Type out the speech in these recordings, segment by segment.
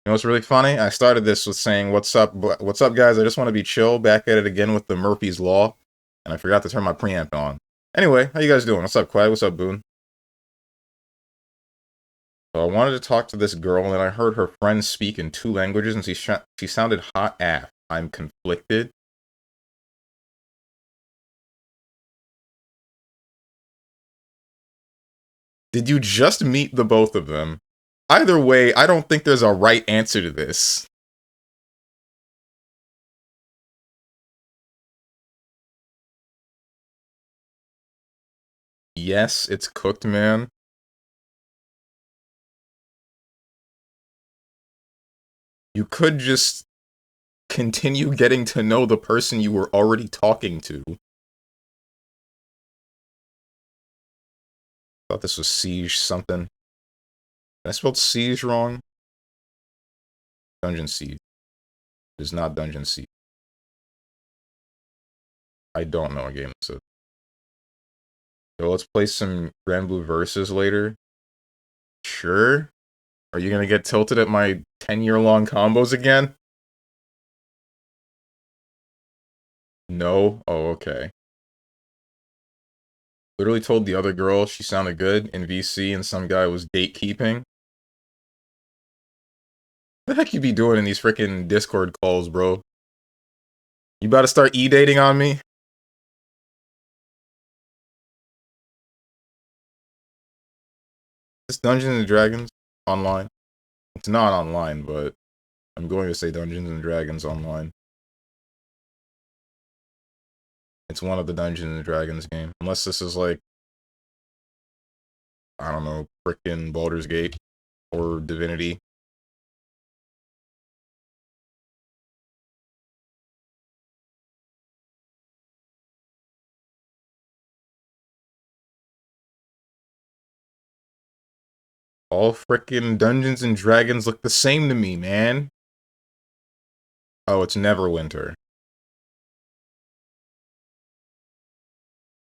know what's really funny? I started this with saying, what's up, guys? I just want to be chill, back at it again with the Murphy's Law. And I forgot to turn my preamp on. Anyway, how you guys doing? What's up, Quag? What's up, Boone? So I wanted to talk to this girl, and I heard her friends speak in 2 languages, and she sounded hot AF. I'm conflicted. Did you just meet the both of them? Either way, I don't think there's a right answer to this. Yes, it's cooked, man. You could just continue getting to know the person you were already talking to. Thought this was Siege something. I spelled Siege wrong? Dungeon Siege. It is not Dungeon Siege. I don't know what game this is. So let's play some Grand Blue Versus later. Sure. Are you gonna get tilted at my 10-year-long combos again? No? Oh, okay. Literally told the other girl she sounded good in VC and some guy was gatekeeping. What the heck you be doing in these freaking Discord calls, bro? You about to start e-dating on me? It's Dungeons and Dragons online. It's not online, but I'm going to say Dungeons and Dragons online. It's one of the Dungeons and Dragons game. Unless this is like, I don't know, frickin' Baldur's Gate or Divinity. All frickin' Dungeons and Dragons look the same to me, man. Oh, it's Neverwinter.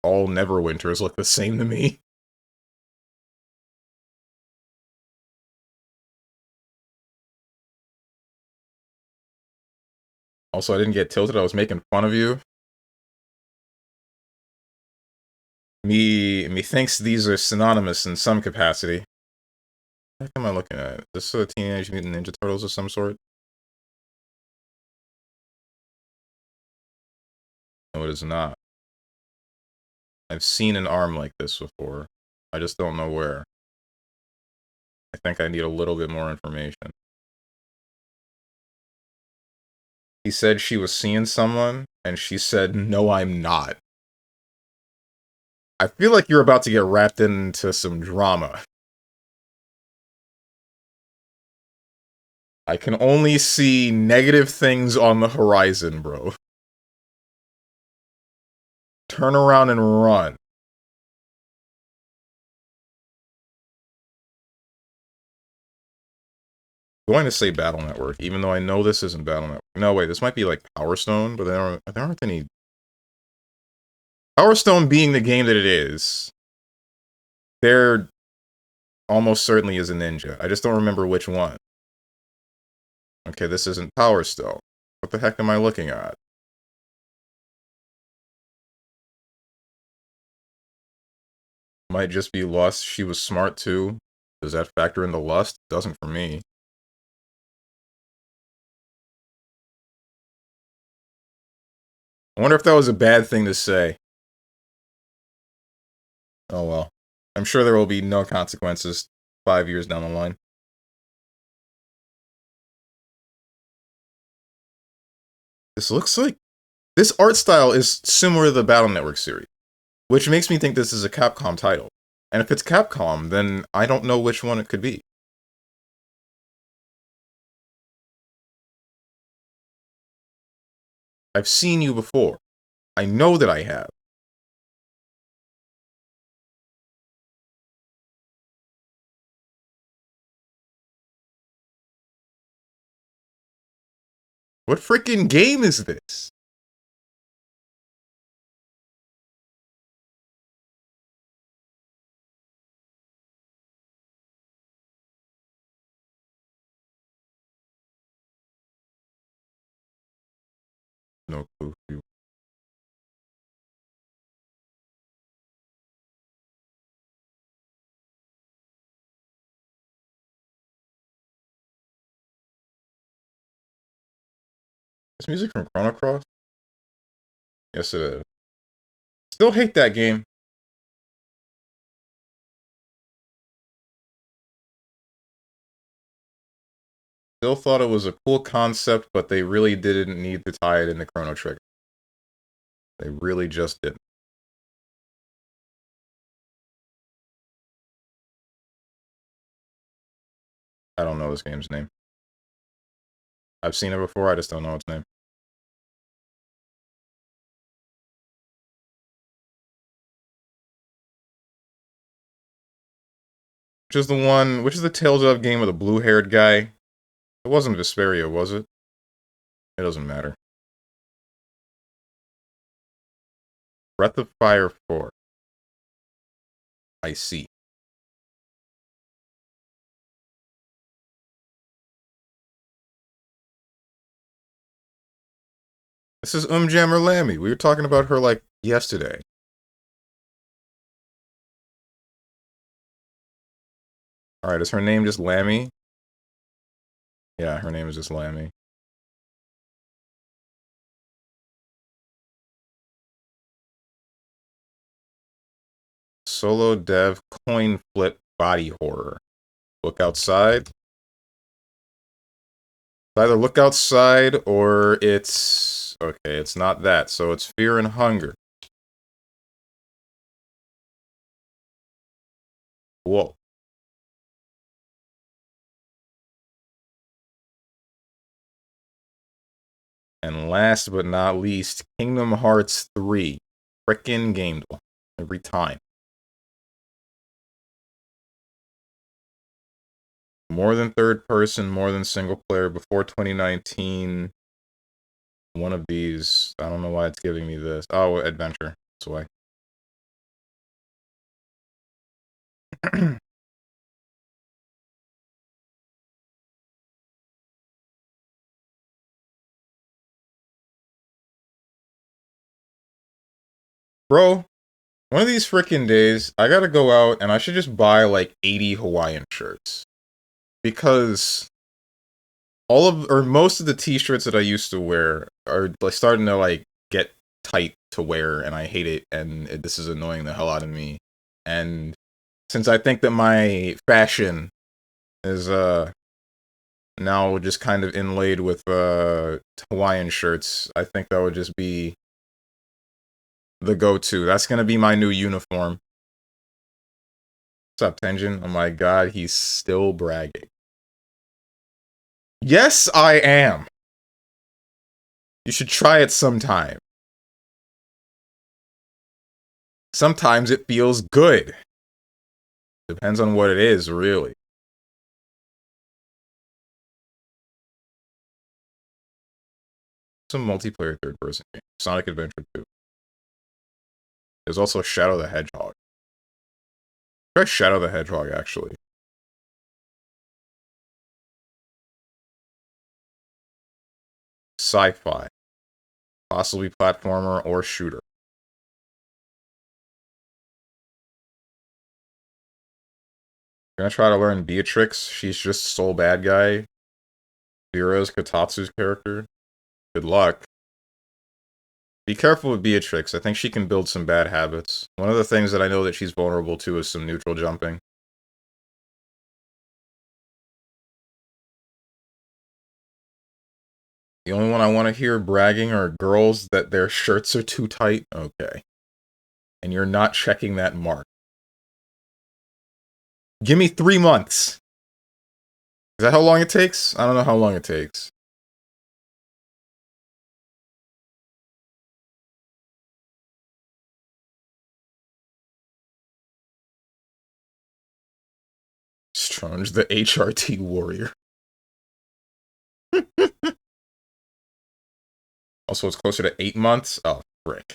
All Neverwinters look the same to me. Also, I didn't get tilted. I was making fun of you. Me thinks these are synonymous in some capacity. What am I looking at? Is this a Teenage Mutant Ninja Turtles of some sort? No, it is not. I've seen an arm like this before. I just don't know where. I think I need a little bit more information. He said she was seeing someone, and she said, no, I'm not. I feel like you're about to get wrapped into some drama. I can only see negative things on the horizon, bro. Turn around and run. I'm going to say Battle Network, even though I know this isn't Battle Network. No, wait, this might be like Power Stone, but there aren't any. Power Stone being the game that it is, there almost certainly is a ninja. I just don't remember which one. Okay, this isn't Power Stone. What the heck am I looking at? Might just be Lust. She was smart too. Does that factor into Lust? Doesn't for me. I wonder if that was a bad thing to say. Oh well. I'm sure there will be no consequences 5 years down the line. This looks like... This art style is similar to the Battle Network series, which makes me think this is a Capcom title. And if it's Capcom, then I don't know which one it could be. I've seen you before. I know that I have. What freaking game is this? No clue. Is music from Chrono Cross? Yes, it is. Still hate that game. Still thought it was a cool concept, but they really didn't need to tie it into Chrono Trigger. They really just didn't. I don't know this game's name. I've seen it before, I just don't know its name. Which is the Tales of game with the blue-haired guy? It wasn't Vesperia, was it? It doesn't matter. Breath of Fire 4. I see. This is Jammer Lammy. We were talking about her, like, yesterday. Alright, is her name just Lammy? Yeah, her name is just Lammy. Solo dev coin flip body horror. Look outside. Either look outside or it's... Okay, it's not that. So it's fear and hunger. Whoa. And last but not least, Kingdom Hearts 3. Frickin' game every time. More than third person, more than single player. Before 2019, one of these. I don't know why it's giving me this. Oh, adventure. That's why. Bro, one of these freaking days, I gotta go out and I should just buy like 80 Hawaiian shirts. Because most of the t-shirts that I used to wear are like starting to like get tight to wear and I hate it and this is annoying the hell out of me. And since I think that my fashion is now just kind of inlaid with Hawaiian shirts, I think that would just be the go-to. That's gonna be my new uniform. What's up, Tenjin? Oh my god, he's still bragging. Yes, I am. You should try it sometime. Sometimes it feels good. Depends on what it is, really. It's a multiplayer third-person game. Sonic Adventure 2. There's also Shadow the Hedgehog. Try Shadow the Hedgehog, actually. Sci-fi. Possibly platformer or shooter. Gonna try to learn Beatrix. She's just Soul Bad Guy. Vera's Katatsu's character. Good luck. Be careful with Beatrix. I think she can build some bad habits. One of the things that I know that she's vulnerable to is some neutral jumping. The only one I want to hear bragging are girls that their shirts are too tight. Okay. And you're not checking that mark. Give me 3 months. Is that how long it takes? I don't know how long it takes. Strange, the HRT warrior. Also, it's closer to 8 months? Oh, frick.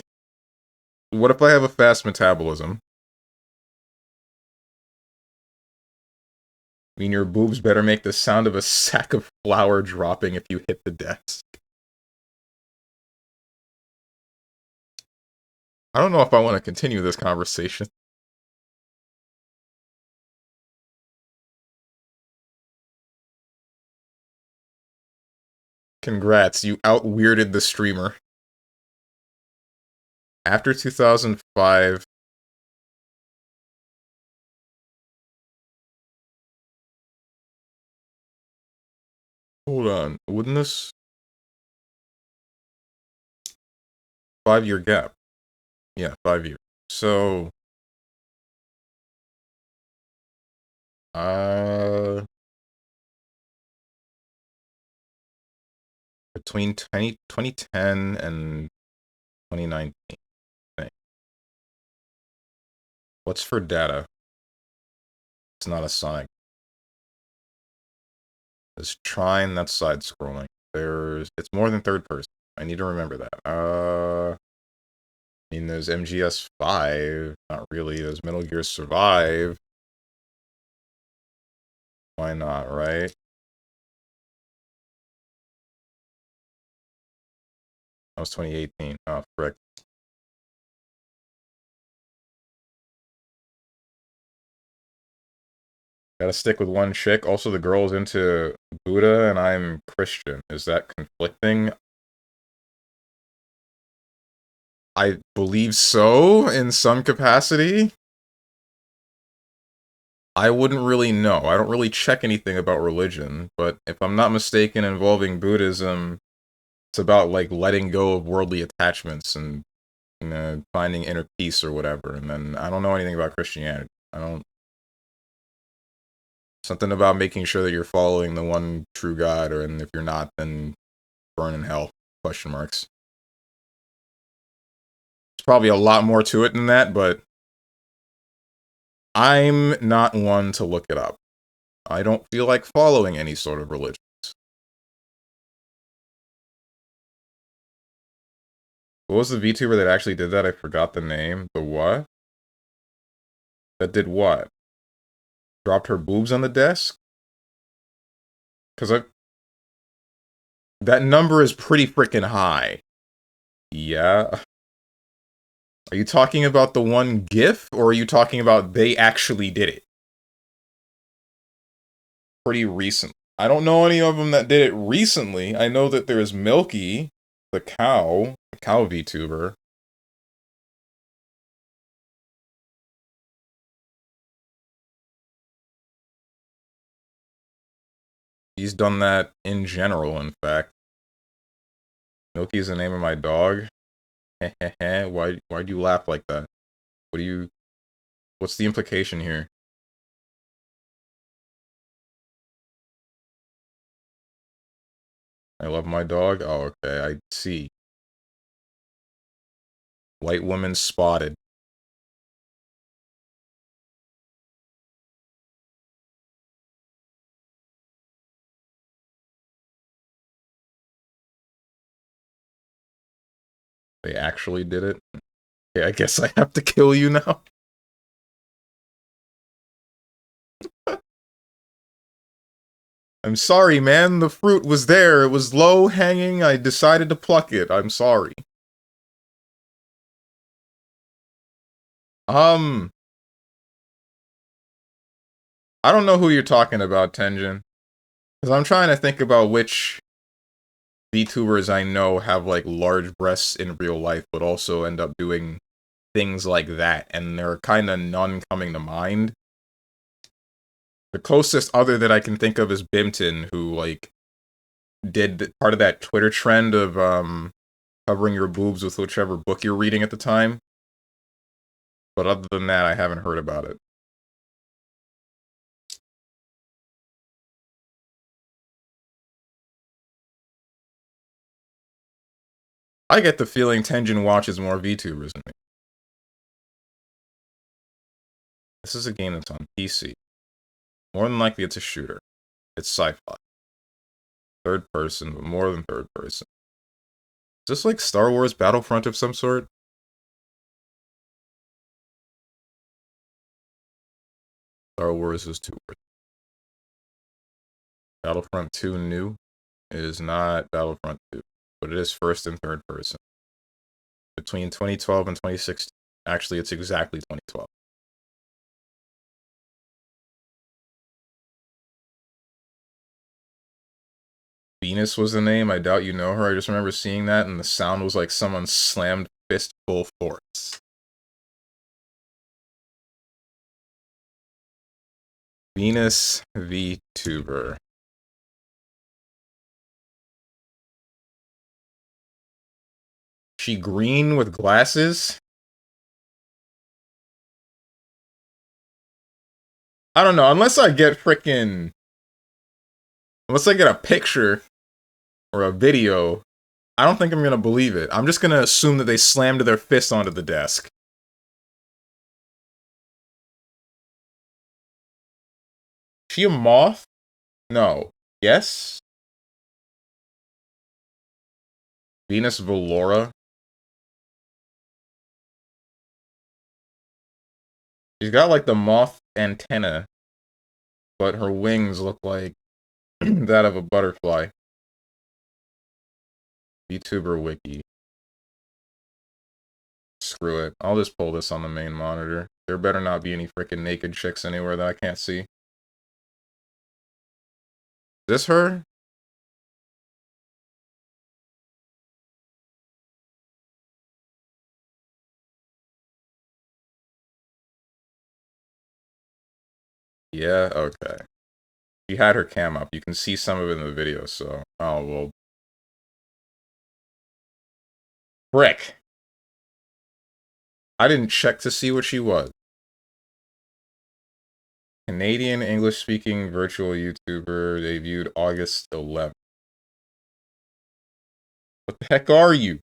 What if I have a fast metabolism? I mean, your boobs better make the sound of a sack of flour dropping if you hit the desk. I don't know if I want to continue this conversation. Congrats, you out-weirded the streamer. After 2005... Hold on, wouldn't this... 5-year gap. Yeah, 5 years. So... Between 2010 and 2019. What's for data? It's not a Sonic. There's Trine, that's side-scrolling. It's more than third person. I need to remember that. I mean, there's MGS5. Not really. There's Metal Gear Survive. Why not, right? That was 2018. Oh, frick. Gotta stick with one chick. Also, the girl's into Buddha, and I'm Christian. Is that conflicting? I believe so, in some capacity. I wouldn't really know. I don't really check anything about religion, but if I'm not mistaken, involving Buddhism, it's about, like, letting go of worldly attachments and, you know, finding inner peace or whatever. And then, I don't know anything about Christianity. I don't... Something about making sure that you're following the one true God, and if you're not, then burn in hell. Question marks. There's probably a lot more to it than that, but I'm not one to look it up. I don't feel like following any sort of religion. What was the VTuber that actually did that? I forgot the name. The what? That did what? Dropped her boobs on the desk? Because that number is pretty freaking high. Yeah. Are you talking about the one GIF, or are you talking about they actually did it? Pretty recent. I don't know any of them that did it recently. I know that there's Milky, the cow VTuber. He's done that in general, in fact. Milky's the name of my dog. Why'd you laugh like that? What's the implication here? I love my dog? Oh, okay, I see. White woman spotted. They actually did it? Okay, I guess I have to kill you now. I'm sorry, man. The fruit was there. It was low hanging. I decided to pluck it. I'm sorry. I don't know who you're talking about, Tenjin. Because I'm trying to think about which VTubers I know have, like, large breasts in real life, but also end up doing things like that, and there are kind of none coming to mind. The closest other that I can think of is Bimton, who, like, did part of that Twitter trend of, covering your boobs with whichever book you're reading at the time. But other than that, I haven't heard about it. I get the feeling Tenjin watches more VTubers than me. This is a game that's on PC. More than likely, it's a shooter. It's sci-fi. Third person, but more than third person. Is this like Star Wars Battlefront of some sort? Star Wars is 2 words. Battlefront 2 New is not Battlefront 2, but it is first and third person. between 2012 and 2016. Actually, it's exactly 2012. Venus was the name. I doubt you know her. I just remember seeing that, and the sound was like someone slammed fist full force. Venus VTuber. She green with glasses? I don't know. Unless I get a picture or a video, I don't think I'm gonna believe it. I'm just gonna assume that they slammed their fist onto the desk. She a moth? No. Yes? Venus Valora? She's got like the moth antenna, but her wings look like that of a butterfly. VTuber wiki. Screw it. I'll just pull this on the main monitor. There better not be any freaking naked chicks anywhere that I can't see. Is this her? Yeah, okay. She had her cam up. You can see some of it in the video, so... Oh, well. Frick! I didn't check to see what she was. Canadian English-speaking virtual YouTuber, debuted August 11th. What the heck are you?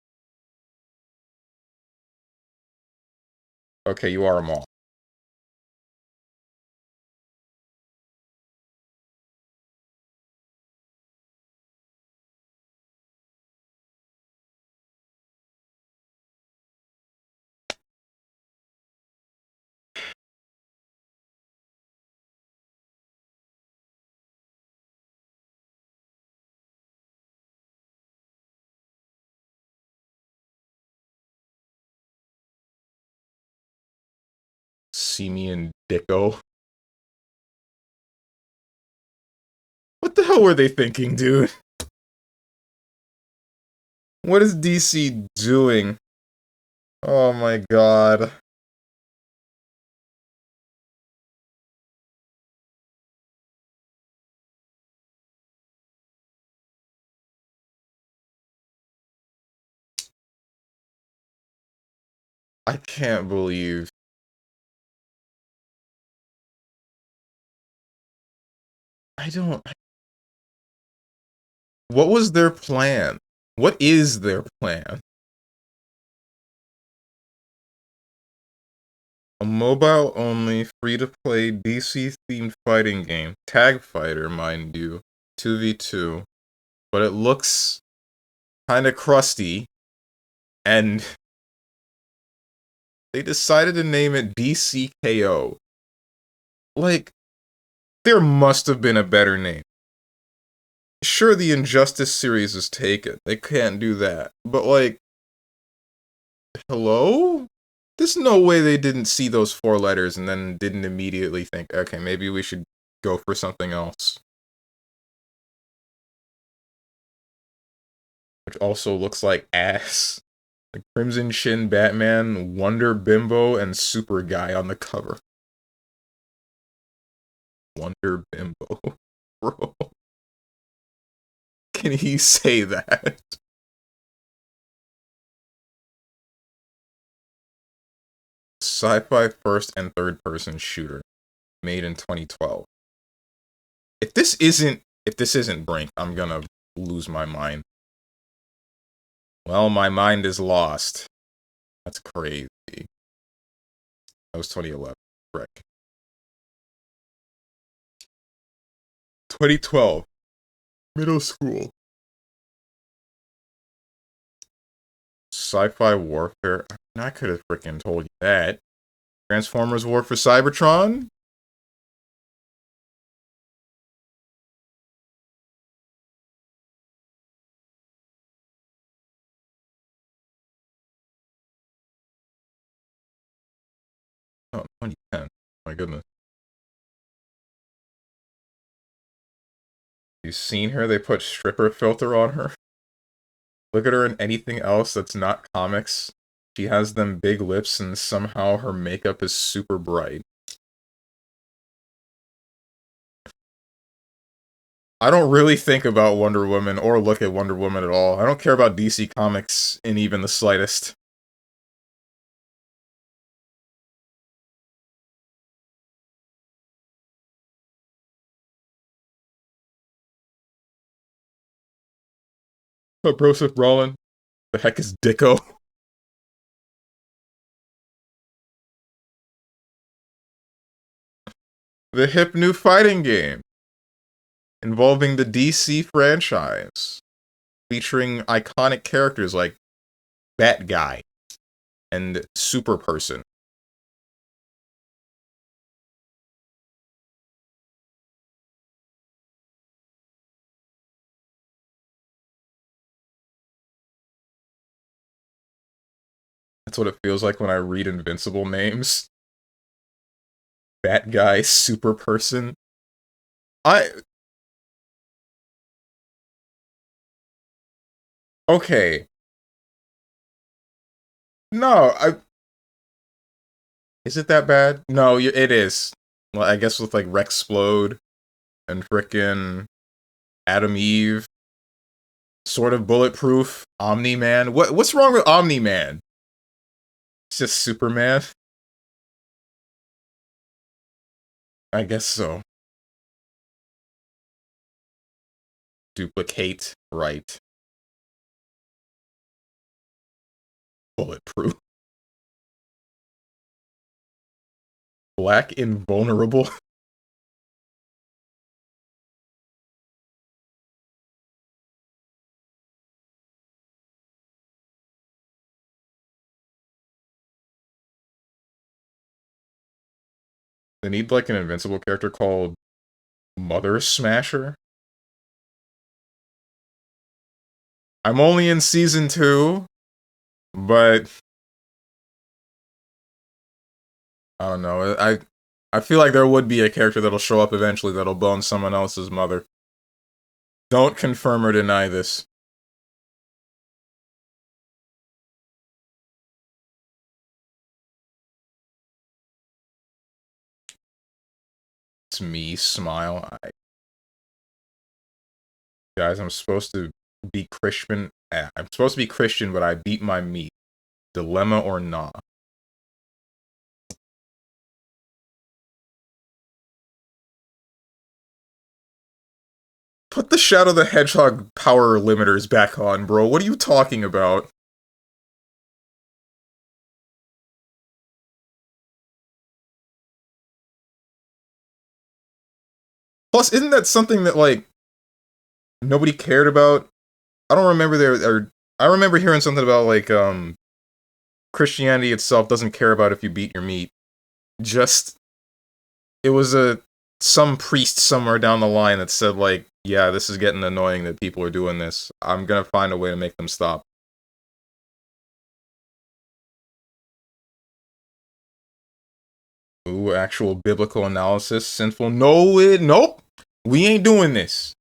Okay, you are a moth. Simian Dicko. What the hell were they thinking, dude? What is DC doing? Oh my god. I can't believe... I don't... What was their plan? What is their plan? A mobile-only, free-to-play, DC-themed fighting game. Tag Fighter, mind you. 2v2. But it looks kinda crusty. And they decided to name it DCKO. Like, there must have been a better name. Sure, the Injustice series is taken. They can't do that. But, like... Hello? There's no way they didn't see those 4 letters and then didn't immediately think, okay, maybe we should go for something else. Which also looks like ass. Like Crimson Shin Batman, Wonder Bimbo, and Super Guy on the cover. Wonder Bimbo. Bro. Can he say that? Sci-fi first and third person shooter. Made in 2012. If this isn't Brink, I'm gonna lose my mind. Well, my mind is lost. That's crazy. That was 2011. Frick. 2012. Middle school. Sci-fi warfare. I could have freaking told you that. Transformers War for Cybertron? My goodness. You seen her? They put stripper filter on her. Look at her in anything else that's not comics. She has them big lips and somehow her makeup is super bright. I don't really think about Wonder Woman or look at Wonder Woman at all. I don't care about DC Comics in even the slightest. But Broseph Brolin, the heck is Dicko? The hip new fighting game involving the DC franchise, featuring iconic characters like Bat Guy and Super Person. That's what it feels like when I read Invincible names. Bat Guy, Super Person. I okay. No, I is it that bad? No, it is. Well, I guess with like Rexplode and frickin' Adam Eve, sort of bulletproof, Omni Man. What's wrong with Omni Man? It's just Superman. I guess so. Duplicate, right? Bulletproof. Black invulnerable. They need like an invincible character called Mother Smasher. I'm only in season 2, but I don't know. I feel like there would be a character that'll show up eventually that'll bone someone else's mother. Don't confirm or deny this. It's me, smile. Guys, I'm supposed to be Christian. I'm supposed to be Christian, but I beat my meat. Dilemma or not? Put the Shadow the Hedgehog power limiters back on, bro. What are you talking about? Plus, isn't that something that, like, nobody cared about? I don't remember I remember hearing something about, like, Christianity itself doesn't care about if you beat your meat. Just, it was some priest somewhere down the line that said, like, yeah, this is getting annoying that people are doing this. I'm gonna find a way to make them stop. Ooh, actual biblical analysis, sinful. Nope. We ain't doing this.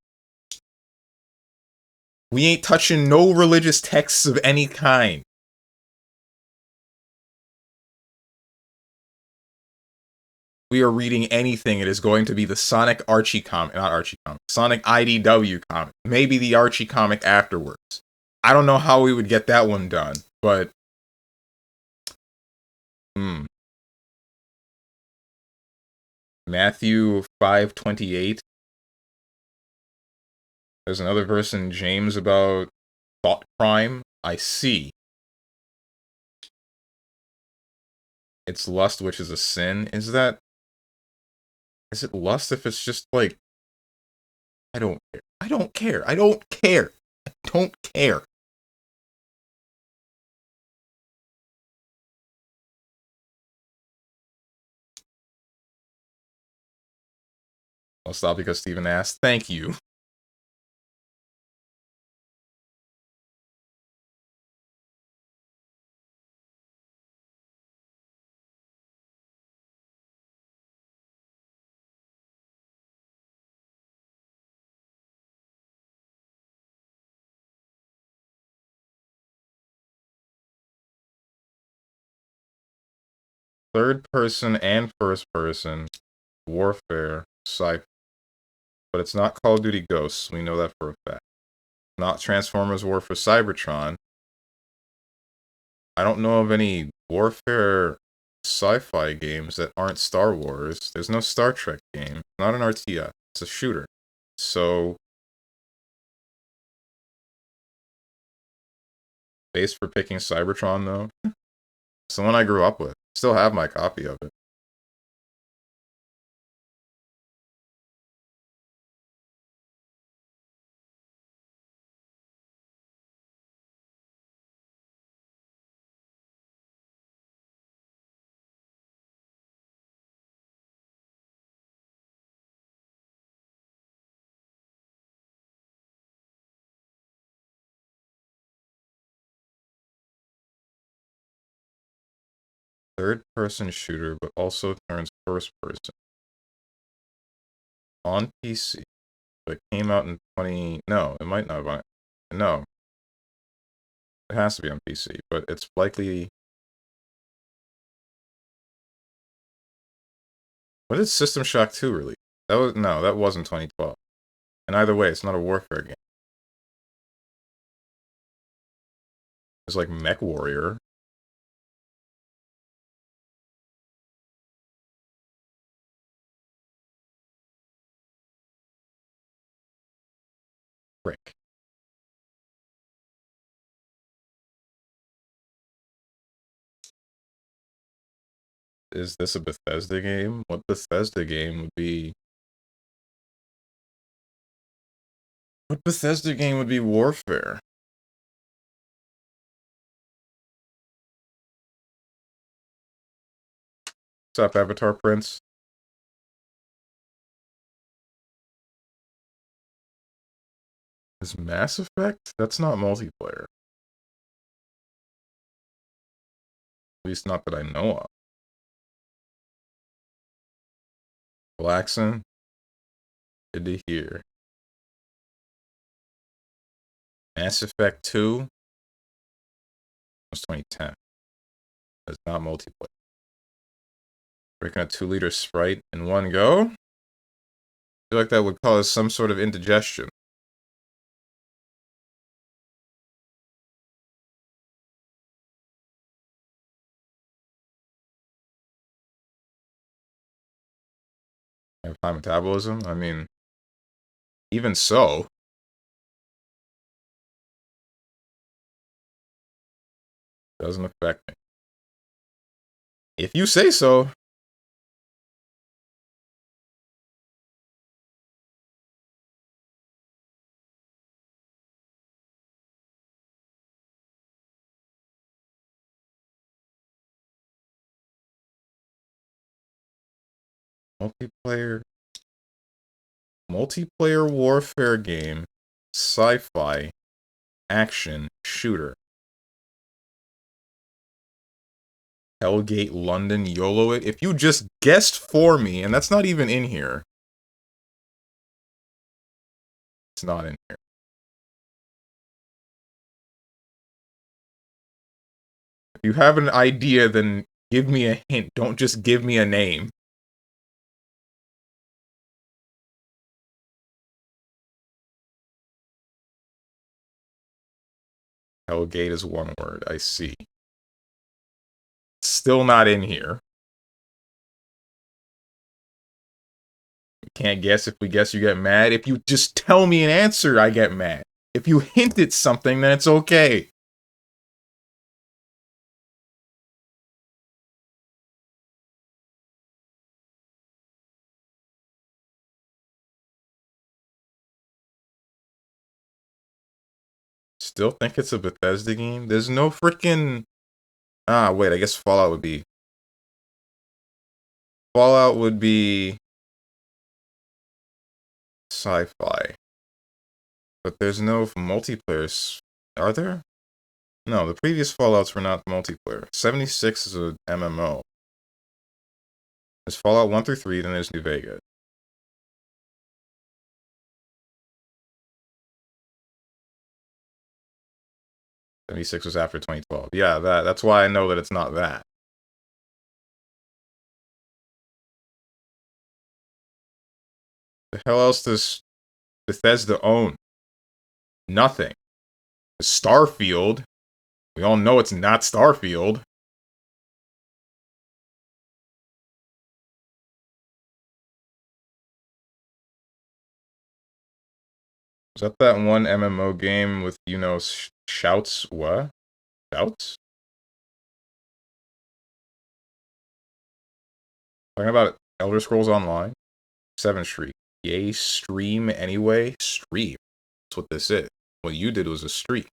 We ain't touching no religious texts of any kind. We are reading anything, it is going to be the Sonic Archie comic, not Archie comic, Sonic IDW comic. Maybe the Archie comic afterwards. I don't know how we would get that one done, but Matthew 5:28. There's another verse in James about thought crime. I see. It's lust, which is a sin. Is it lust if it's just like, I don't care. I don't care. I don't care. I don't care. I'll stop because Steven asked. Thank you. Third person and first person warfare sci-fi. But it's not Call of Duty Ghosts. We know that for a fact. Not Transformers War for Cybertron. I don't know of any warfare sci-fi games that aren't Star Wars. There's no Star Trek game. Not an RTS. It's a shooter. So, base for picking Cybertron, though. It's the one I grew up with. Still have my copy of it. Third-person shooter, but also turns first-person. On PC. But it came out in 20... No, it might not have... No. It has to be on PC, but it's likely... What did System Shock 2 release? That wasn't 2012. And either way, it's not a warfare game. It's like Mech Warrior. Frick. Is this a Bethesda game? What Bethesda game would be... What Bethesda game would be warfare? What's up, Avatar Prince? Is Mass Effect? That's not multiplayer. At least not that I know of. Blackson? Good to hear. Mass Effect 2? That's 2010. That's not multiplayer. Breaking a 2-liter Sprite in one go? I feel like that would cause some sort of indigestion. I have high metabolism? I mean, even so. Doesn't affect me. If you say so. Multiplayer warfare game, sci-fi, action, shooter. Hellgate London, YOLO it. If you just guessed for me, and that's not even in here. It's not in here. If you have an idea, then give me a hint. Don't just give me a name. Hellgate is one word. I see. Still not in here. You can't guess. If we guess, you get mad. If you just tell me an answer, I get mad. If you hint at something, then it's okay. Still think it's a Bethesda game? There's no freaking... Ah, wait, I guess Fallout would be... Fallout would be... sci-fi. But there's no multiplayer... Are there? No, the previous Fallouts were not multiplayer. 76 is a MMO. There's Fallout 1 through 3, then there's New Vegas. 76 was after 2012. Yeah, that's why I know that it's not that. The hell else does Bethesda own? Nothing. Starfield. We all know it's not Starfield. Was that one MMO game with, you know, shouts? What? Shouts? Talking about Elder Scrolls Online? 7 Street. Yay, stream anyway? Stream. That's what this is. What you did was a stream.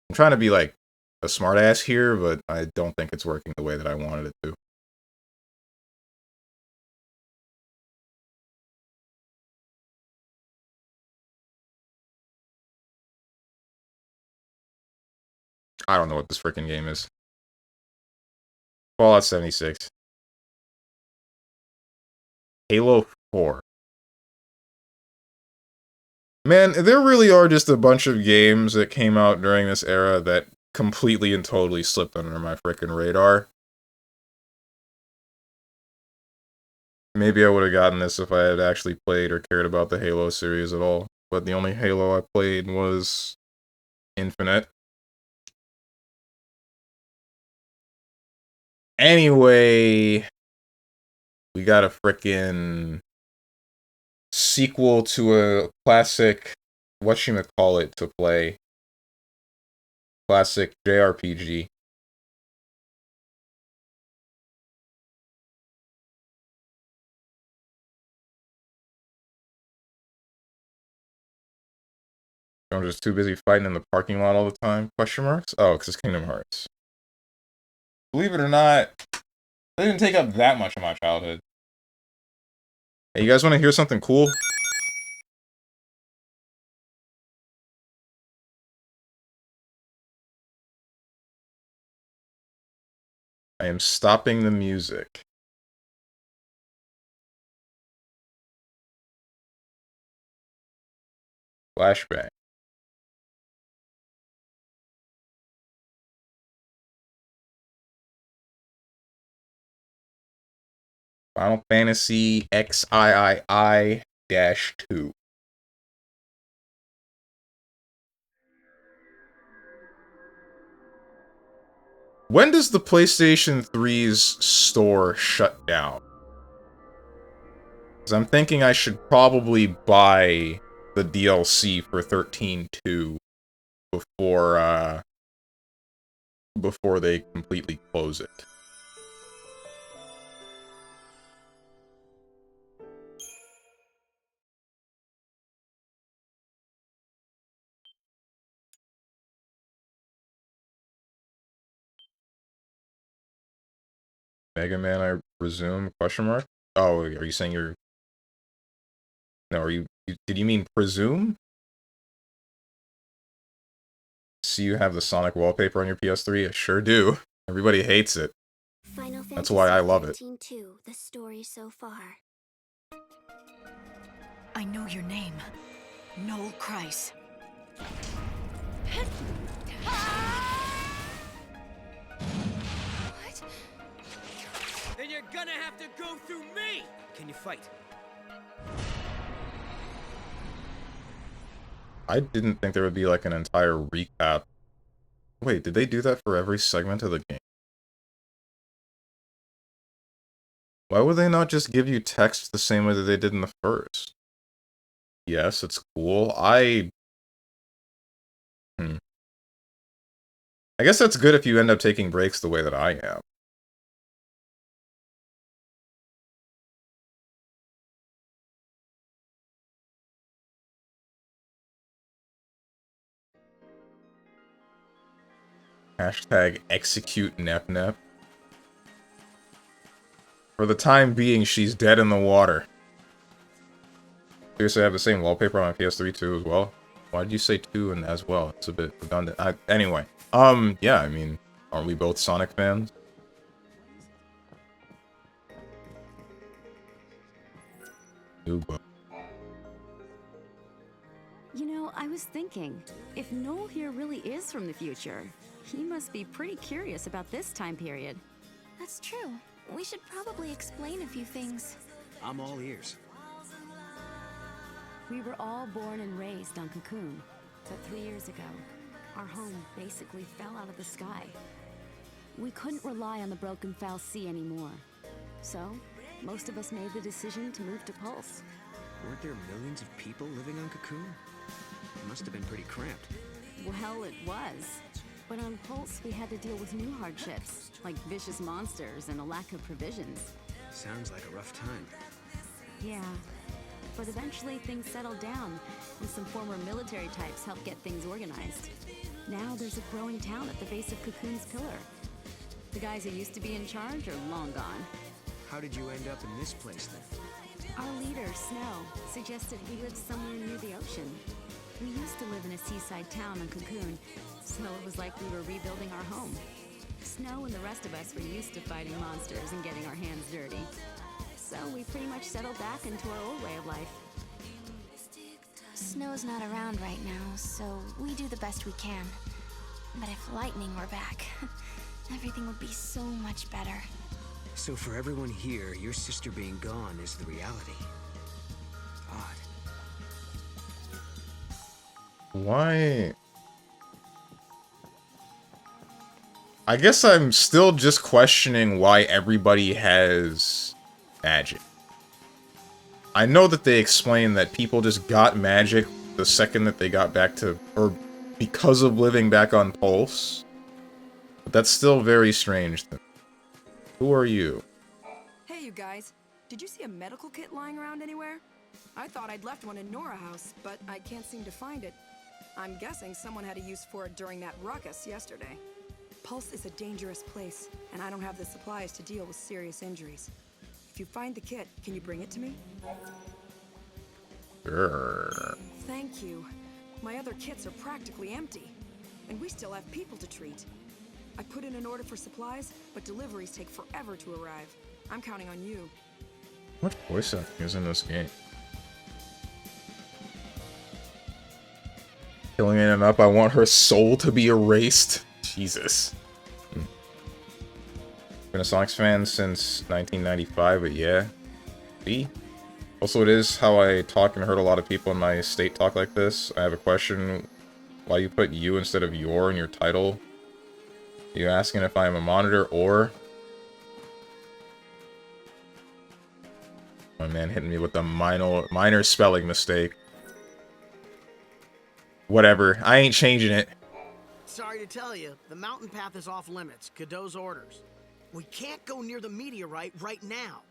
I'm trying to be like a smartass here, but I don't think it's working the way that I wanted it to. I don't know what this freaking game is. Fallout 76. Halo 4. Man, there really are just a bunch of games that came out during this era that completely and totally slipped under my freaking radar. Maybe I would have gotten this if I had actually played or cared about the Halo series at all. But the only Halo I played was Infinite. Anyway, we got a frickin' sequel to a classic, whatchamacallit, to play. Classic JRPG. I'm just too busy fighting in the parking lot all the time? Question marks? Oh, because it's Kingdom Hearts. Believe it or not, they didn't take up that much of my childhood. Hey, you guys want to hear something cool? I am stopping the music. Flashbang. Final Fantasy XIII-2. When does the PlayStation 3's store shut down? Because I'm thinking I should probably buy the DLC for 13-2 before they completely close it. Mega Man, I resume? Question mark? Oh, are you saying you're... No, are you... Did you mean presume? See, you have the Sonic wallpaper on your PS3? I sure do. Everybody hates it. That's why I love it. The story so far. I know your name. Noel Kreis. What? Then you're gonna have to go through me! Can you fight? I didn't think there would be like an entire recap. Wait, did they do that for every segment of the game? Why would they not just give you text the same way that they did in the first? Yes, it's cool. I guess that's good if you end up taking breaks the way that I am. Hashtag execute NepNep. For the time being, she's dead in the water. Seriously, I have the same wallpaper on my PS3 too as well. Why did you say 2 and as well? It's a bit redundant. Anyway, yeah, I mean, aren't we both Sonic fans? Noob. You know, I was thinking, if Noel here really is from the future, he must be pretty curious about this time period. That's true. We should probably explain a few things. I'm all ears. We were all born and raised on Cocoon, but 3 years ago, our home basically fell out of the sky. We couldn't rely on the broken foul sea anymore. So, most of us made the decision to move to Pulse. Weren't there millions of people living on Cocoon? It must have been pretty cramped. Well, it was. But on Pulse, we had to deal with new hardships, like vicious monsters and a lack of provisions. Sounds like a rough time. Yeah. But eventually things settled down, and some former military types helped get things organized. Now there's a growing town at the base of Cocoon's pillar. The guys who used to be in charge are long gone. How did you end up in this place then? Our leader, Snow, suggested we live somewhere near the ocean. We used to live in a seaside town on Cocoon, so it was like we were rebuilding our home. Snow and the rest of us were used to fighting monsters and getting our hands dirty. So we pretty much settled back into our old way of life. Snow's not around right now, so we do the best we can. But if Lightning were back, everything would be so much better. So for everyone here, your sister being gone is the reality. Odd. Why? I guess I'm still just questioning why everybody has magic. I know that they explain that people just got magic the second that they got back to, or because of living back on Pulse. But that's still very strange to me. Who are you? Hey, you guys. Did you see a medical kit lying around anywhere? I thought I'd left one in Nora House, but I can't seem to find it. I'm guessing someone had a use for it during that ruckus yesterday. Pulse is a dangerous place, and I don't have the supplies to deal with serious injuries. If you find the kit, can you bring it to me? Sure. Thank you. My other kits are practically empty, and we still have people to treat. I put in an order for supplies, but deliveries take forever to arrive. I'm counting on you. How much voice acting is in this game? Killing in and up, I want her soul to be erased. Jesus. Been a Sonics fan since 1995, but yeah. See? Also, it is how I talk and heard a lot of people in my state talk like this. I have a question. Why you put you instead of your in your title? Are you asking if I am a monitor or... My man hitting me with a minor spelling mistake. Whatever. I ain't changing it. Sorry to tell you, the mountain path is off limits. Cadeau's orders. We can't go near the meteorite right now.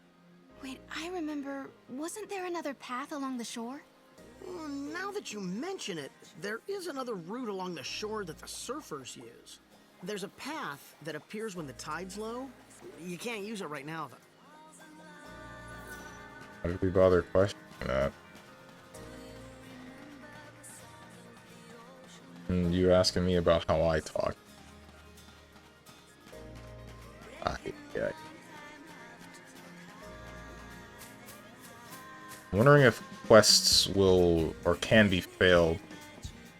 Wait, I remember, wasn't there another path along the shore? Well, now that you mention it, there is another route along the shore that the surfers use. There's a path that appears when the tide's low. You can't use it right now, though. Why did we bother questioning that? And you asking me about how I talk. Yeah. I'm wondering if quests will or can be failed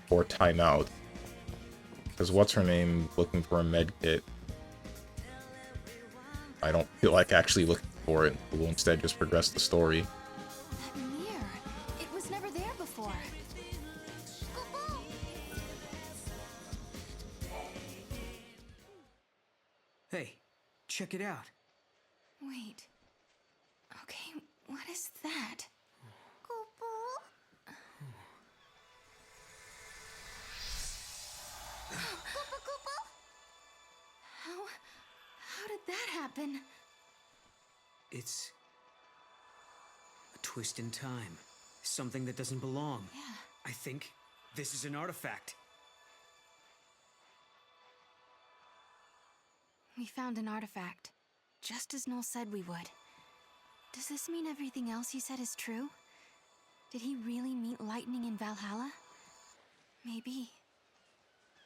or time out. Because what's her name looking for a med kit? I don't feel like actually looking for it. We'll instead just progress the story. That mirror, it was never there before. Hey, check it out. Wait. Okay, what is that? How did that happen? It's a twist in time. Something that doesn't belong. Yeah. I think this is an artifact. We found an artifact, just as Noel said we would. Does this mean everything else he said is true? Did he really meet Lightning in Valhalla? Maybe.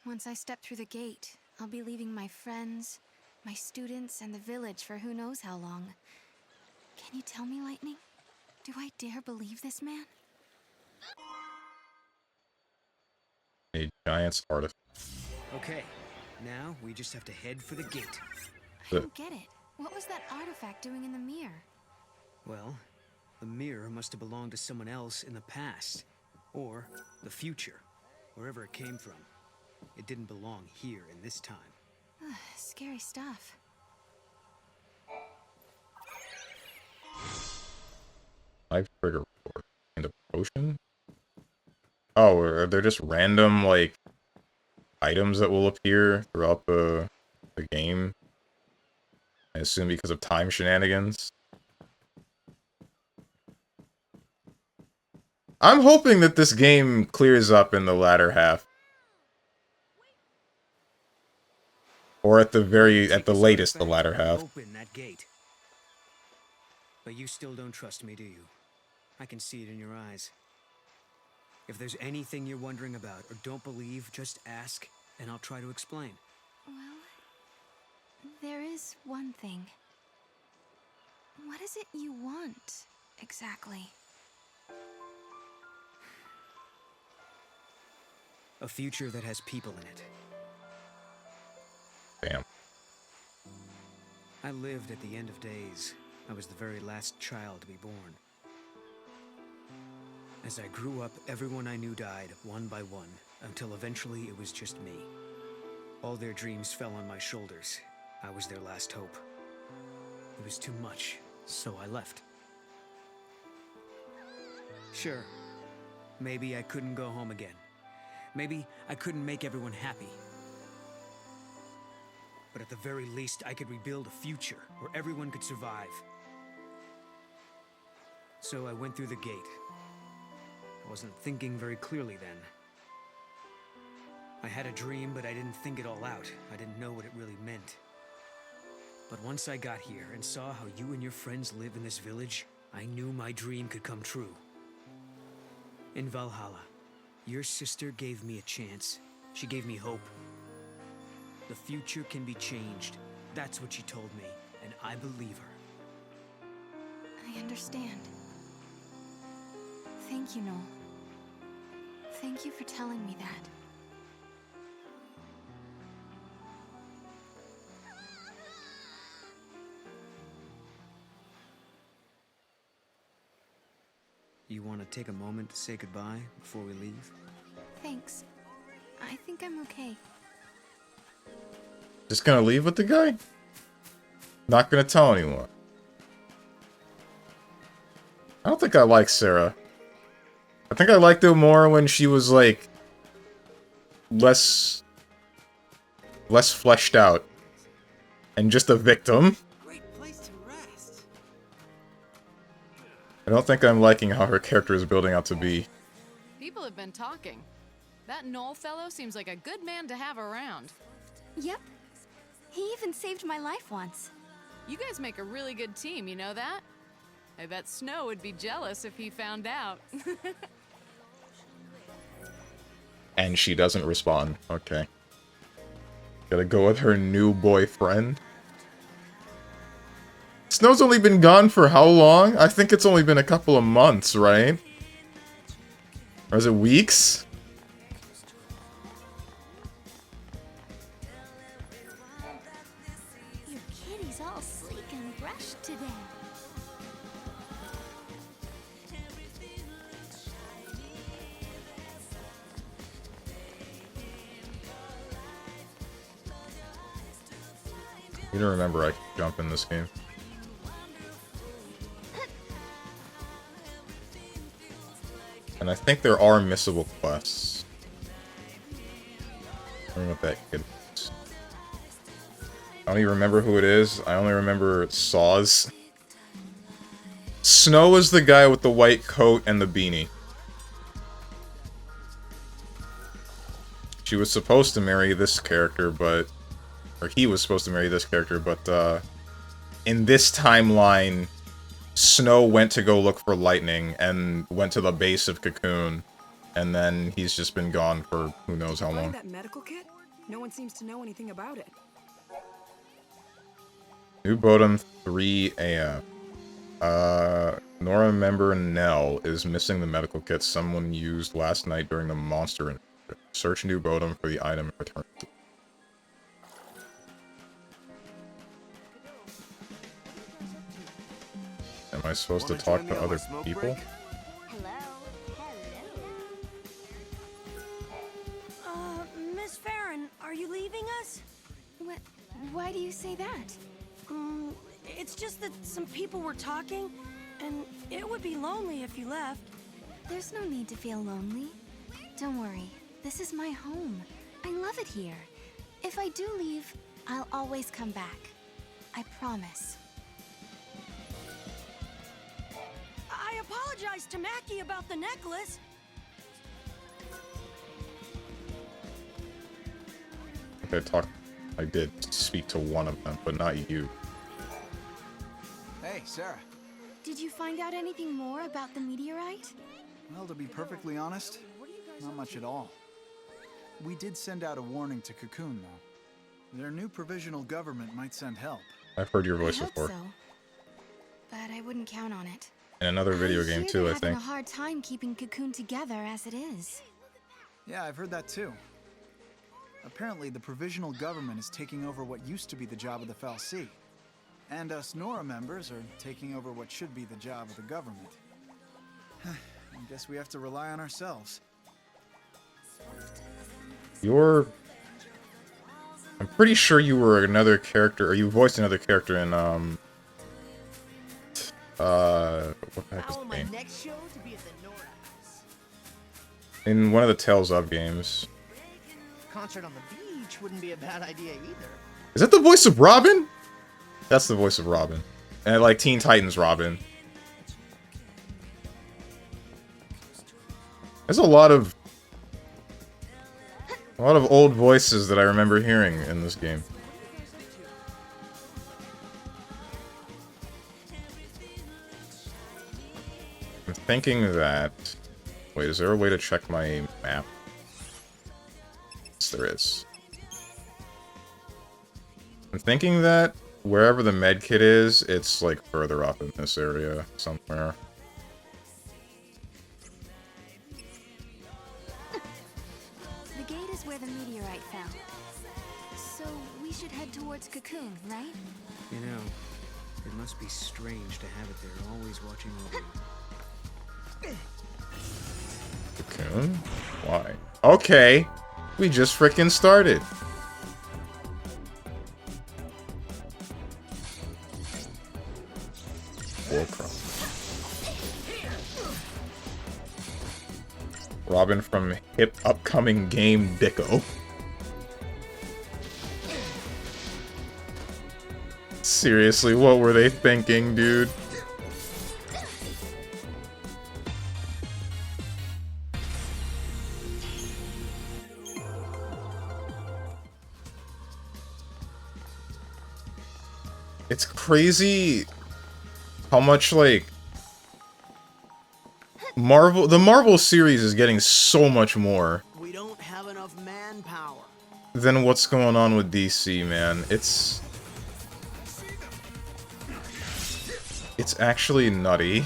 Once I step through the gate, I'll be leaving my friends, my students, and the village for who knows how long. Can you tell me, Lightning? Do I dare believe this man? A giant's artifact. Okay, now we just have to head for the gate. I don't get it. What was that artifact doing in the mirror? Well, The mirror must have belonged to someone else in the past. Or the future, wherever it came from. It didn't belong here in this time. Scary stuff. Life trigger report. And a potion? Oh, are there just random, like, items that will appear throughout the game? I assume because of time shenanigans? I'm hoping that this game clears up in the latter half. Or at the latest, the latter half. Open that gate. But you still don't trust me, do you? I can see it in your eyes. If there's anything you're wondering about or don't believe, just ask, and I'll try to explain. Well, there is one thing. What is it you want, exactly? A future that has people in it. Damn. I lived at the end of days. I was the very last child to be born. As I grew up, everyone I knew died, one by one, until eventually it was just me. All their dreams fell on my shoulders. I was their last hope. It was too much, so I left. Sure, maybe I couldn't go home again. Maybe I couldn't make everyone happy. But at the very least, I could rebuild a future where everyone could survive. So I went through the gate. I wasn't thinking very clearly then. I had a dream, but I didn't think it all out. I didn't know what it really meant. But once I got here and saw how you and your friends live in this village, I knew my dream could come true. In Valhalla, your sister gave me a chance. She gave me hope. The future can be changed. That's what she told me, and I believe her. I understand. Thank you, Noel. Thank you for telling me that. You want to take a moment to say goodbye before we leave? Thanks. I think I'm okay. Just gonna leave with the guy? Not gonna tell anyone. I don't think I like Sarah. I think I liked her more when she was, like, less fleshed out. And just a victim. Great place to rest. I don't think I'm liking how her character is building out to be. People have been talking. That Knoll fellow seems like a good man to have around. Yep. He even saved my life once. You guys make a really good team, you know that? I bet Snow would be jealous if he found out. And she doesn't respond. Okay. Gotta go with her new boyfriend. Snow's only been gone for how long? I think it's only been a couple of months, right? Or is it weeks? Your kitty's all sleek and brushed today. You don't remember I could jump in this game. And I think there are missable quests. I don't know what that kid is. I don't even remember who it is. I only remember Saws. Snow is the guy with the white coat and the beanie. She was supposed to marry this character, but... Or he was supposed to marry this character, but, in this timeline, Snow went to go look for Lightning, and went to the base of Cocoon, and then he's just been gone for who knows how long. Find that medical kit? No one seems to know anything about it. New Bodum 3 AF. Nora member Nell is missing the medical kit someone used last night during the monster incident. Search New Bodum for the item and return it. Am I supposed to talk to other people? Miss Farron, are you leaving us? What? Why do you say that? It's just that some people were talking, and it would be lonely if you left. There's no need to feel lonely. Don't worry, this is my home. I love it here. If I do leave, I'll always come back. I promise. I apologize to Mackie about the necklace. I did speak to one of them, but not you. Hey, Sarah. Did you find out anything more about the meteorite? Well, to be perfectly honest, not much at all. We did send out a warning to Cocoon, though. Their new provisional government might send help. I've heard your voice I hope before. so. But I wouldn't count on it. In another video game hear too, they're I having think. a hard time keeping Cocoon together as it is. Yeah, I've heard that too. Apparently, the provisional government is taking over what used to be the job of the FALC. And us Nora members are taking over what should be the job of the government. I guess we have to rely on ourselves. I'm pretty sure you were another character, or you voiced another character in, what the heck is the name? In one of the Tales of games. Concert on the beach wouldn't be a bad idea either. Is that the voice of Robin? That's the voice of Robin. And like Teen Titans Robin. There's a lot of old voices that I remember hearing in this game. I'm thinking that... Wait, is there a way to check my map? Yes, there is. I'm thinking that wherever the med kit is, it's like further up in this area somewhere. The gate is where the meteorite fell. So we should head towards Cocoon, right? You know, it must be strange to have it there, always watching over you. Cocoon? Why? Okay! We just frickin' started! Robin from hip upcoming game Dicko. Seriously, what were they thinking, dude? It's crazy how much, like, the Marvel series is getting so much more. We don't have enough manpower. Than what's going on with DC, man. It's actually nutty.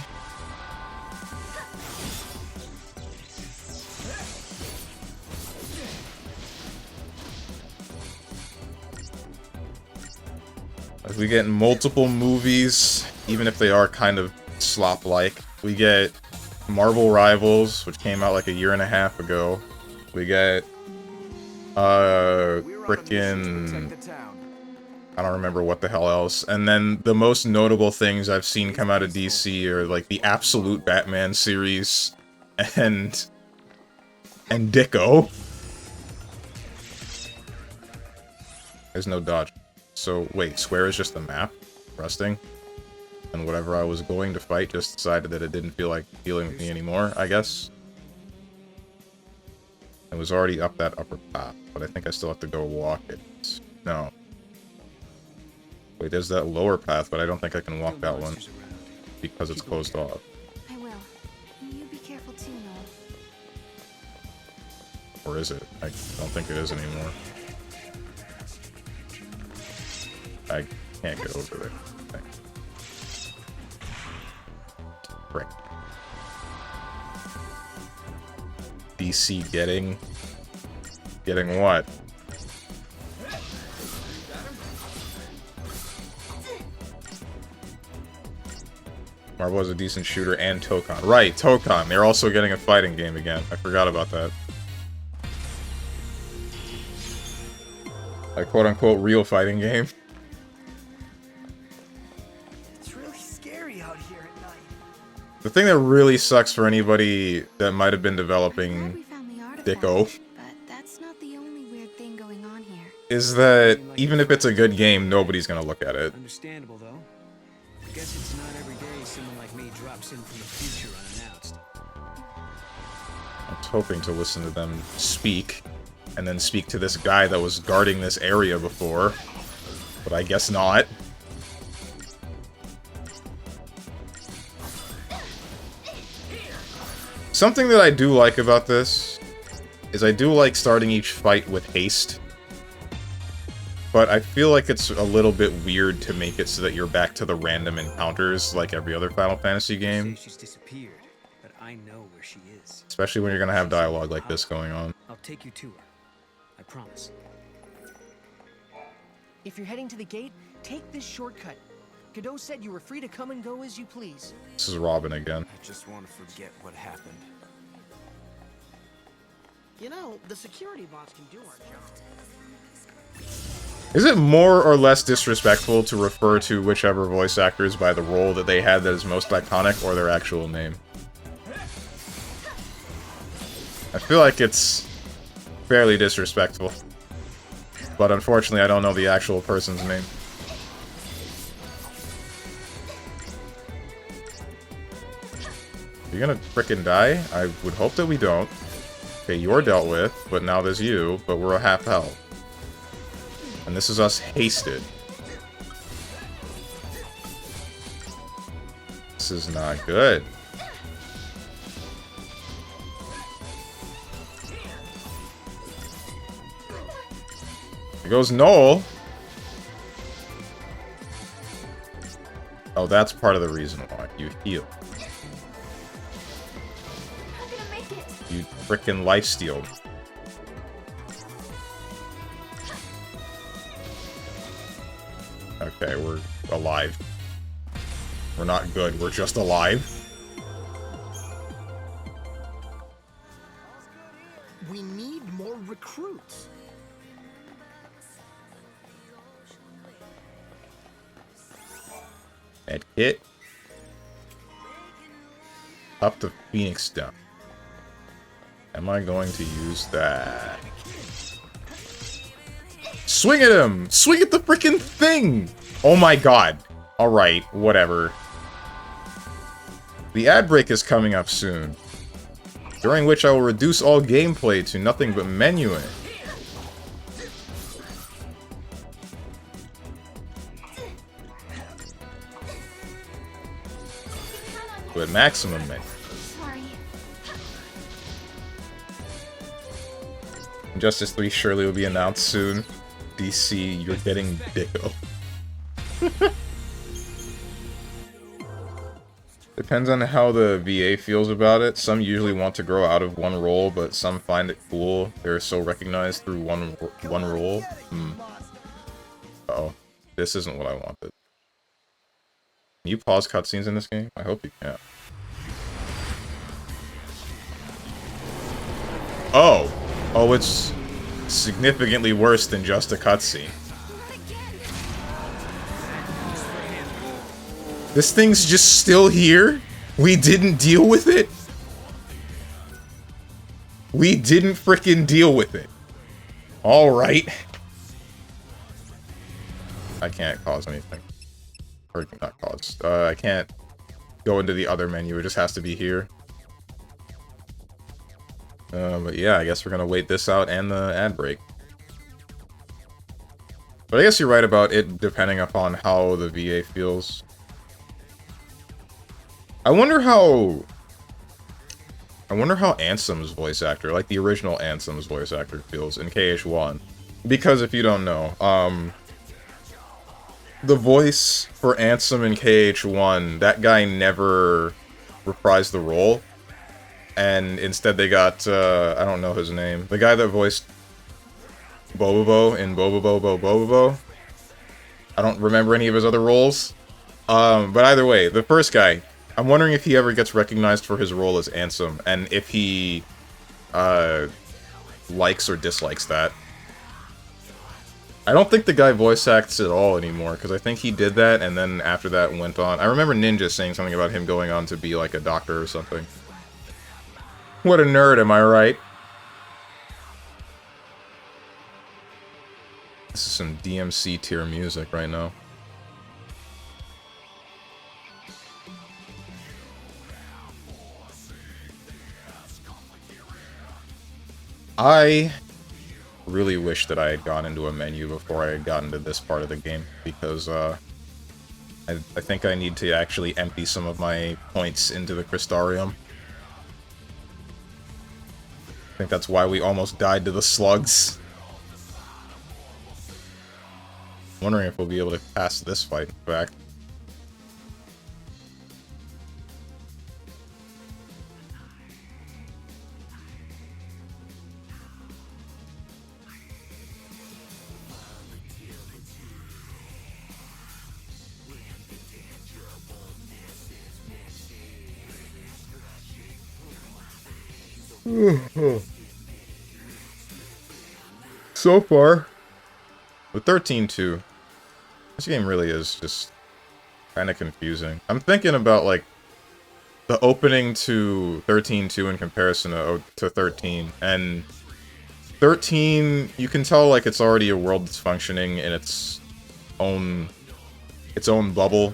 Like, we get multiple movies, even if they are kind of slop-like. We get Marvel Rivals, which came out like a year and a half ago. We get, frickin'... I don't remember what the hell else. And then the most notable things I've seen come out of DC are like the Absolute Batman series and Dicko. There's no dodge. So wait, square is just the map resting, and whatever I was going to fight just decided that it didn't feel like dealing with me anymore, I guess. It was already up that upper path, but I think I still have to go walk it. No. Wait, there's that lower path, but I don't think I can walk that one because it's closed off. I will. You be careful too, Noel. Or is it? I don't think it is anymore. I can't get over there. Okay. Frick. DC getting what? Marvel is a decent shooter, and Tokon. Right, Tokon. They're also getting a fighting game again. I forgot about that. A quote-unquote real fighting game. It's really scary out here at night. The thing that really sucks for anybody that might have been developing Dicko But that's not the only weird thing going on here. is that even if it's a good game, nobody's gonna look at it. Understandable, though. I guess it's not every day someone like me drops in from the future unannounced. I was hoping to listen to them speak, and then speak to this guy that was guarding this area before, but I guess not. Something that I do like about this is I do like starting each fight with haste, but I feel like it's a little bit weird to make it so that you're back to the random encounters like every other Final Fantasy game. She's disappeared, but I know where she is. Especially when you're gonna have dialogue like this going on. I'll take you to her. I promise. If you're heading to the gate, take this shortcut. Godot said you were free to come and go as you please. This is Robin again. I just want to forget what happened. You know, the security bots can do our job. Is it more or less disrespectful to refer to whichever voice actors by the role that they had that is most iconic or their actual name? I feel like it's fairly disrespectful. But unfortunately, I don't know the actual person's name. You're gonna frickin' die? I would hope that we don't. Okay, you're dealt with, but now there's you, but we're a half health. And this is us hasted. This is not good. Here goes Noel. Oh, that's part of the reason why you heal. You frickin' lifesteal. Okay, we're alive. We're not good, we're just alive. We need more recruits. Medkit. Up to Phoenix Stone. Am I going to use that? Swing at him! Swing at the freaking thing! Oh my god. Alright, whatever. The ad break is coming up soon, during which I will reduce all gameplay to nothing but menuing. But maximum menu. Injustice 3 surely will be announced soon. DC, you're getting Dicko. Depends on how the VA feels about it. Some usually want to grow out of one role, but some find it cool. They're so recognized through one role. Uh-oh. This isn't what I wanted. Can you pause cutscenes in this game? I hope you can. Oh! Oh, it's significantly worse than just a cutscene. This thing's just still here? We didn't deal with it? We didn't frickin' deal with it. Alright. I can't cause anything. Or not cause. I can't go into the other menu. It just has to be here. But yeah, I guess we're gonna wait this out and the ad break. But I guess you're right about it depending upon how the VA feels. I wonder how Ansem's voice actor, like the original Ansem's voice actor, feels in KH1. Because if you don't know, the voice for Ansem in KH1, that guy never reprised the role. And instead they got, I don't know his name. The guy that voiced Bobobo in Bobobo. I don't remember any of his other roles. But either way, the first guy, I'm wondering if he ever gets recognized for his role as Ansem, and if he likes or dislikes that. I don't think the guy voice acts at all anymore, because I think he did that, and then after that went on. I remember Ninja saying something about him going on to be like a doctor or something. What a nerd, am I right? This is some DMC tier music right now. I really wish that I had gone into a menu before I had gotten to this part of the game, because I think I need to actually empty some of my points into the Crystarium. I think that's why we almost died to the slugs. Wondering if we'll be able to pass this fight, in fact. So far, with 13-2, this game really is just kind of confusing. I'm thinking about, like, the opening to 13-2 in comparison to 13, and 13, you can tell, like, it's already a world that's functioning in its own bubble.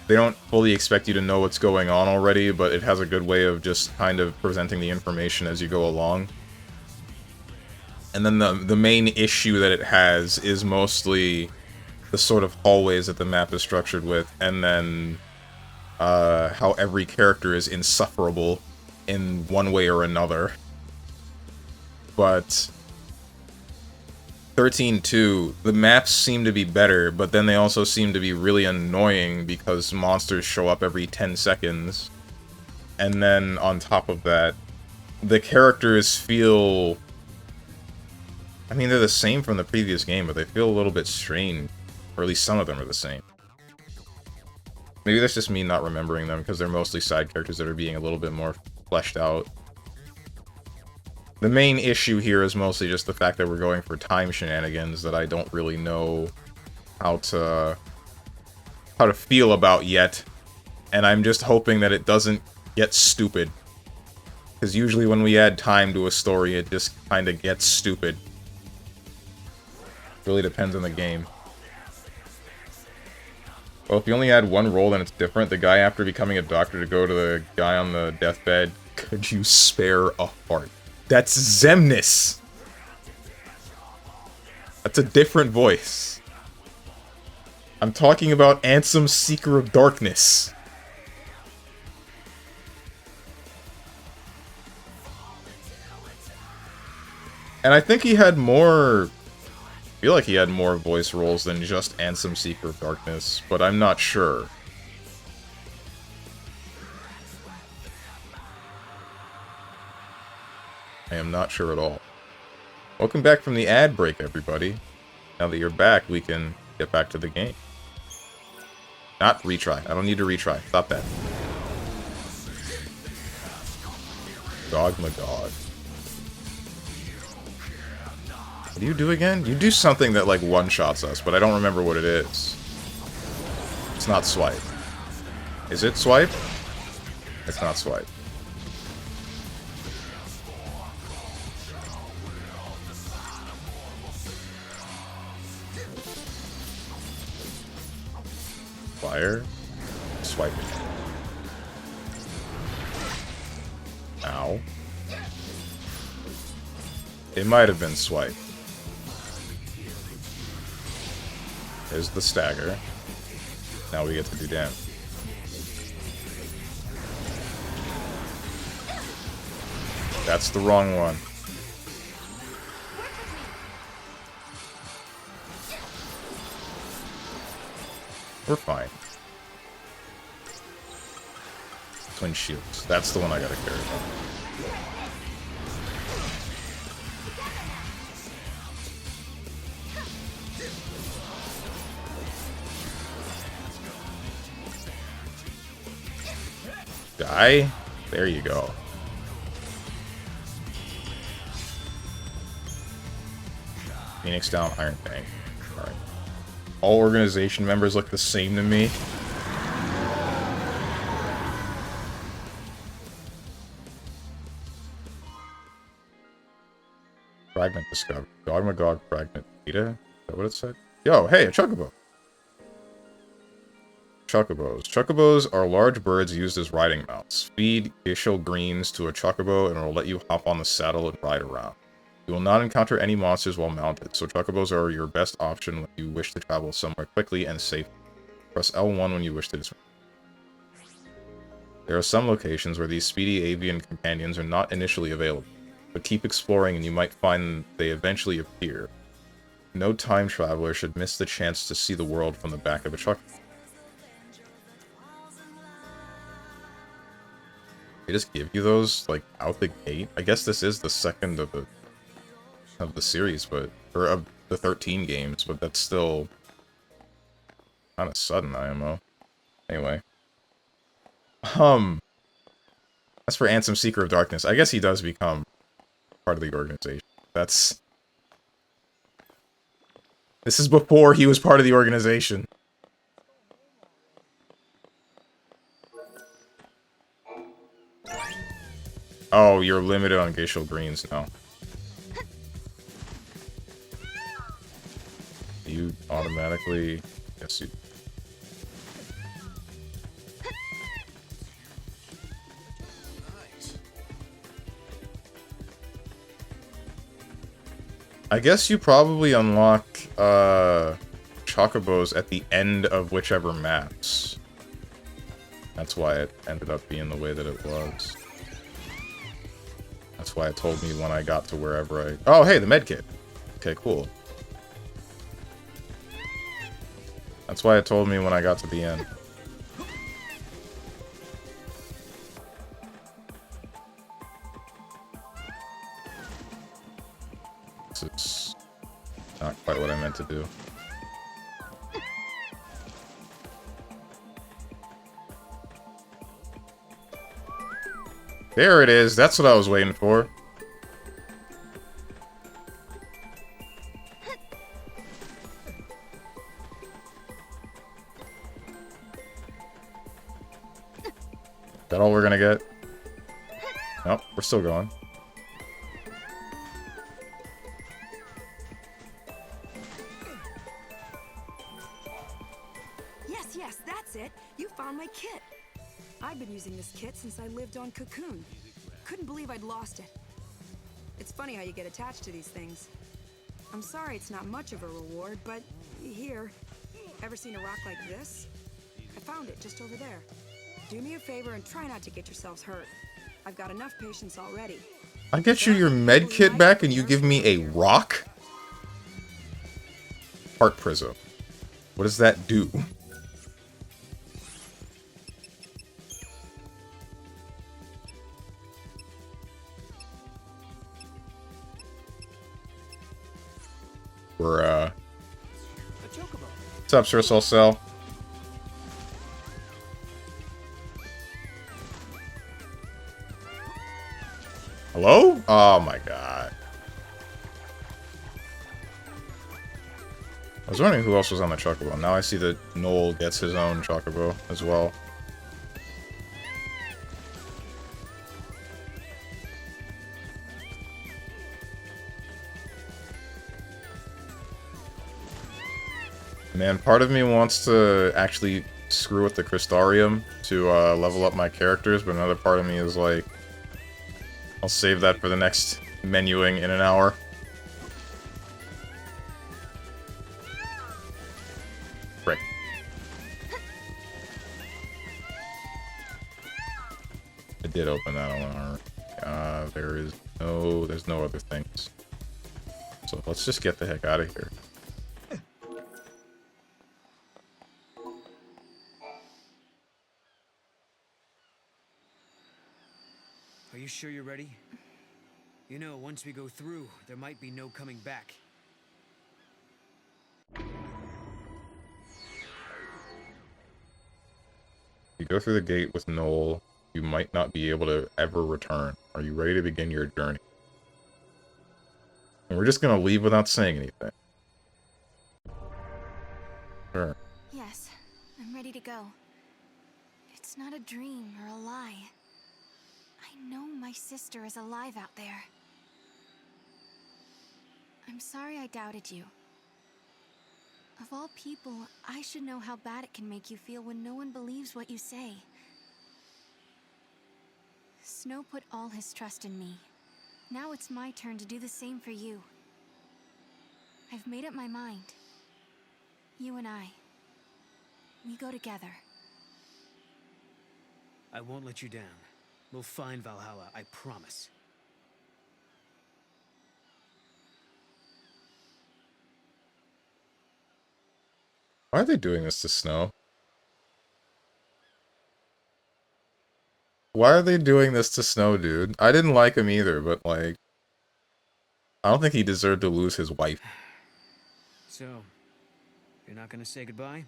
They don't fully expect you to know what's going on already, but it has a good way of just kind of presenting the information as you go along. And then the main issue that it has is mostly the sort of hallways that the map is structured with, and then how every character is insufferable in one way or another. But 13-2, the maps seem to be better, but then they also seem to be really annoying because monsters show up every 10 seconds. And then on top of that, the characters feel... I mean, they're the same from the previous game, but they feel a little bit strange. Or at least some of them are the same. Maybe that's just me not remembering them, because they're mostly side characters that are being a little bit more fleshed out. The main issue here is mostly just the fact that we're going for time shenanigans that I don't really know how to feel about yet. And I'm just hoping that it doesn't get stupid. Because usually when we add time to a story, it just kind of gets stupid. Really depends on the game. Well, if you only add one role, then it's different. The guy after becoming a doctor to go to the guy on the deathbed, could you spare a heart? That's Xemnas! That's a different voice. I'm talking about Ansem, Seeker of Darkness. And I think he had more... I feel like he had more voice roles than just Ansem, Seeker of Darkness, but I'm not sure. I am not sure at all. Welcome back from the ad break, everybody. Now that you're back, we can get back to the game. Not retry. I don't need to retry. Stop that. Dogma God. What do you do again? You do something that, like, one-shots us, but I don't remember what it is. It's not swipe. Is it swipe? It's not swipe. Fire. Swiping. Ow. It might have been swipe. There's the stagger. Now we get to do damage. That's the wrong one. We're fine. Twin shields. That's the one I gotta care about. die? There you go. Phoenix down, Iron Fang. Alright. All organization members look the same to me. Fragment discovered. Dogmagog fragment. Beta? Is that what it said? Yo, hey, a chocobo! Chocobos. Chocobos are large birds used as riding mounts. Feed glacial greens to a chocobo and it will let you hop on the saddle and ride around. You will not encounter any monsters while mounted, so chocobos are your best option when you wish to travel somewhere quickly and safely. Press L1 when you wish to dismount. There are some locations where these speedy avian companions are not initially available, but keep exploring and you might find they eventually appear. No time traveler should miss the chance to see the world from the back of a chocobo. They just give you those, like, out the gate? I guess this is the second of the series, but... or of the 13 games, but that's still... kind of sudden, IMO. Anyway. As for Ansem, Seeker of Darkness, I guess he does become part of the organization. That's... this is before he was part of the organization. Oh, you're limited on glacial greens now. You automatically... yes, you... I guess you probably unlock, chocobos at the end of whichever maps. That's why it ended up being the way that it was. That's why it told me when I got to wherever I... oh, hey, the medkit! Okay, cool. That's why it told me when I got to the end. This is not quite what I meant to do. There it is. That's what I was waiting for. Is that all we're gonna get? Nope, we're still going. Yes, that's it. You found my kit. I've been using this kit since I lived on Cocoon. Couldn't believe I'd lost it. It's funny how you get attached to these things. I'm sorry it's not much of a reward, but here. Ever seen a rock like this? I found it just over there. Do me a favor and try not to get yourselves hurt. I've got enough patience already. I get you your med kit back and you give me a rock? Heart Prism. What does that do? We're, what's up, Sir Soul Cell? Hello? Oh my god. I was wondering who else was on the Chocobo. Now I see that Noel gets his own Chocobo as well. Man, part of me wants to actually screw with the Crystarium to level up my characters, but another part of me is like, I'll save that for the next menuing in an hour. Frick. I did open that alarm. There's no other things. So let's just get the heck out of here. Are you sure you're ready? You know, once we go through, there might be no coming back. You go through the gate with Noel. You might not be able to ever return. Are you ready to begin your journey? And we're just gonna leave without saying anything. Sure. Yes, I'm ready to go. It's not a dream or a lie. I know my sister is alive out there. I'm sorry I doubted you. Of all people, I should know how bad it can make you feel when no one believes what you say. Snow put all his trust in me. Now it's my turn to do the same for you. I've made up my mind. You and I. We go together. I won't let you down. We'll find Valhalla, I promise. Why are they doing this to Snow? Why are they doing this to Snow, dude? I didn't like him either, but, like... I don't think he deserved to lose his wife. So, you're not gonna say goodbye?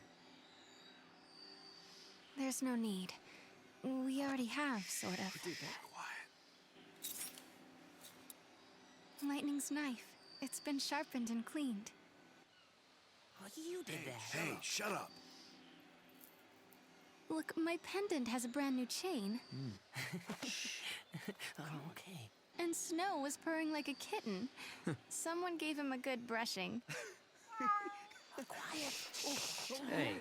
There's no need. We already have, sort of. Lightning's knife. It's been sharpened and cleaned. Oh, you did that. Hey, shut up. Look, my pendant has a brand new chain. Oh, okay. And Snow was purring like a kitten. Someone gave him a good brushing. Quiet. Hey.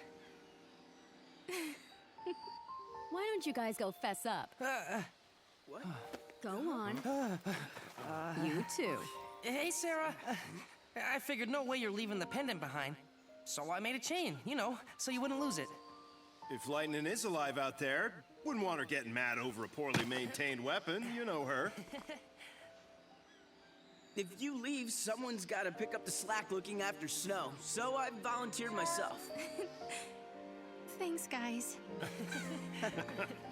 Why don't you guys go fess up? What? Go on. You too. Hey, Sarah. I figured no way you're leaving the pendant behind. So I made a chain, you know, so you wouldn't lose it. If Lightning is alive out there, wouldn't want her getting mad over a poorly maintained weapon. You know her. If you leave, someone's got to pick up the slack looking after Snow. So I volunteered myself. Thanks, guys.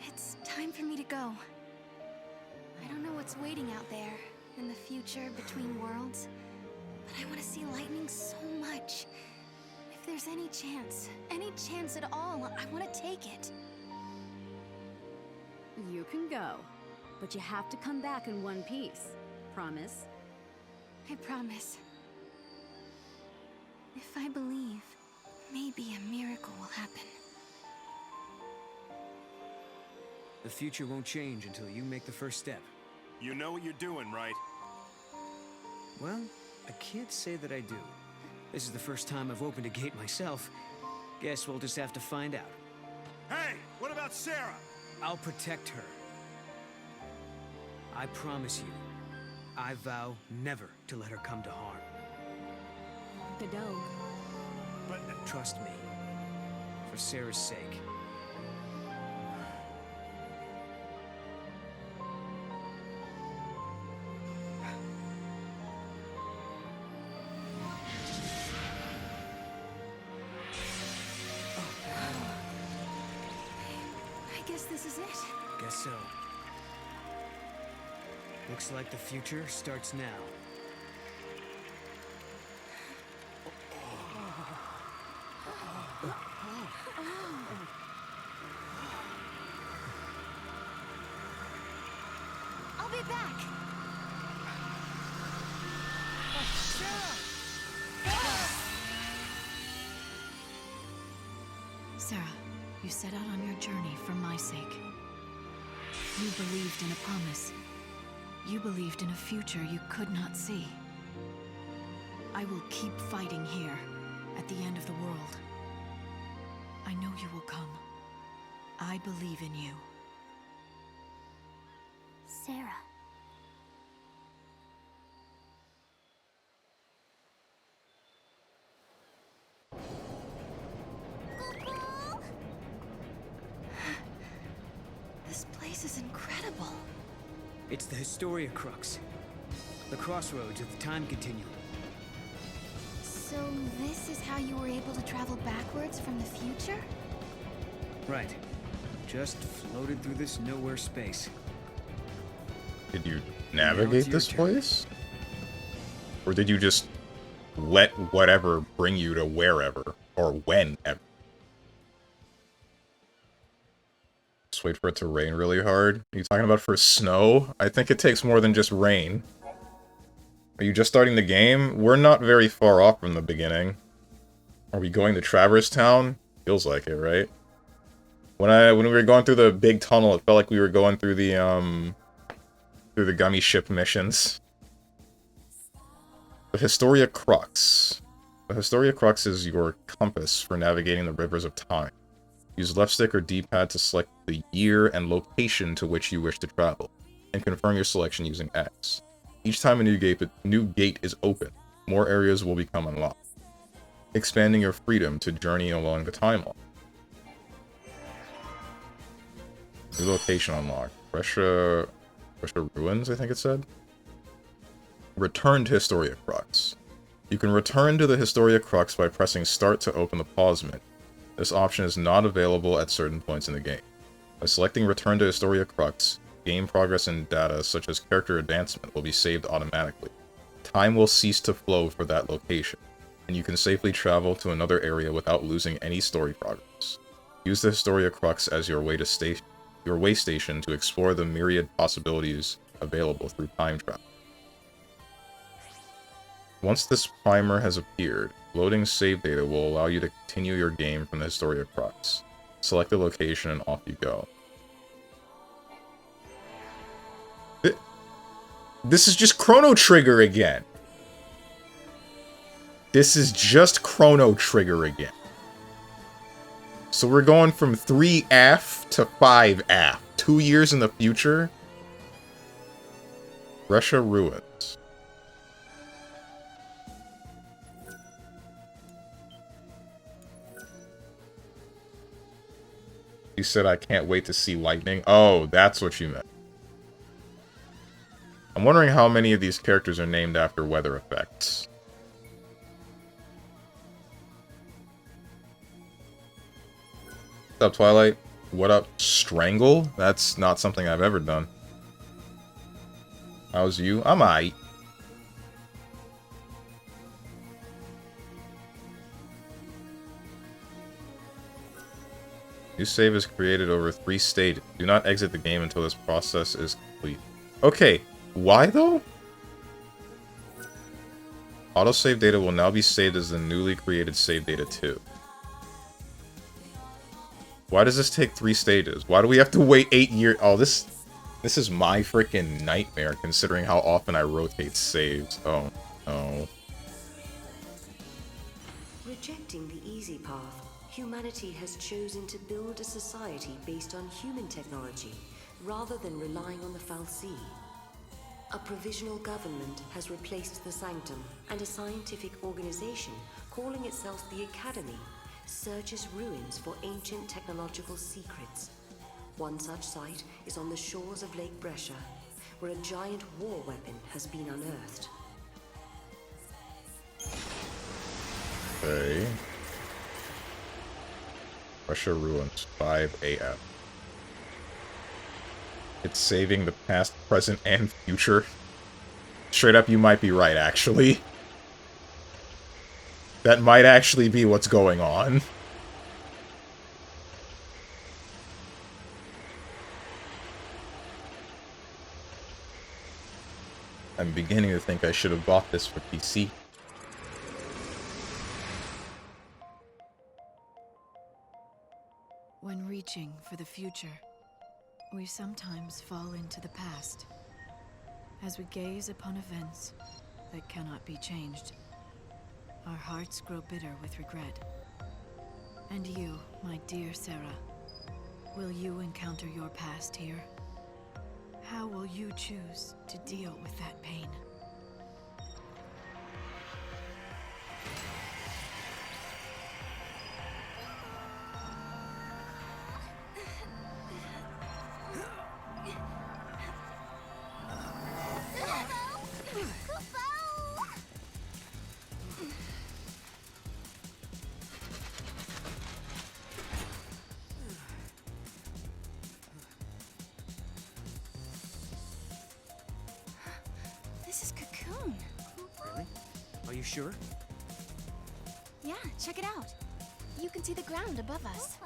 It's time for me to go. I don't know what's waiting out there in the future between worlds, but I want to see Lightning so much. If there's any chance at all, I want to take it. You can go, but you have to come back in one piece. Promise? I promise. If I believe, maybe a miracle will happen. The future won't change until you make the first step. You know what you're doing, right? Well, I can't say that I do. This is the first time I've opened a gate myself. Guess we'll just have to find out. Hey, what about Sarah? I'll protect her. I promise you. I vow never to let her come to harm. Godot. But trust me, for Sarah's sake. I guess this is it. Guess so. Looks like the future starts now. I'll be back. Sarah, you set out on your journey for my sake. You believed in a promise. You believed in a future you could not see. I will keep fighting here, at the end of the world. I know you will come. I believe in you. Sarah. This place is incredible. It's the Historia Crux. The crossroads of the time continuum. So this is how you were able to travel backwards from the future? Right. Just floated through this nowhere space. Did you Now navigate it's your this turn. place? Or did you just let whatever bring you to wherever? Or whenever? Just wait for it to rain really hard. Are you talking about for snow? I think it takes more than just rain. Are you just starting the game? We're not very far off from the beginning. Are we going to Traverse Town? Feels like it, right? When we were going through the big tunnel, it felt like we were going through the gummy ship missions. The Historia Crux. The Historia Crux is your compass for navigating the rivers of time. Use left stick or D-pad to select the year and location to which you wish to travel, and confirm your selection using X. Each time a new gate is open, more areas will become unlocked, expanding your freedom to journey along the timeline. New location unlocked. Russia Ruins, I think it said? Return to Historia Crux. You can return to the Historia Crux by pressing Start to open the pause menu. This option is not available at certain points in the game. By selecting Return to Historia Crux, game progress and data such as character advancement will be saved automatically. Time will cease to flow for that location, and you can safely travel to another area without losing any story progress. Use the Historia Crux as your way station to explore the myriad possibilities available through time travel. Once this primer has appeared, loading save data will allow you to continue your game from the Historia Crux. Select the location and off you go. This is just Chrono Trigger again. This is just Chrono Trigger again. So we're going from 3F to 5F. 2 years in the future. Russia Ruins. You said I can't wait to see lightning. Oh, that's what you meant. I'm wondering how many of these characters are named after weather effects. What's up, Twilight? What up, Strangle? That's not something I've ever done. How's you? I'm aight. New save is created over 3 stages. Do not exit the game until this process is complete. Okay, why though? Autosave data will now be saved as the newly created save data 2. Why does this take 3 stages? Why do we have to wait 8 years? Oh, this is my freaking nightmare considering how often I rotate saves. Oh, no. Rejecting the easy path, humanity has chosen to build a society based on human technology rather than relying on the fal'Cie. A provisional government has replaced the Sanctum, and a scientific organization calling itself the Academy searches ruins for ancient technological secrets. One such site is on the shores of Lake Brescia, where a giant war weapon has been unearthed. Okay. Russia Ruins, 5 AF. It's saving the past, present, and future. Straight up, you might be right, actually. That might actually be what's going on. I'm beginning to think I should have bought this for PC. When reaching for the future, we sometimes fall into the past. As we gaze upon events that cannot be changed, our hearts grow bitter with regret. And you, my dear Sarah, will you encounter your past here? How will you choose to deal with that pain? This is Cocoon. Really? Are you sure? Yeah, check it out. You can see the ground above us.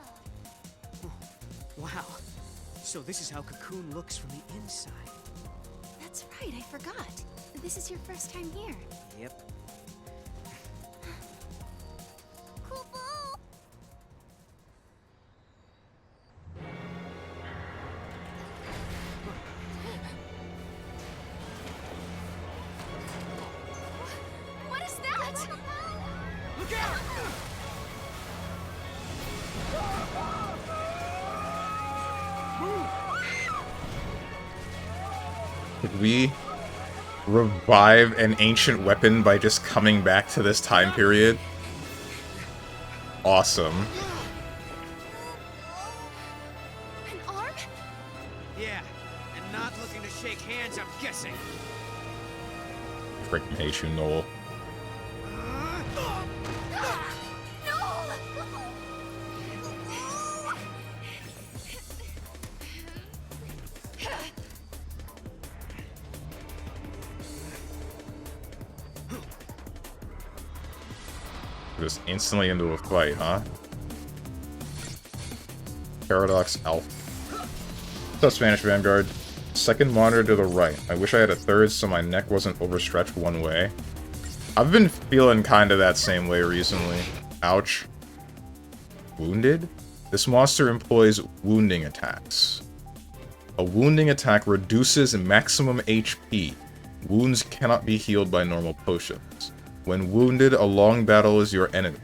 Wow. So this is how Cocoon looks from the inside. That's right, I forgot. This is your first time here. Yep. Cool. What is that? Look out! Could we revive an ancient weapon by just coming back to this time period? Awesome. An arm? Yeah, and not looking to shake hands, I'm guessing. Freaking hate you, Noel. Just instantly into a fight, huh? Paradox Alpha. What's up, Spanish Vanguard? Second monitor to the right. I wish I had a third so my neck wasn't overstretched one way. I've been feeling kind of that same way recently. Ouch. Wounded? This monster employs wounding attacks. A wounding attack reduces maximum HP. Wounds cannot be healed by normal potions. When wounded, a long battle is your enemy.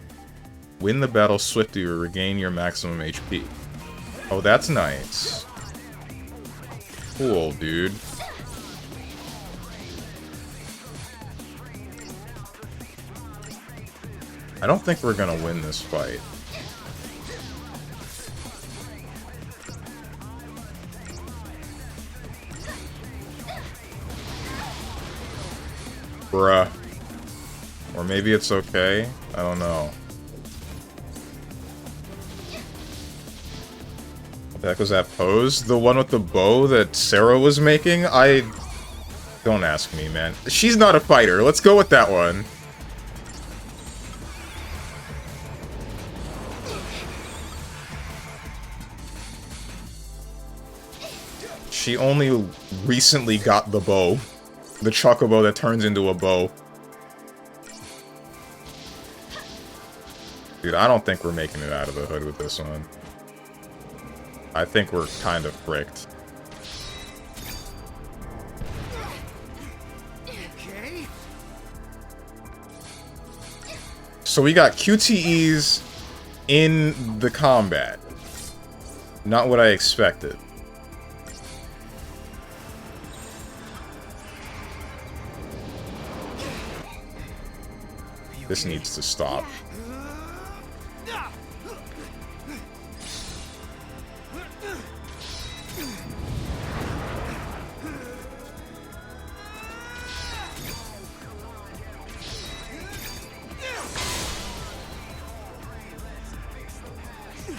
Win the battle swiftly or regain your maximum HP. Oh, that's nice. Cool, dude. I don't think we're gonna win this fight. Bruh. Or maybe it's okay? I don't know. What the heck was that pose? The one with the bow that Sarah was making? Don't ask me, man. She's not a fighter. Let's go with that one. She only recently got the bow. The chocobo that turns into a bow. Dude, I don't think we're making it out of the hood with this one. I think we're kind of fricked. Okay. So we got QTEs in the combat. Not what I expected. This needs to stop.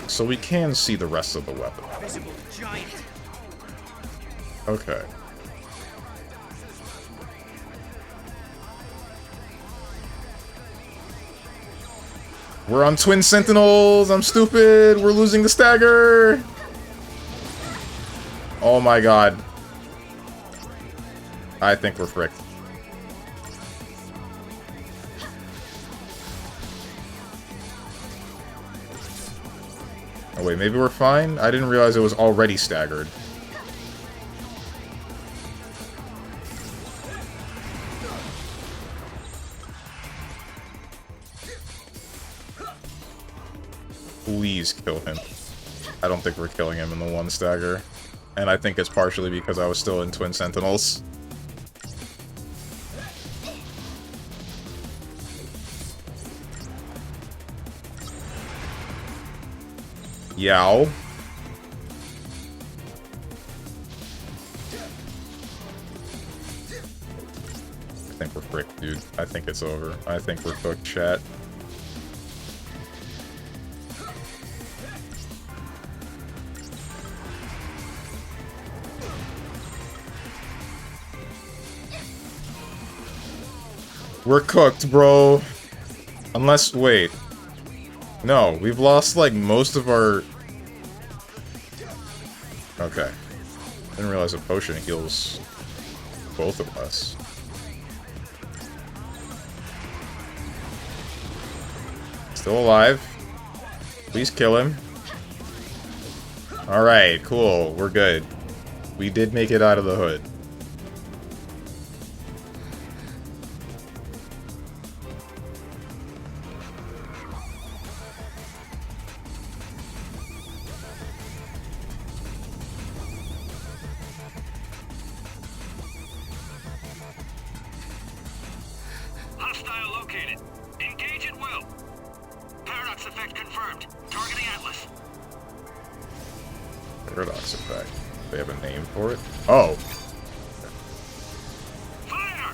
So we can see the rest of the weapon. Visible giant. Okay. We're on Twin Sentinels! I'm stupid! We're losing the stagger! Oh my god. I think we're fricked. Oh wait, maybe we're fine? I didn't realize it was already staggered. Please kill him. I don't think we're killing him in the one stagger. And I think it's partially because I was still in Twin Sentinels. Yow. I think we're fricked, dude. I think it's over. I think we're cooked, chat. We're cooked, bro. Unless, wait. No, we've lost, like, most of our... Okay. Didn't realize a potion heals both of us. Still alive. Please kill him. Alright, cool. We're good. We did make it out of the hood. Hostile located. Engage at will. Paradox effect confirmed. Targeting Atlas. Paradox effect. They have a name for it? Oh! Fire!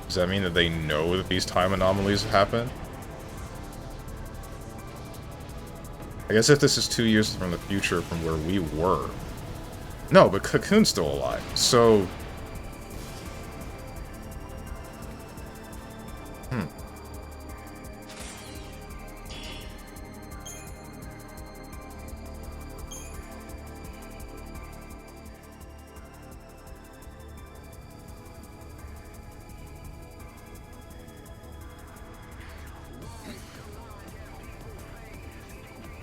Does that mean that they know that these time anomalies happen? I guess if this is 2 years from the future from where we were... No, but Cocoon's still alive, so...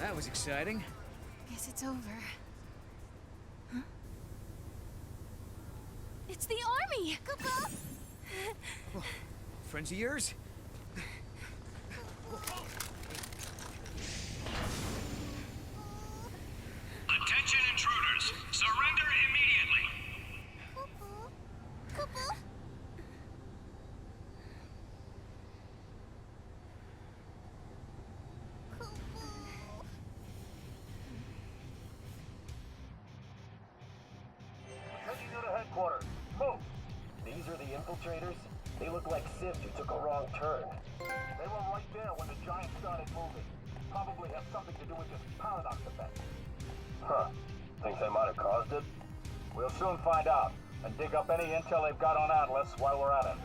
That was exciting. Guess it's over. Huh? It's the army! Friends of yours? Attention intruders. Surrender immediately. Taking you to headquarters. Move! These are the infiltrators? They look like civs who took a wrong turn. They were right there when the giant started moving. Probably have something to do with this paradox effect. Huh. Think they might have caused it? We'll soon find out, and dig up any intel they've got on Atlas while we're at it.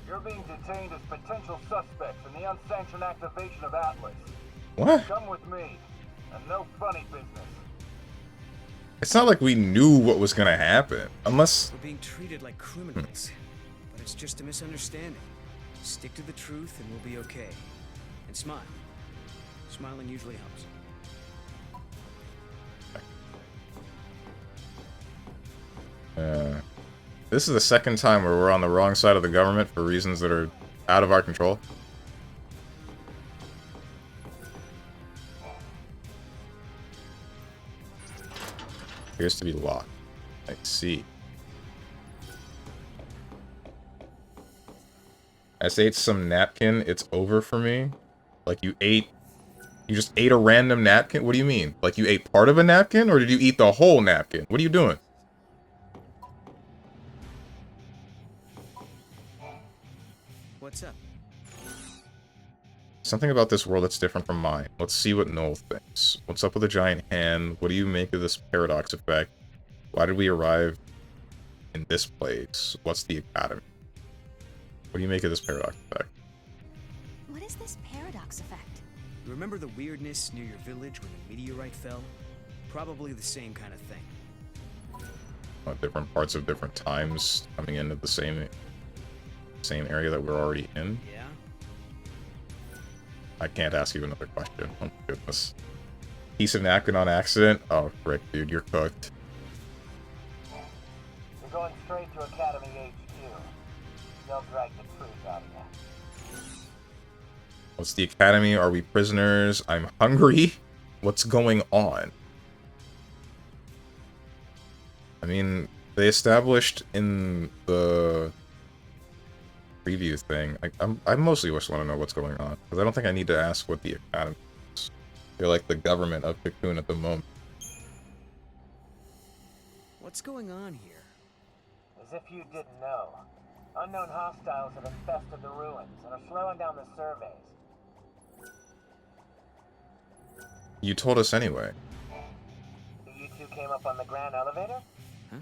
You're being detained as potential suspects in the unsanctioned activation of Atlas. What? Come with me, and no funny business. It's not like we knew what was gonna happen. Unless... We're being treated like criminals. But it's just a misunderstanding. Stick to the truth and we'll be okay. And smile. Smiling usually helps. This is the second time where we're on the wrong side of the government for reasons that are out of our control. Appears to be locked. I see. I ate some napkin, it's over for me. Like you just ate a random napkin? What do you mean? Like you ate part of a napkin, or did you eat the whole napkin? What are you doing? What's up? Something about this world that's different from mine. Let's see what Noel thinks. What's up with the giant hand? What do you make of this paradox effect? Why did we arrive in this place? What's the academy? What do you make of this paradox effect? What is this paradox effect? You remember the weirdness near your village when the meteorite fell? Probably the same kind of thing. Different parts of different times coming into the same area that we're already in? Yeah? I can't ask you another question. Oh my goodness. Piece of napkin on accident? Oh, frick, dude, you're cooked. You're going straight to Academy HQ. They'll drag the truth out of you. What's the academy? Are we prisoners? I'm hungry? What's going on? I mean, they established in the preview thing. I mostly just want to know what's going on, because I don't think I need to ask what the academy is. They're like the government of Cocoon at the moment. What's going on here? As if you didn't know. Unknown hostiles have infested the ruins and are slowing down the surveys. You told us anyway. You two came up on the grand elevator? Huh?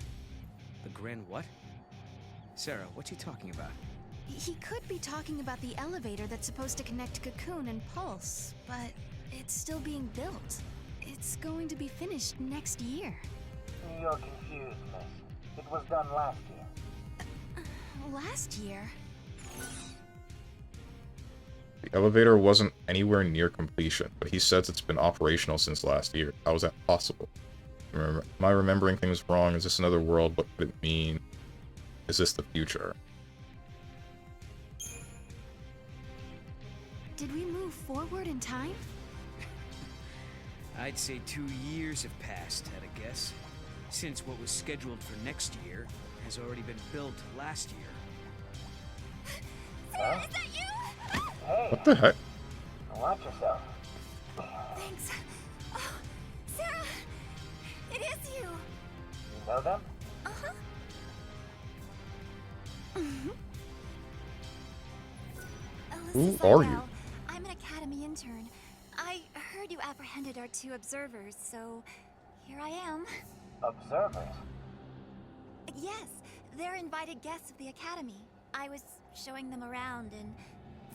The grand what? Sarah, what's he talking about? He could be talking about the elevator that's supposed to connect Cocoon and Pulse, but it's still being built. It's going to be finished next year. You're confused, miss. It was done last year. Last year? The elevator wasn't anywhere near completion, but he says it's been operational since last year. How is that possible? Am I remembering things wrong? Is this another world? What could it mean? Is this the future? Did we move forward in time? I'd say 2 years have passed, at a guess, since what was scheduled for next year has already been built last year. Huh? Is that you? Hey! What the heck? Watch yourself. Thanks. Oh, Sarah! It is you! You know them? Uh-huh. Who are you? I'm an Academy intern. I heard you apprehended our 2 observers, so here I am. Observers? Yes, they're invited guests of the Academy. I was showing them around and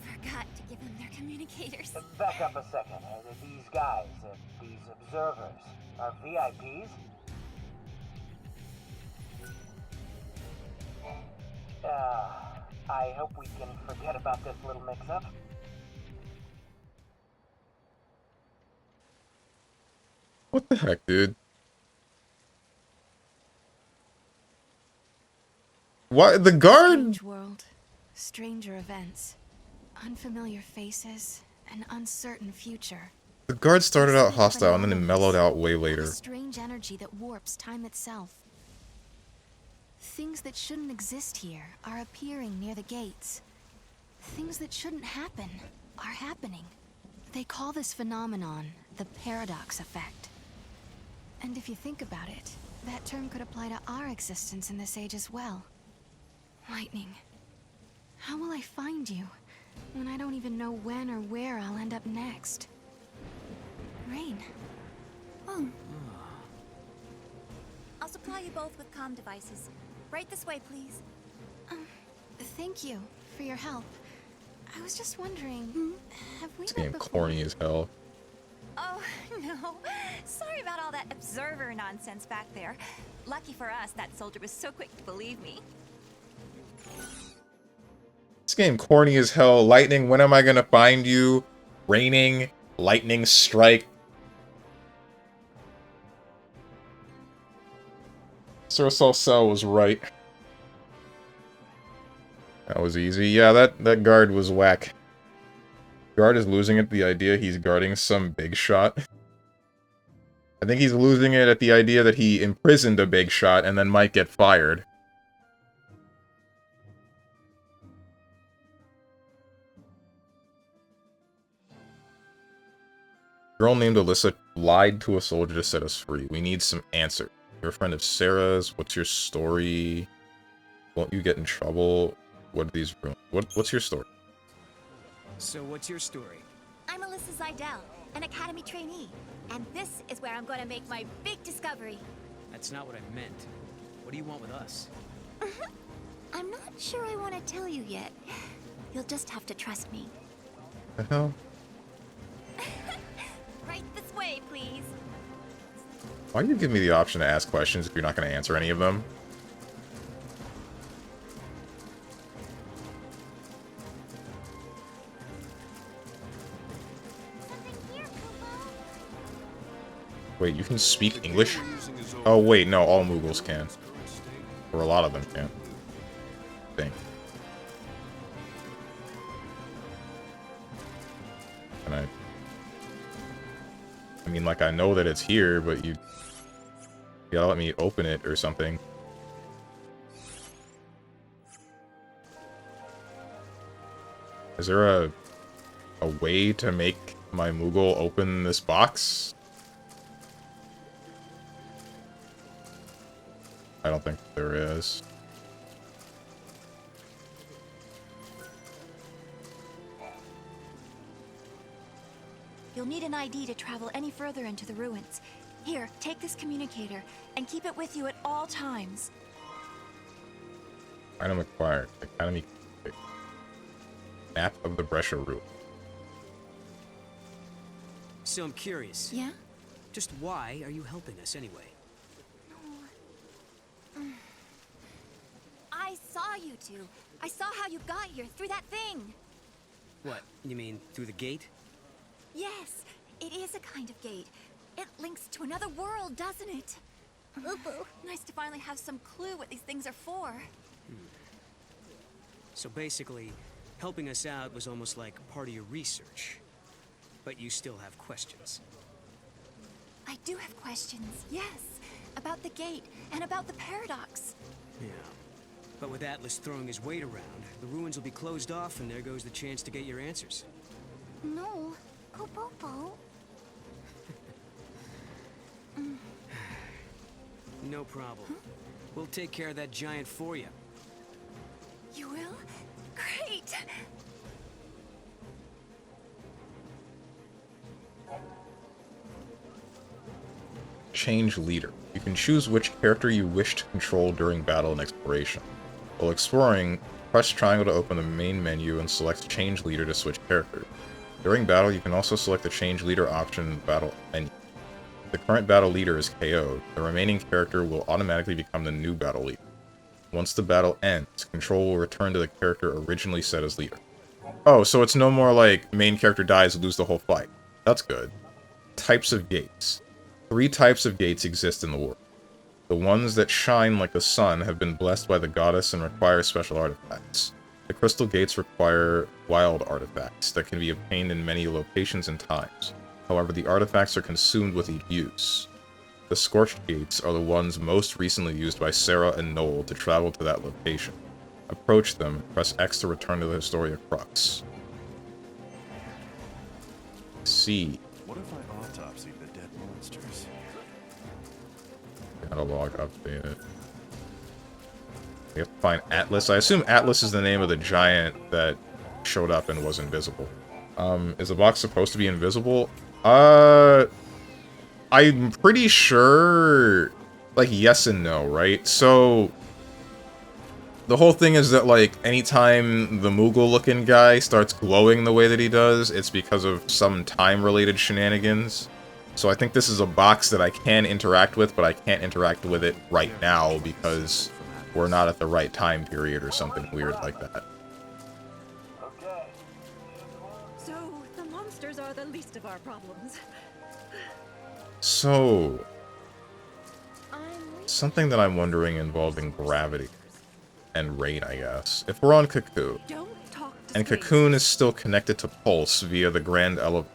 forgot to give them their communicators. Back up a second. These guys, these observers, are VIPs? I hope we can forget about this little mix-up. What the heck, dude? Why the guard? Strange world, stranger events, unfamiliar faces, an uncertain future. The guard started out hostile and then it mellowed out way later. A strange energy that warps time itself. Things that shouldn't exist here are appearing near the gates. Things that shouldn't happen are happening. They call this phenomenon the paradox effect. And if you think about it, that term could apply to our existence in this age as well. Lightning. How will I find you when I don't even know when or where I'll end up next? Rain. Oh. I'll supply you both with comm devices. Right this way, please. Thank you for your help. I was just wondering, have we This met game before? corny as hell. Oh, no. Sorry about all that observer nonsense back there. Lucky for us, that soldier was so quick to believe me. This game corny as hell. Lightning, when am I gonna find you? Raining, lightning strike. Sir Cell was right. That was easy. Yeah, that guard was whack. Guard is losing it the idea he's guarding some big shot. I think he's losing it at the idea that he imprisoned a big shot and then might get fired. Girl named Alyssa lied to a soldier to set us free. We need some answer. You're a friend of Sarah's. What's your story? Won't you get in trouble? What are these rooms? What's your story? So what's your story? I'm Alyssa Zidell, an Academy trainee. And this is where I'm going to make my big discovery. That's not what I meant. What do you want with us? I'm not sure I want to tell you yet. You'll just have to trust me. The hell? Right this way, please. Why do you give me the option to ask questions if you're not going to answer any of them? Wait, you can speak English? Oh wait, no, all Mughals can. Or a lot of them can. I think. And I mean, like, I know that it's here, but you gotta let me open it or something. Is there a way to make my Moogle open this box? I don't think there is. You'll need an ID to travel any further into the ruins. Here, take this communicator and keep it with you at all times. Item acquired. Academy. Map of the Brescia route. So I'm curious. Yeah? Just why are you helping us anyway? I saw you two. I saw how you got here through that thing. What, you mean through the gate? Yes, it is a kind of gate. It links to another world, doesn't it? Ooh, nice to finally have some clue what these things are for. So basically, helping us out was almost like part of your research. But you still have questions. I do have questions, yes. About the gate and about the paradox. Yeah. But with Atlas throwing his weight around, the ruins will be closed off and there goes the chance to get your answers. No, Popopo. No problem. We'll take care of that giant for you. You will? Great! Change leader. You can choose which character you wish to control during battle and exploration. While exploring, press triangle to open the main menu and select change leader to switch characters. During battle, you can also select the change leader option in the battle menu. If the current battle leader is KO'd, the remaining character will automatically become the new battle leader. Once the battle ends, control will return to the character originally set as leader. Oh, so it's no more like main character dies, lose the whole fight. That's good. Types of gates. 3 types of gates exist in the world. The ones that shine like the sun have been blessed by the goddess and require special artifacts. The crystal gates require wild artifacts that can be obtained in many locations and times. However, the artifacts are consumed with each use. The scorched gates are the ones most recently used by Sarah and Noel to travel to that location. Approach them, press X to return to the Historia Crux. C. What if I autopsy the dead monsters? Catalog updated. We have to find Atlas. I assume Atlas is the name of the giant that showed up and was invisible. Is the box supposed to be invisible? I'm pretty sure, like, yes and no, right? So, the whole thing is that, like, anytime the Moogle-looking guy starts glowing the way that he does, it's because of some time-related shenanigans. So I think this is a box that I can interact with, but I can't interact with it right now because we're not at the right time period or something weird like that. So, the monsters are the least of our problems. So, something that I'm wondering involving gravity and rain, I guess. If we're on Cocoon, and Cocoon is still connected to Pulse via the Grand Elevator,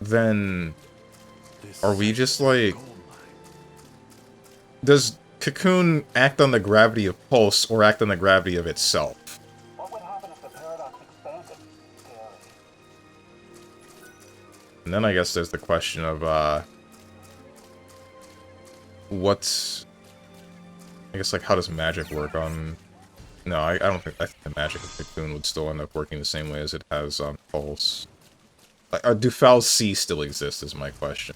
then are we just like... Does Cocoon act on the gravity of Pulse or act on the gravity of itself? What would happen if the paradox expanded? And then I guess there's the question of, what's... I guess, like, how does magic work on... No, I don't think... I think the magic of Cocoon would still end up working the same way as it has on Pulse. Like, do Foul's C still exist, is my question.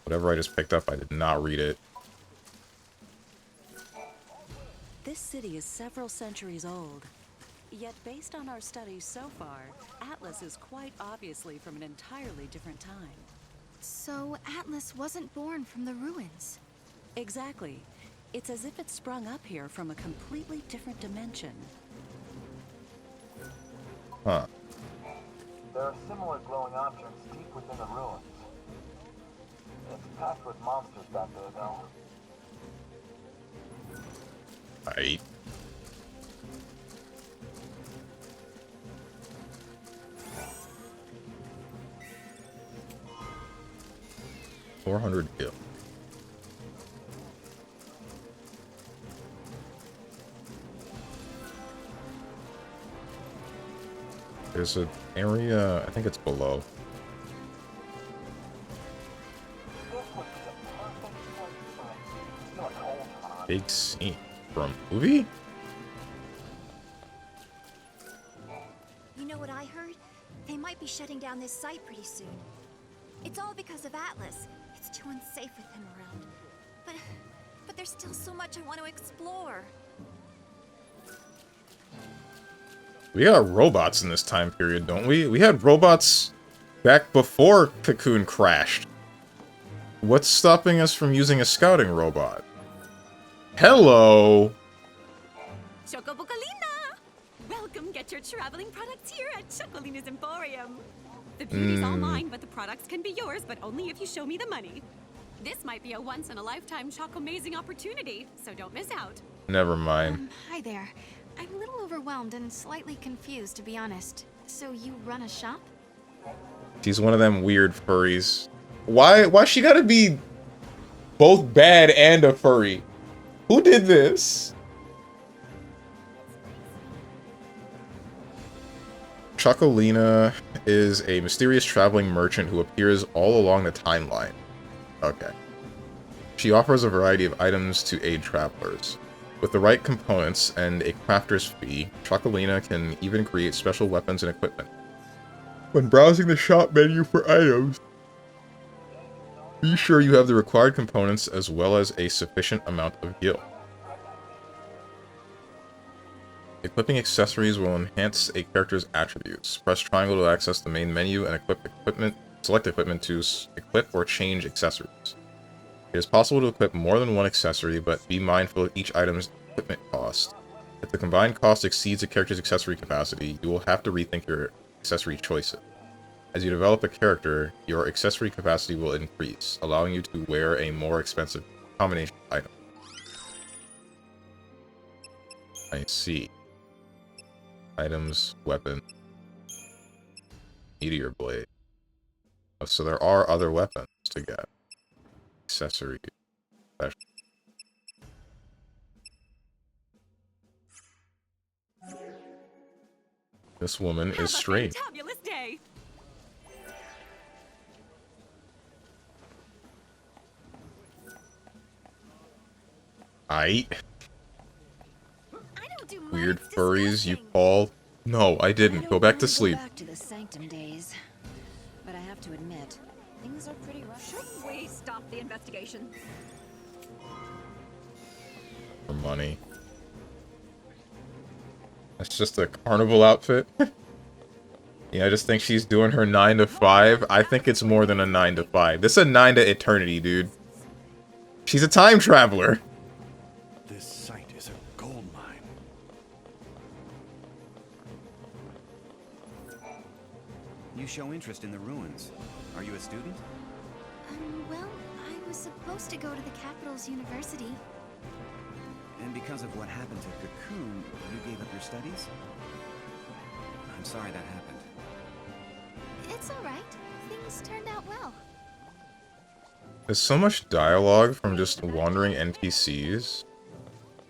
Whatever I just picked up, I did not read it. This city is several centuries old. Yet, based on our studies so far, Atlas is quite obviously from an entirely different time. So, Atlas wasn't born from the ruins? Exactly. It's as if it sprung up here from a completely different dimension. Huh. There are similar glowing objects deep within the ruins. It's packed with monsters back there, though. Right. $400 gil. There's an area, I think it's below. Big scene from movie? You know what I heard? They might be shutting down this site pretty soon. It's all because of Atlas. It's too unsafe with him around. But there's still so much I want to explore. We got robots in this time period, don't we? We had robots back before Cocoon crashed. What's stopping us from using a scouting robot? Hello! Chocobocolina! Welcome, get your traveling products here at Chocolina's Emporium. The beauty's all mine, but the products can be yours, but only if you show me the money. This might be a once-in-a-lifetime Choco-amazing opportunity, so don't miss out. Never mind. Hi there. I'm a little overwhelmed and slightly confused, to be honest. So you run a shop? She's one of them weird furries. Why she gotta be both bad and a furry? Who did this? Chocolina is a mysterious traveling merchant who appears all along the timeline. Okay. She offers a variety of items to aid travelers. With the right components and a crafter's fee, Chocolina can even create special weapons and equipment. When browsing the shop menu for items, be sure you have the required components as well as a sufficient amount of gil. Equipping accessories will enhance a character's attributes. Press triangle to access the main menu and select equipment to equip or change accessories. It is possible to equip more than one accessory, but be mindful of each item's equipment cost. If the combined cost exceeds a character's accessory capacity, you will have to rethink your accessory choices. As you develop a character, your accessory capacity will increase, allowing you to wear a more expensive combination of items. I see. Items, weapon, meteor blade. Oh, so there are other weapons to get. Accessory. Special. This woman is strange. Fabulous day. Weird furries you call? No, I didn't. Go back to sleep. Back to the Sanctum days. But I have to admit, things are pretty rough. Shouldn't we stop the investigation? For money. That's just a carnival outfit. Yeah, I just think she's doing her 9 to 5. I think it's more than a 9 to 5. This is a 9 to eternity, dude. She's a time traveler. This site is a gold mine. You show interest in the ruins. Are you a student? Well, I was supposed to go to the capital's university. And because of what happened to Cocoon, you gave up your studies? I'm sorry that happened. It's alright. Things turned out well. There's so much dialogue from just wandering NPCs.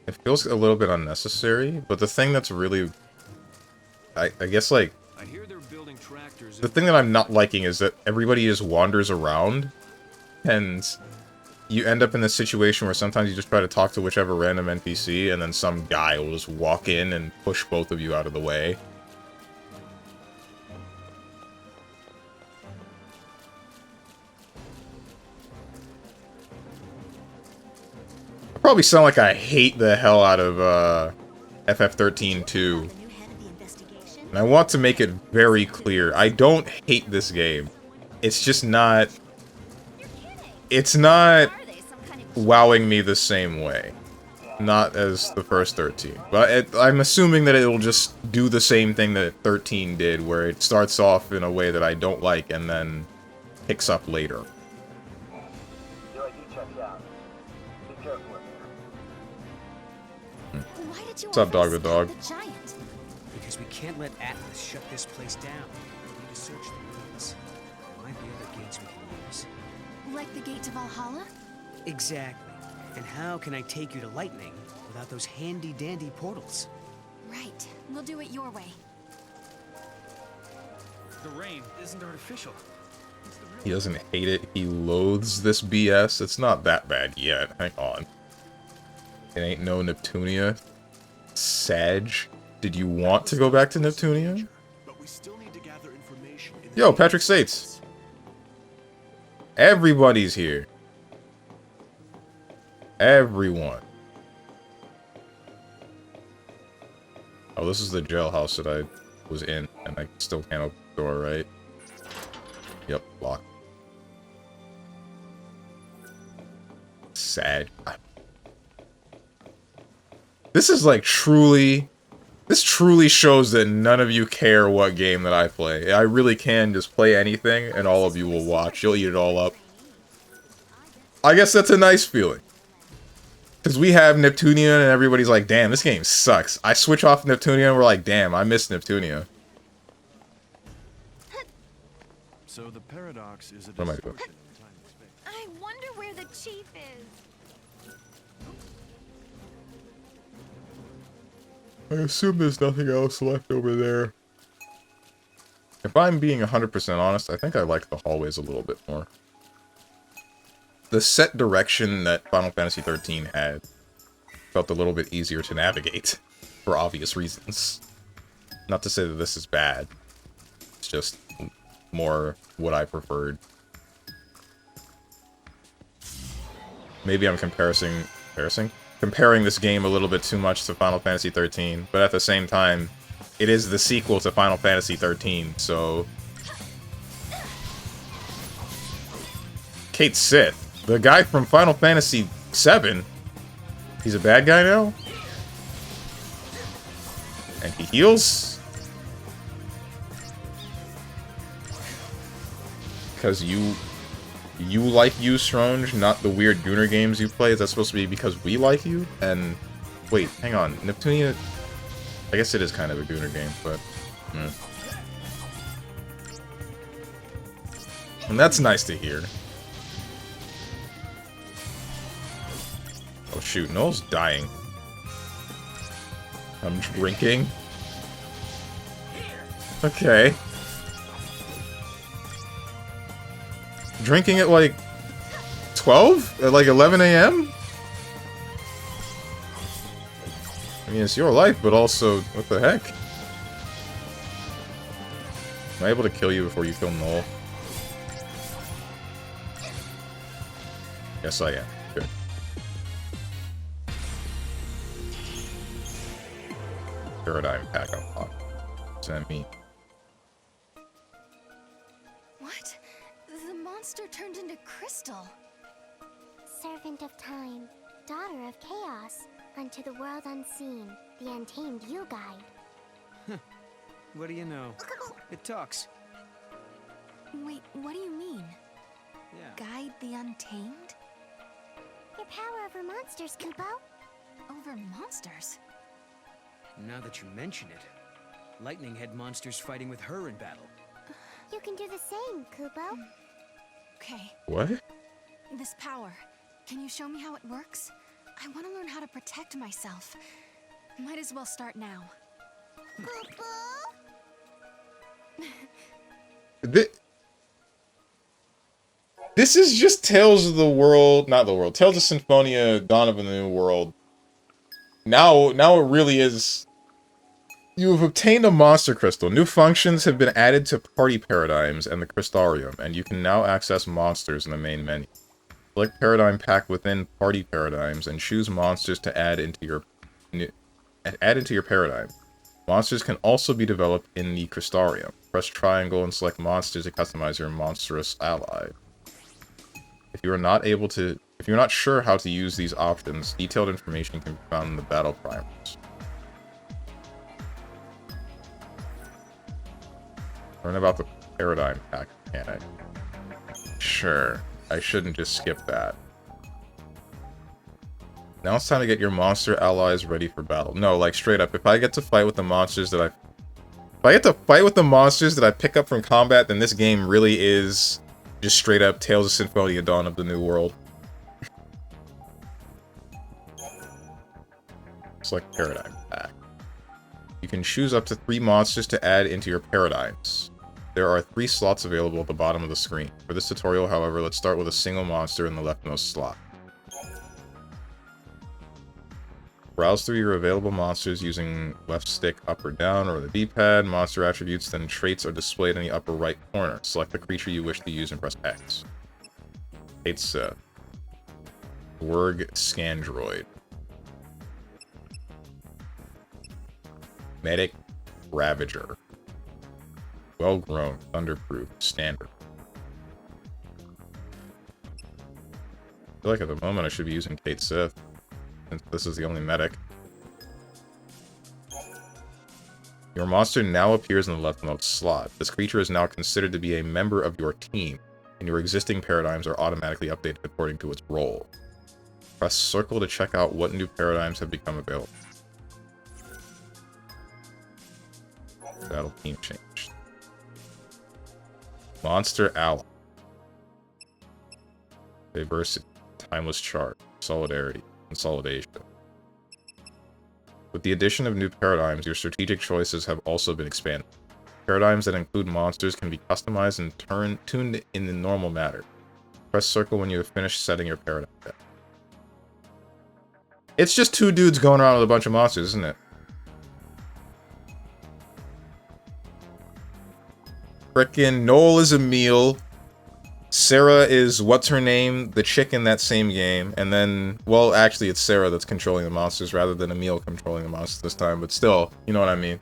It feels a little bit unnecessary, but the thing that's really... I guess, like... I hear they're building tractors. The thing that I'm not liking is that everybody just wanders around, and you end up in this situation where sometimes you just try to talk to whichever random NPC, and then some guy will just walk in and push both of you out of the way. I probably sound like I hate the hell out of XIII-2. And I want to make it very clear, I don't hate this game. It's just not... It's not wowing me the same way. Not as the first 13. But I'm assuming that it will just do the same thing that 13 did, where it starts off in a way that I don't like and then picks up later. Your ID checked out. Be careful in there. What's up, dog the dog? Because we can't let Atlas shut this place down. We need to search the ruins. There might be other gates we can use. Like the gate to Valhalla? Exactly. And how can I take you to Lightning without those handy-dandy portals? Right. We'll do it your way. The rain isn't artificial. He doesn't hate it, he loathes this BS. It's not that bad yet. Hang on. It ain't no Neptunia. Sag. Did you want to go back to Neptunia? Yo, Patrick States. Everybody's here. Everyone. Oh, this is the jailhouse that I was in, and I still can't open the door, right? Yep, locked. Sad. This is like truly... This truly shows that none of you care what game that I play. I really can just play anything, and all of you will watch. You'll eat it all up. I guess that's a nice feeling. Because we have Neptunia, and everybody's like, damn, this game sucks. I switch off Neptunia, and we're like, damn, I miss Neptunia. So the paradox is a What am I doing? distortion in time and space. I wonder where the chief is. I assume there's nothing else left over there. If I'm being 100% honest, I think I like the hallways a little bit more. The set direction that Final Fantasy XIII had felt a little bit easier to navigate, for obvious reasons. Not to say that this is bad. It's just more what I preferred. Maybe I'm comparing this game a little bit too much to Final Fantasy XIII, but at the same time, it is the sequel to Final Fantasy XIII, so... Cait Sith, the guy from Final Fantasy VII, he's a bad guy now? And he heals? Because you like you, Stronge, not the weird Gooner games you play? Is that supposed to be because we like you? And... Wait, hang on. Neptunia... I guess it is kind of a Gooner game, but... And that's nice to hear. Oh shoot, Noel's dying. I'm drinking. Okay. Drinking at like 12? At like 11 a.m.? I mean, it's your life, but also, what the heck? Am I able to kill you before you kill Noel? Yes, I am. Good. Paradigm pack unlocked. What's that mean? What? The monster turned into crystal. Servant of time, daughter of chaos, unto the world unseen, the untamed you guide. What do you know? It talks. Wait, what do you mean? Yeah. Guide the untamed? Your power over monsters, Kupo. Over monsters? Now that you mention it, Lightning had monsters fighting with her in battle. You can do the same, Kupo. Okay. What? This power. Can you show me how it works? I want to learn how to protect myself. Might as well start now. This is just Tales of the World, not the world, Tales of Symphonia, Dawn of a New World. Now it really is. You have obtained a monster crystal. New functions have been added to party paradigms and the crystarium, and you can now access monsters in the main menu. Select paradigm pack within party paradigms and choose monsters to add into your paradigm. Monsters can also be developed in the crystarium. Press triangle and select monsters to customize your monstrous ally. If you're not sure how to use these options, detailed information can be found in the battle primers. Learn about the paradigm pack mechanic. Sure, I shouldn't just skip that. Now it's time to get your monster allies ready for battle. No, like straight up, if I get to fight with the monsters that I pick up from combat, then this game really is just straight up Tales of Symphonia, Dawn of the New World. Select paradigm pack. You can choose up to 3 monsters to add into your paradigms. There are 3 slots available at the bottom of the screen. For this tutorial, however, let's start with a single monster in the leftmost slot. Browse through your available monsters using left stick up or down or the D-pad. Monster attributes, then traits are displayed in the upper right corner. Select the creature you wish to use and press X. It's Dwerg Scandroid. Medic Ravager. Well grown, thunderproof, standard. I feel like at the moment I should be using Kate Sith, since this is the only medic. Your monster now appears in the leftmost slot. This creature is now considered to be a member of your team, and your existing paradigms are automatically updated according to its role. Press circle to check out what new paradigms have become available. Battle team changed. Monster ally. Diversity. Timeless chart. Solidarity. Consolidation. With the addition of new paradigms, your strategic choices have also been expanded. Paradigms that include monsters can be customized and tuned in the normal manner. Press circle when you have finished setting your paradigm deck. It's just two dudes going around with a bunch of monsters, isn't it? Frickin' Noel is Emil. Sarah is, what's her name? The chick in that same game. And then, well, actually it's Sarah that's controlling the monsters rather than Emil controlling the monsters this time. But still, you know what I mean.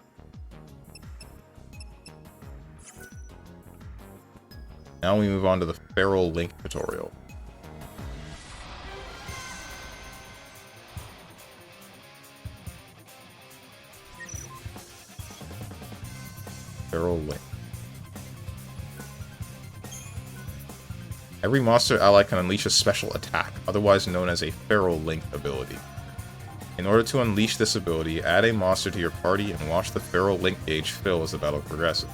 Now we move on to the Feral Link tutorial. Feral Link. Every monster ally can unleash a special attack, otherwise known as a Feral Link ability. In order to unleash this ability, add a monster to your party and watch the Feral Link gauge fill as the battle progresses.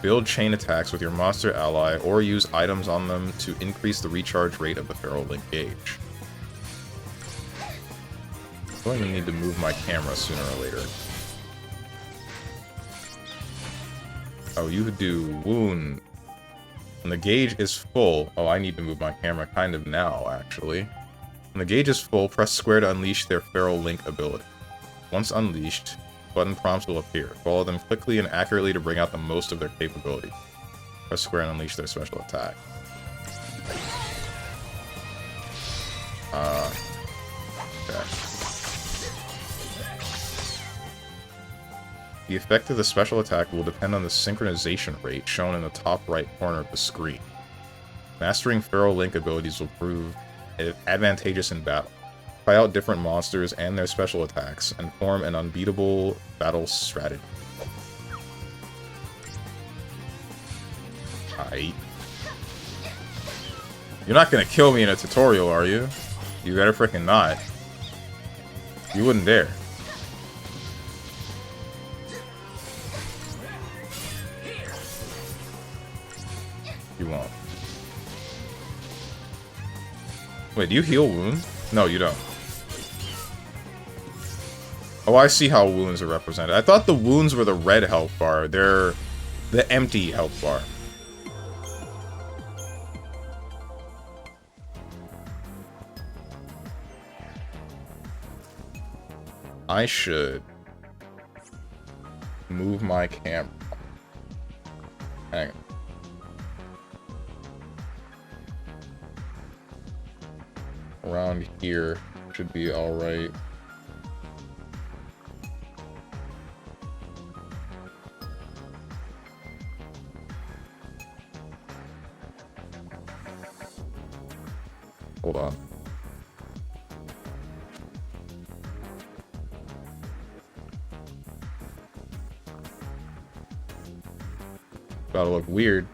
Build chain attacks with your monster ally, or use items on them to increase the recharge rate of the Feral Link gauge. I'm going to need to move my camera sooner or later. Oh, you do wound. When the gauge is full... Oh, I need to move my camera kind of now, actually. When the gauge is full, press square to unleash their Feral Link ability. Once unleashed, button prompts will appear. Follow them quickly and accurately to bring out the most of their capability. Press square and unleash their special attack. Okay. The effect of the special attack will depend on the synchronization rate shown in the top right corner of the screen. Mastering Feral Link abilities will prove advantageous in battle. Try out different monsters and their special attacks, and form an unbeatable battle strategy. Aight. You're not gonna kill me in a tutorial, are you? You better frickin' not. You wouldn't dare. You won't. Wait, do you heal wounds? No, you don't. Oh, I see how wounds are represented. I thought the wounds were the red health bar. They're the empty health bar. I should move my camera. Hang on. Around here should be alright. Hold on. About to look weird.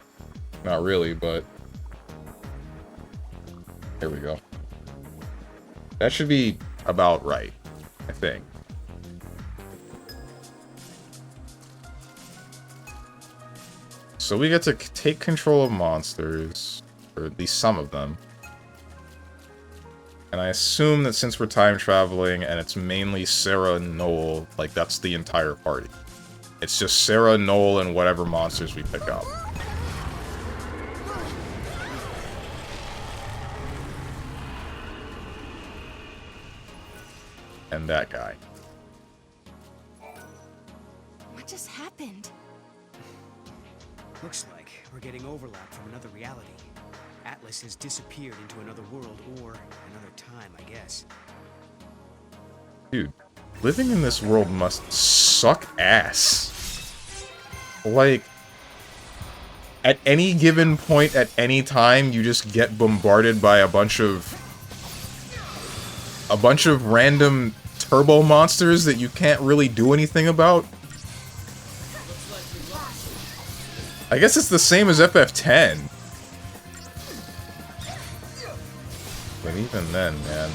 Not really, but here we go. That should be about right, I think. So we get to take control of monsters, or at least some of them. And I assume that since we're time traveling and it's mainly Sarah and Noel, like that's the entire party. It's just Sarah, Noel, and whatever monsters we pick up. And that guy. What just happened? Looks like we're getting overlap from another reality. Atlas has disappeared into another world or another time, I guess. Dude, Living in this world must suck ass. Like, at any given point, at any time, you just get bombarded by a bunch of random turbo monsters that you can't really do anything about. I guess it's the same as FF10. But even then, man.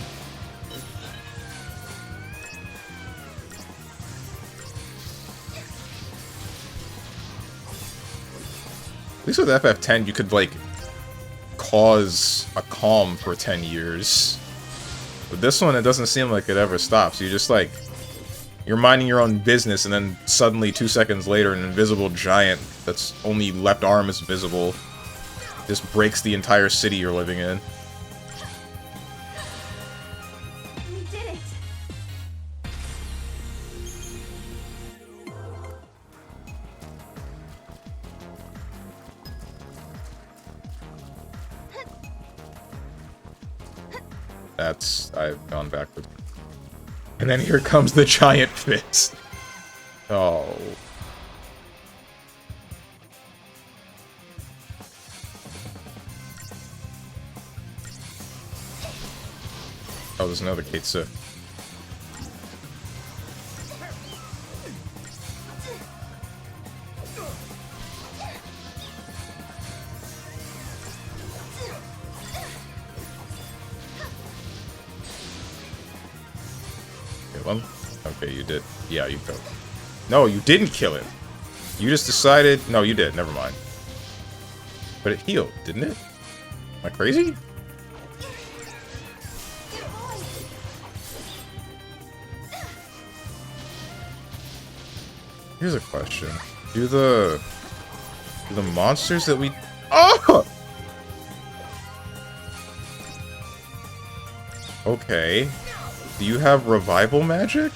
At least with FF10, you could, like, cause a calm for 10 years. But this one, it doesn't seem like it ever stops. You just, like, you're minding your own business, and then suddenly, 2 seconds later, an invisible giant that's only left arm is visible just breaks the entire city you're living in. We did it! I've gone backwards. And then here comes the giant fist. Oh. Oh, there's another XIII-2. Kill him? Okay, you did. Yeah, you killed him. No, you didn't kill him. You just decided... No, you did. Never mind. But it healed, didn't it? Am I crazy? Here's a question. Do the monsters that we... Oh! Okay. Do you have revival magic?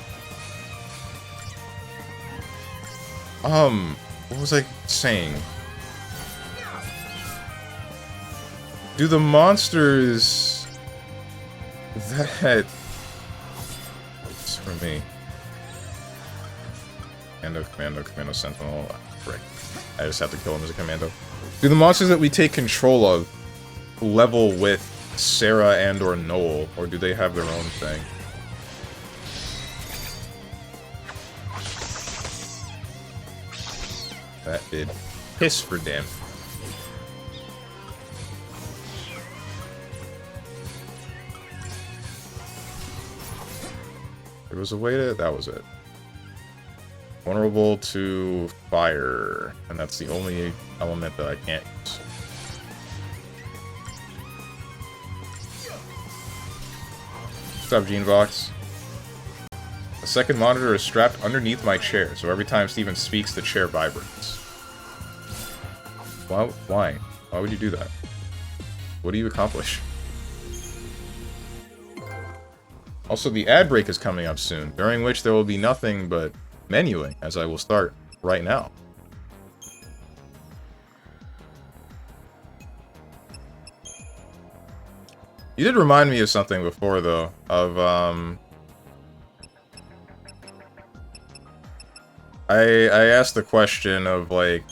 What was I saying? Do the monsters that... It's for me. Commando, Sentinel. Frick. I just have to kill him as a commando. Do the monsters that we take control of level with Sarah and or Noel, or do they have their own thing? That did piss for damn. There was a way to... That was it. Vulnerable to fire. And that's the only element that I can't use. What's up, Genebox? The second monitor is strapped underneath my chair, so every time Steven speaks, the chair vibrates. Why? Why would you do that? What do you accomplish? Also, the ad break is coming up soon, during which there will be nothing but menuing, as I will start right now. You did remind me of something before, though, of, I asked the question of, like,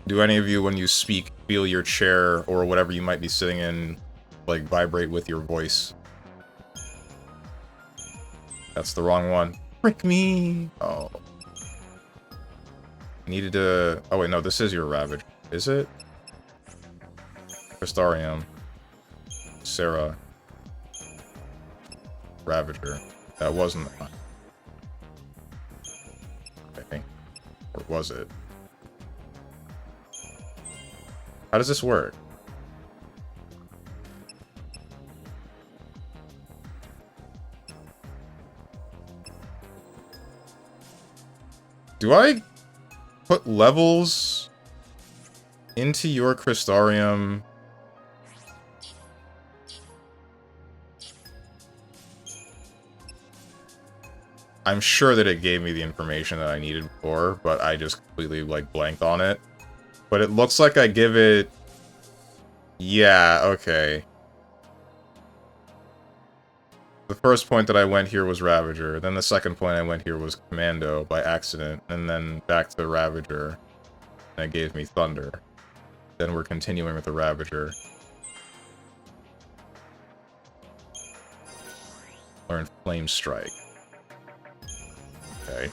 do any of you, when you speak, feel your chair or whatever you might be sitting in, like, vibrate with your voice? That's the wrong one. Frick me! Oh. Needed to... Oh wait, no, this is your Ravage. Is it? Crystarium. Sarah. Ravager. That wasn't... I think. Or was it? How does this work? Do I put levels into your Crystarium? I'm sure that it gave me the information that I needed before, but I just completely, like, blanked on it. But it looks like I give it... Yeah, okay. The first point that I went here was Ravager, then the second point I went here was Commando by accident, and then back to Ravager. That gave me Thunder. Then we're continuing with the Ravager. Learn Flame Strike. Okay.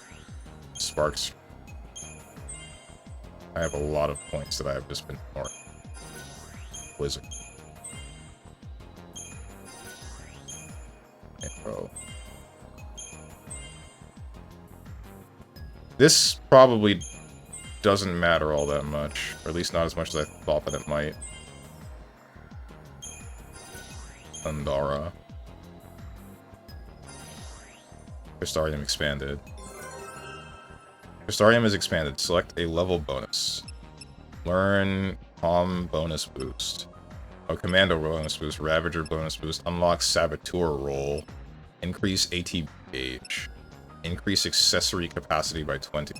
Sparks. I have a lot of points that I have just been ignoring. Wizard. Info. This probably doesn't matter all that much, or at least not as much as I thought that it might. Thundara. Crystarium expanded. Crystarium is expanded. Select a level bonus. Learn Calm bonus boost. Oh, Commando bonus boost. Ravager bonus boost. Unlock Saboteur roll. Increase ATB gauge. Increase accessory capacity by 20.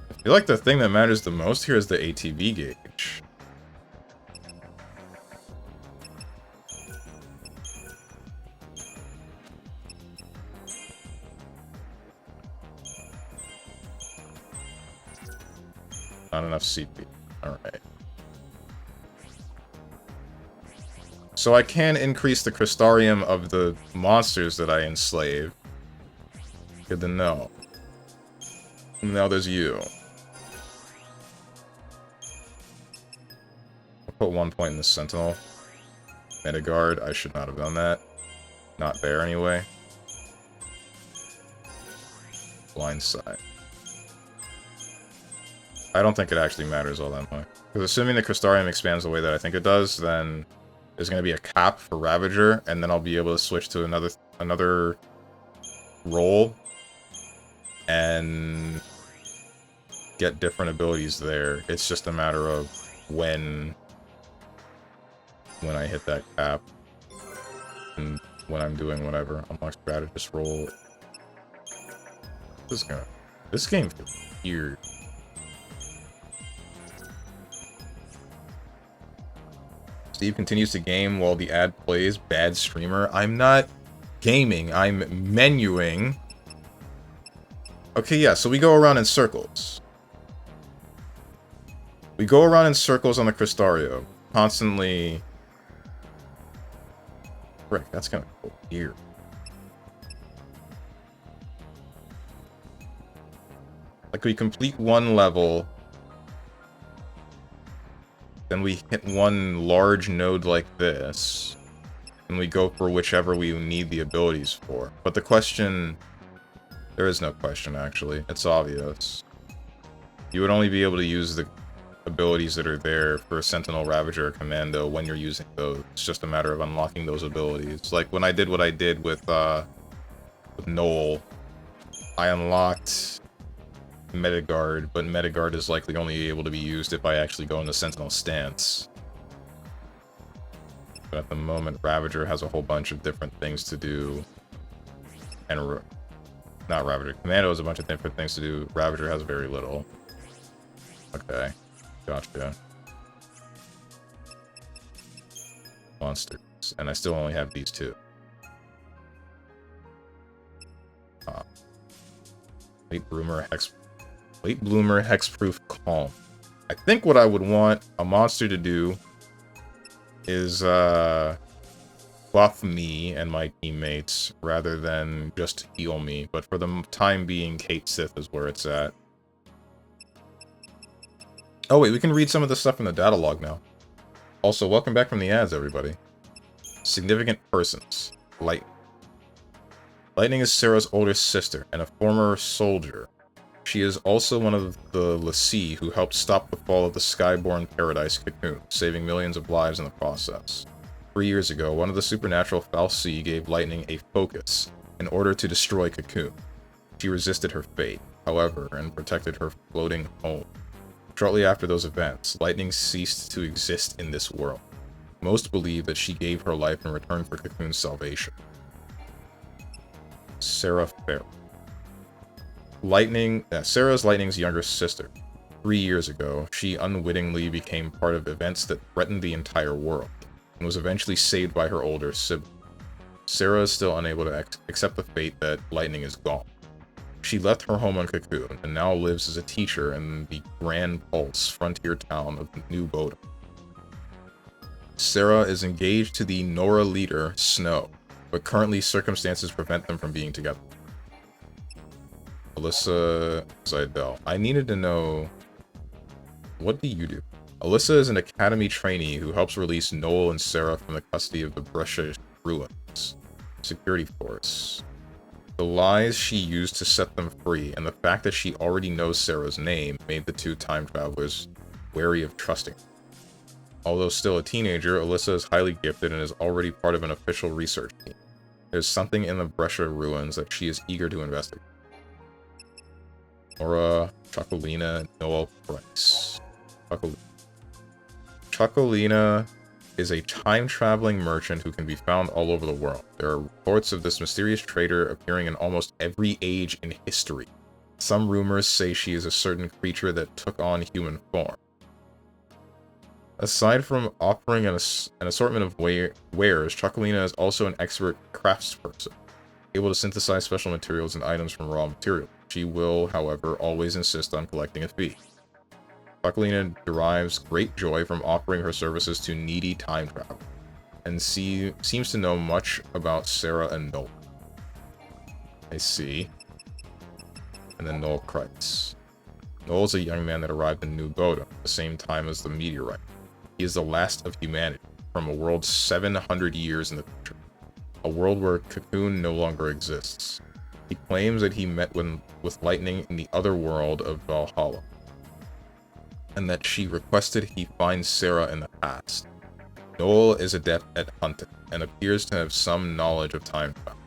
I feel like the thing that matters the most here is the ATB gauge. Not enough CP. Alright. So I can increase the Crystarium of the monsters that I enslave. Good to know. Now there's you. I'll put 1 point in the Sentinel. Metaguard, I should not have done that. Not there anyway. Blindside. I don't think it actually matters all that much. Because assuming the Crystarium expands the way that I think it does, then there's going to be a cap for Ravager, and then I'll be able to switch to another role and get different abilities there. It's just a matter of when I hit that cap and when I'm doing whatever. Unlock strategist role. This game feels weird. Steve continues to game while the ad plays. Bad streamer. I'm not gaming. I'm menuing. Okay, yeah, so we go around in circles. We go around in circles on the Crystarium. Constantly... Frick, that's kind of weird. Like, we complete one level... Then we hit one large node like this, and we go for whichever we need the abilities for. But the question... There is no question, actually. It's obvious. You would only be able to use the abilities that are there for Sentinel, Ravager, or Commando when you're using those. It's just a matter of unlocking those abilities. Like, when I did what I did with Noel, I unlocked Metaguard, but Metaguard is likely only able to be used if I actually go into Sentinel stance. But at the moment, Ravager has a whole bunch of different things to do. And not Ravager. Commando has a bunch of different things to do. Ravager has very little. Okay. Gotcha. Monsters. And I still only have these two. Late Bloomer, Hexproof Calm. I think what I would want a monster to do is buff me and my teammates rather than just heal me. But for the time being, Kate Sith is where it's at. Oh wait, we can read some of the stuff in the data log now. Also, welcome back from the ads, everybody. Significant persons. Lightning. Lightning is Sarah's older sister and a former soldier. She is also one of the Lassie who helped stop the fall of the Skyborn Paradise Cocoon, saving millions of lives in the process. 3 years ago, one of the supernatural Fal'Cie gave Lightning a focus in order to destroy Cocoon. She resisted her fate, however, and protected her floating home. Shortly after those events, Lightning ceased to exist in this world. Most believe that she gave her life in return for Cocoon's salvation. Sarah Farrell. Sarah's Lightning's younger sister. 3 years ago, she unwittingly became part of events that threatened the entire world. and was eventually saved by her older sibling. Sarah is still unable to accept the fate that Lightning is gone. She left her home on Cocoon and now lives as a teacher in the Grand Pulse frontier town of New Bodom. Sarah is engaged to the Nora leader, Snow, but currently circumstances prevent them from being together. Alyssa Zidell. I needed to know, what do you do? Alyssa is an academy trainee who helps release Noel and Sarah from the custody of the Brescia Ruins security force. The lies she used to set them free, and the fact that she already knows Sarah's name, made the two time travelers wary of trusting her. Although still a teenager, Alyssa is highly gifted and is already part of an official research team. There's something in the Brescia ruins that she is eager to investigate. Nora, Chocolina, Noel Price. Chocolina is a time-traveling merchant who can be found all over the world. There are reports of this mysterious trader appearing in almost every age in history. Some rumors say she is a certain creature that took on human form. Aside from offering an assortment of wares, Chocolina is also an expert craftsperson, able to synthesize special materials and items from raw material. She will, however, always insist on collecting a fee. Chocolina derives great joy from offering her services to needy time travelers, and seems to know much about Sarah and Noel. I see. And then Noel Kreitz. Noel is a young man that arrived in New Bodom at the same time as the meteorite. He is the last of humanity, from a world 700 years in the future. A world where Cocoon no longer exists. He claims that he met with Lightning in the other world of Valhalla, and that she requested he find Sarah in the past. Noel is adept at hunting, and appears to have some knowledge of time travel.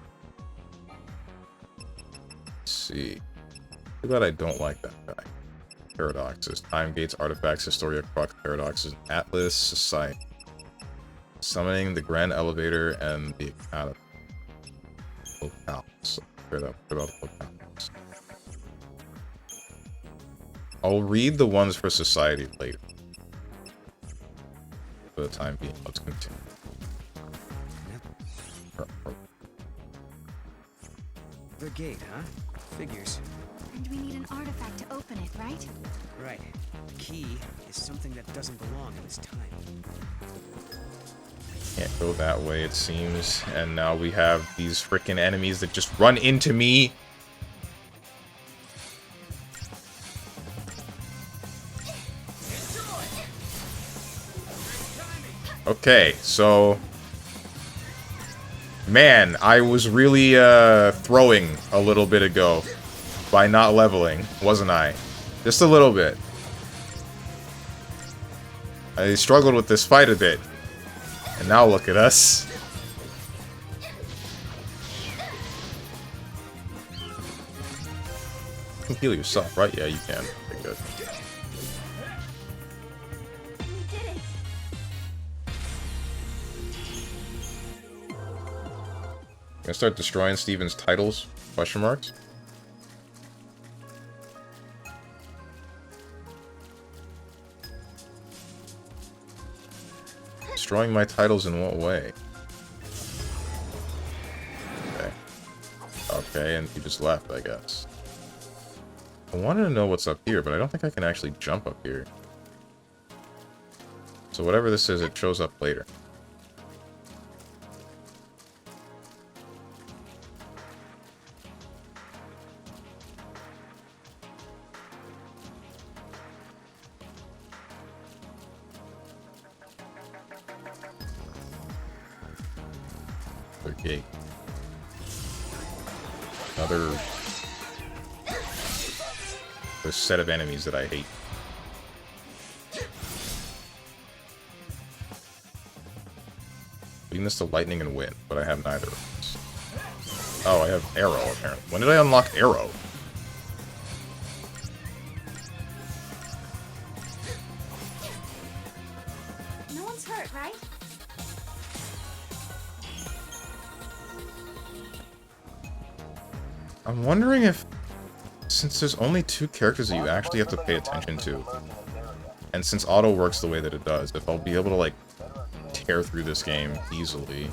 Let's see. Too bad I don't like that guy. Paradoxes. Time Gates, Artifacts, Historia, Crux, Paradoxes, Atlas, Society. Summoning the Grand Elevator and the Academy. Locales. About locales. I'll read the ones for Society later. For the time being, let's continue. The gate, huh? Figures. And we need an artifact to open it, right? Right. The key is something that doesn't belong in this time. Can't go that way, it seems. And now we have these frickin' enemies that just run into me. Okay, so... Man, I was really throwing a little bit ago by not leveling, wasn't I? Just a little bit. I struggled with this fight a bit. And now look at us. You can heal yourself, right? Yeah, you can. Okay, good. Gonna start destroying Steven's titles? Question marks? Destroying my titles in what way? Okay. Okay, and he just left, I guess. I wanted to know what's up here, but I don't think I can actually jump up here. So whatever this is, it shows up later. Okay. Another set of enemies that I hate. Weakness to lightning and wind, but I have neither of those. Oh, I have arrow, apparently. When did I unlock arrow? No one's hurt, right? I'm wondering if, since there's only 2 characters that you actually have to pay attention to, and since auto works the way that it does, if I'll be able to, like, tear through this game easily.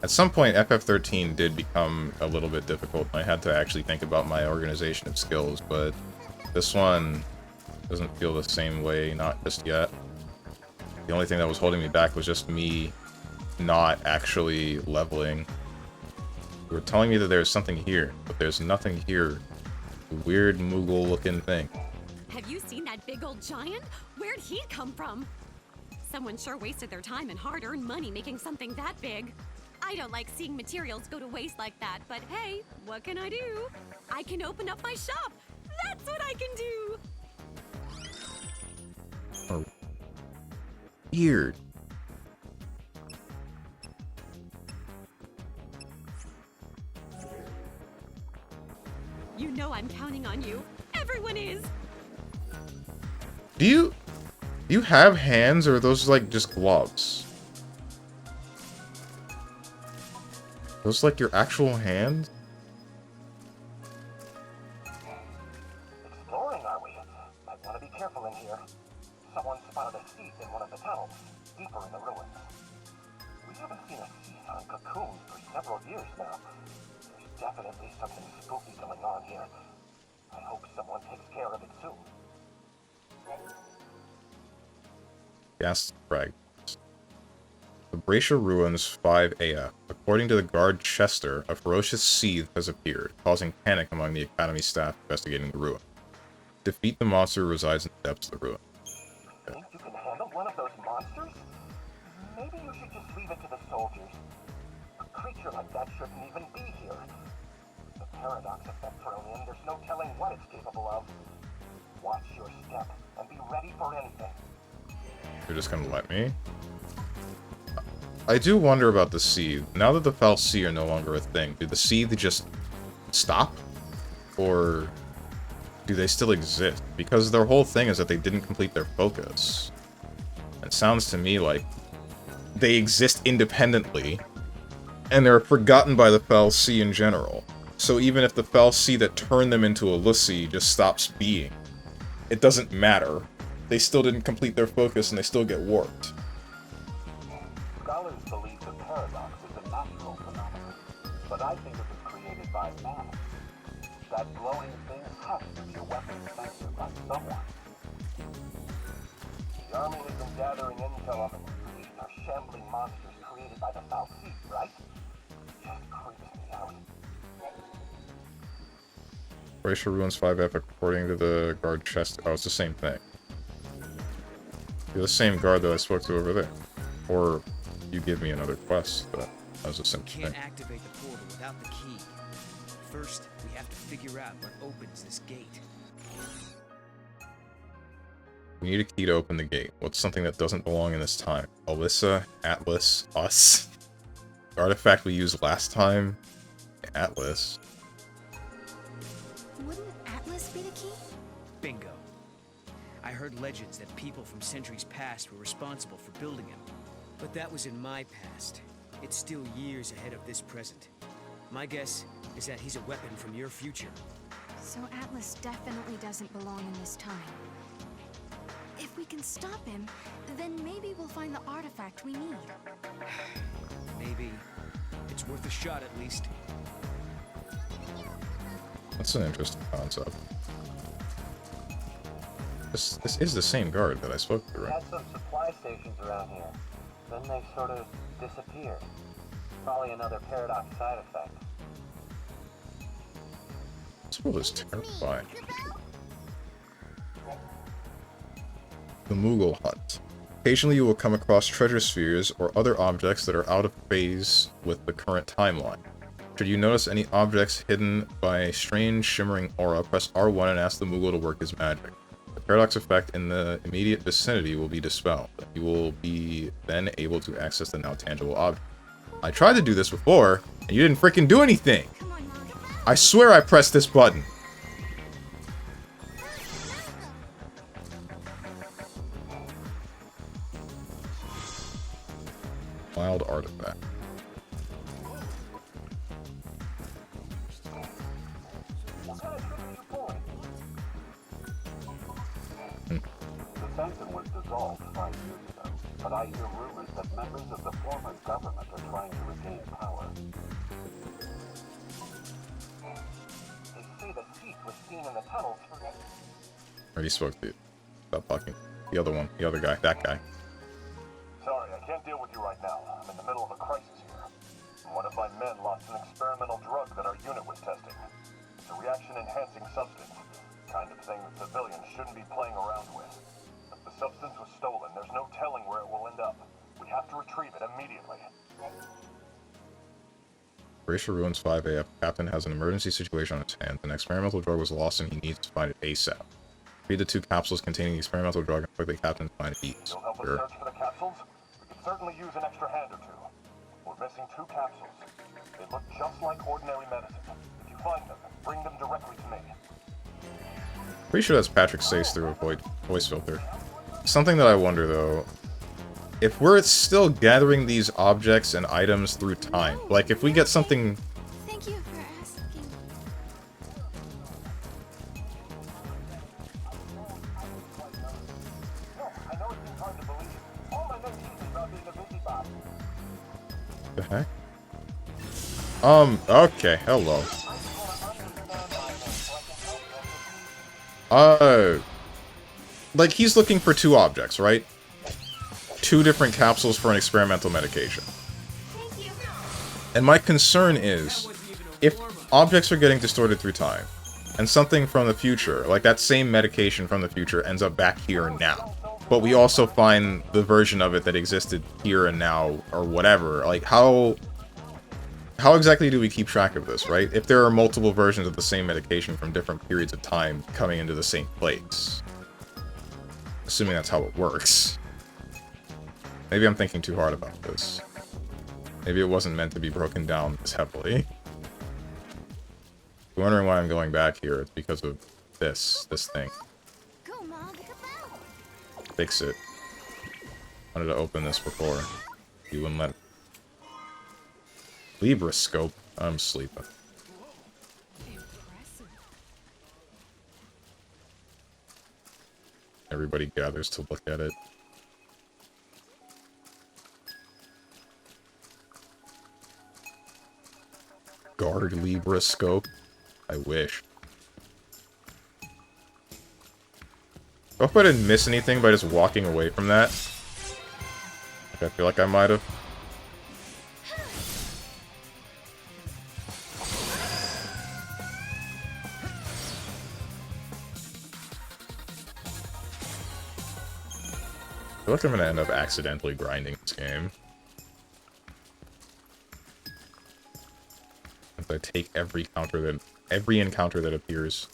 At some point, FF13 did become a little bit difficult, and I had to actually think about my organization of skills, but this one doesn't feel the same way, not just yet. The only thing that was holding me back was just me not actually leveling. You were telling me that there's something here, but there's nothing here. A weird Moogle-looking thing. Have you seen that big old giant? Where'd he come from? Someone sure wasted their time and hard-earned money making something that big. I don't like seeing materials go to waste like that, but hey, what can I do? I can open up my shop. That's what I can do. Oh. Weird. You know I'm counting on you. Everyone is. Do you have hands, or are those like just gloves? Those like your actual hands? Exploring, are we? Might want to be careful in here. Someone spotted a seed in one of the tunnels, deeper in the ruins. We haven't seen a seed on Cocoon for several years now. There's definitely something spooky going on here. I hope someone takes care of it soon. Gas fragments. The Bracia Ruins 5AF. According to the guard Chester, a ferocious seed has appeared, causing panic among the Academy staff investigating the ruin. Defeat the monster who resides in the depths of the ruin. Think you can handle one of those monsters? Maybe you should just leave it to the soldiers. A creature like that shouldn't even be here. The paradox effect thrown in, there's no telling what it's capable of. Watch your step and be ready for anything. You're just gonna let me? I do wonder about the seed. Now that the fal'Cie are no longer a thing, do the seed just stop? Or do they still exist? Because their whole thing is that they didn't complete their focus. It sounds to me like they exist independently, and they're forgotten by the fal'Cie in general. So even if the fal'Cie that turned them into a l'Cie just stops being, it doesn't matter. They still didn't complete their focus and they still get warped. Scholars believe the paradox is a natural phenomenon, but I think it was created by man. That glowing thing has to be a weapon censored by someone. The army has been gathering intel on the these are shambling monsters created by the fal'Cie, right? Just creeps me out. Bracia Ruins 5F according to the guard chest. Oh, it's the same thing. You're the same guard that I spoke to over there. Or you give me another quest, but that was a simple thing. Can't activate the portal without the key. First, we have to figure out what opens this gate. We need a key to open the gate. What's something that doesn't belong in this time? Alyssa, Atlas, us. The artifact we used last time? Atlas. Wouldn't Atlas be the key? Bingo. I heard legends that people from centuries past were responsible for building him. But that was in my past. It's still years ahead of this present. My guess is that he's a weapon from your future. So Atlas definitely doesn't belong in this time. If we can stop him, then maybe we'll find the artifact we need. Maybe. It's worth a shot at least. That's an interesting concept. This is the same guard that I spoke to, We right? had some supply stations around here. Then they sort of disappeared. Probably another paradox side effect. This world is terrifying. The Moogle Hunt. Occasionally you will come across treasure spheres or other objects that are out of phase with the current timeline. Should you notice any objects hidden by a strange shimmering aura, press R1 and ask the Moogle to work his magic. The paradox effect in the immediate vicinity will be dispelled. You will be then able to access the now tangible object. I tried to do this before, and you didn't freaking do anything! I swear I pressed this button! Wild artifact. The Titan was dissolved 5 years ago. but I hear rumors that members of the former government are trying to regain power. They say the thief was seen in the tunnels for... I already spoke to you. Stop talking. The other one. The other guy. That guy. Sorry, I can't deal with you right now. I'm in the middle of a crisis here. One of my men lost an experimental drug that our unit was testing. It's a reaction-enhancing substance. Kind of thing that civilians shouldn't be playing around with. If the substance was stolen, there's no telling where it will end up. We have to retrieve it immediately. Glacier Ruins 5A. Captain has an emergency situation on his hands. An experimental drug was lost and he needs to find it ASAP. Read the 2 capsules containing the experimental drug and quickly Captain find it. You'll help us search for the capsules? We could certainly use an extra hand or two. We're missing 2 capsules. They look just like ordinary medicine. If you find them, bring them directly to me. Pretty sure that's Patrick says through a voice filter. Something that I wonder though, if we're still gathering these objects and items through time, like if we get something... Thank you for asking. I know it seems hard to believe. All my men teach me about being a busybody. The heck? Okay, hello. Like, he's looking for 2 objects, right? 2 different capsules for an experimental medication. And my concern is, if objects are getting distorted through time, and something from the future, like that same medication from the future, ends up back here and now, but we also find the version of it that existed here and now, or whatever, like, how exactly do we keep track of this, right? If there are multiple versions of the same medication from different periods of time coming into the same place. Assuming that's how it works. Maybe I'm thinking too hard about this. Maybe it wasn't meant to be broken down this heavily. If you're wondering why I'm going back here, it's because of this thing. Fix it. I wanted to open this before. You wouldn't let it. Libra scope. I'm sleeping. Everybody gathers to look at it. Guard Libra scope. I wish. I hope I didn't miss anything by just walking away from that. I feel like I might have. I feel like I'm gonna end up accidentally grinding this game. If I take every encounter that appears.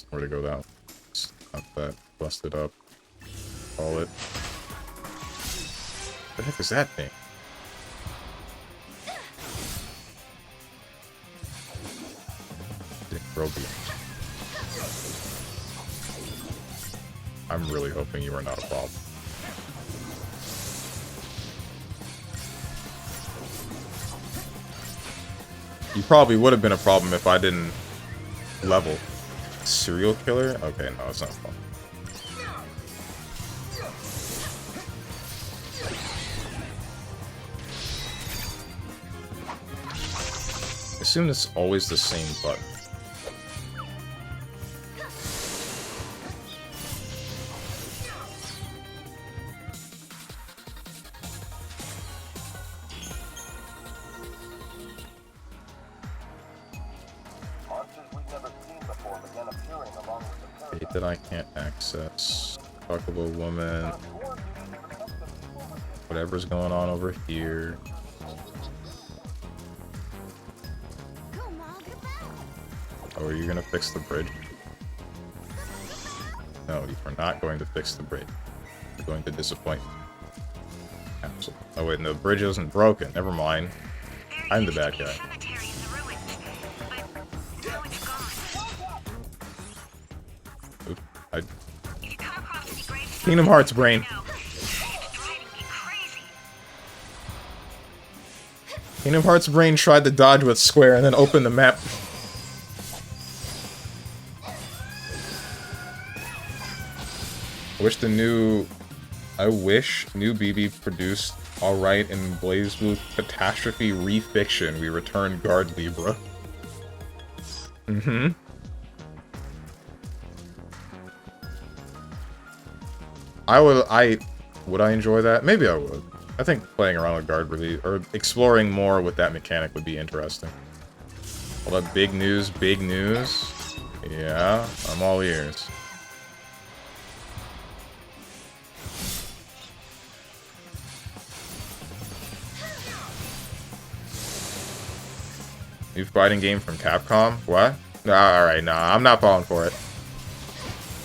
Where to go now? Not that. Bust it up. Call it. What the heck is that thing? I'm really hoping you are not a problem. You probably would have been a problem if I didn't level. Serial killer? Okay, no, it's not a problem. I assume it's always the same button. Gate that I can't access. Talkable woman. Whatever's going on over here. Oh, are you gonna fix the bridge? No, you are not going to fix the bridge. You're going to disappoint me. Absolutely. Oh wait, no, the bridge isn't broken. Never mind. I'm the bad guy. Oops, Kingdom Hearts brain. Kingdom Hearts brain tried to dodge with square and then open the map. I wish the new I wish New BB produced alright in BlazBlue Catastrophe Refiction. We return Guard Libra. Mm-hmm. Would I enjoy that? Maybe I would. I think playing around with Guard Relief, or exploring more with that mechanic would be interesting. Hold up, big news, big news. Yeah, I'm all ears. New fighting game from Capcom? What? Alright, nah, I'm not falling for it.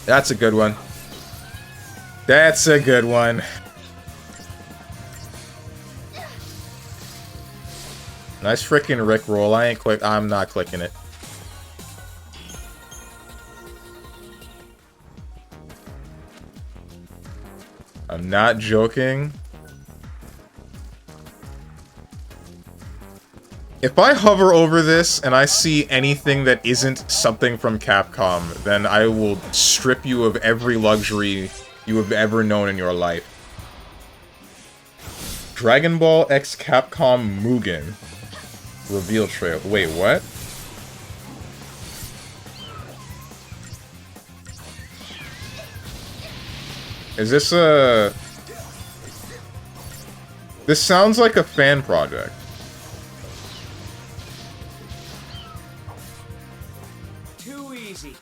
That's a good one. That's a good one. Nice freaking Rickroll. I'm not clicking it. I'm not joking. If I hover over this and I see anything that isn't something from Capcom, then I will strip you of every luxury you have ever known in your life. Dragon Ball X Capcom Mugen. Reveal trail. Wait, what? Is this a... This sounds like a fan project. Too easy.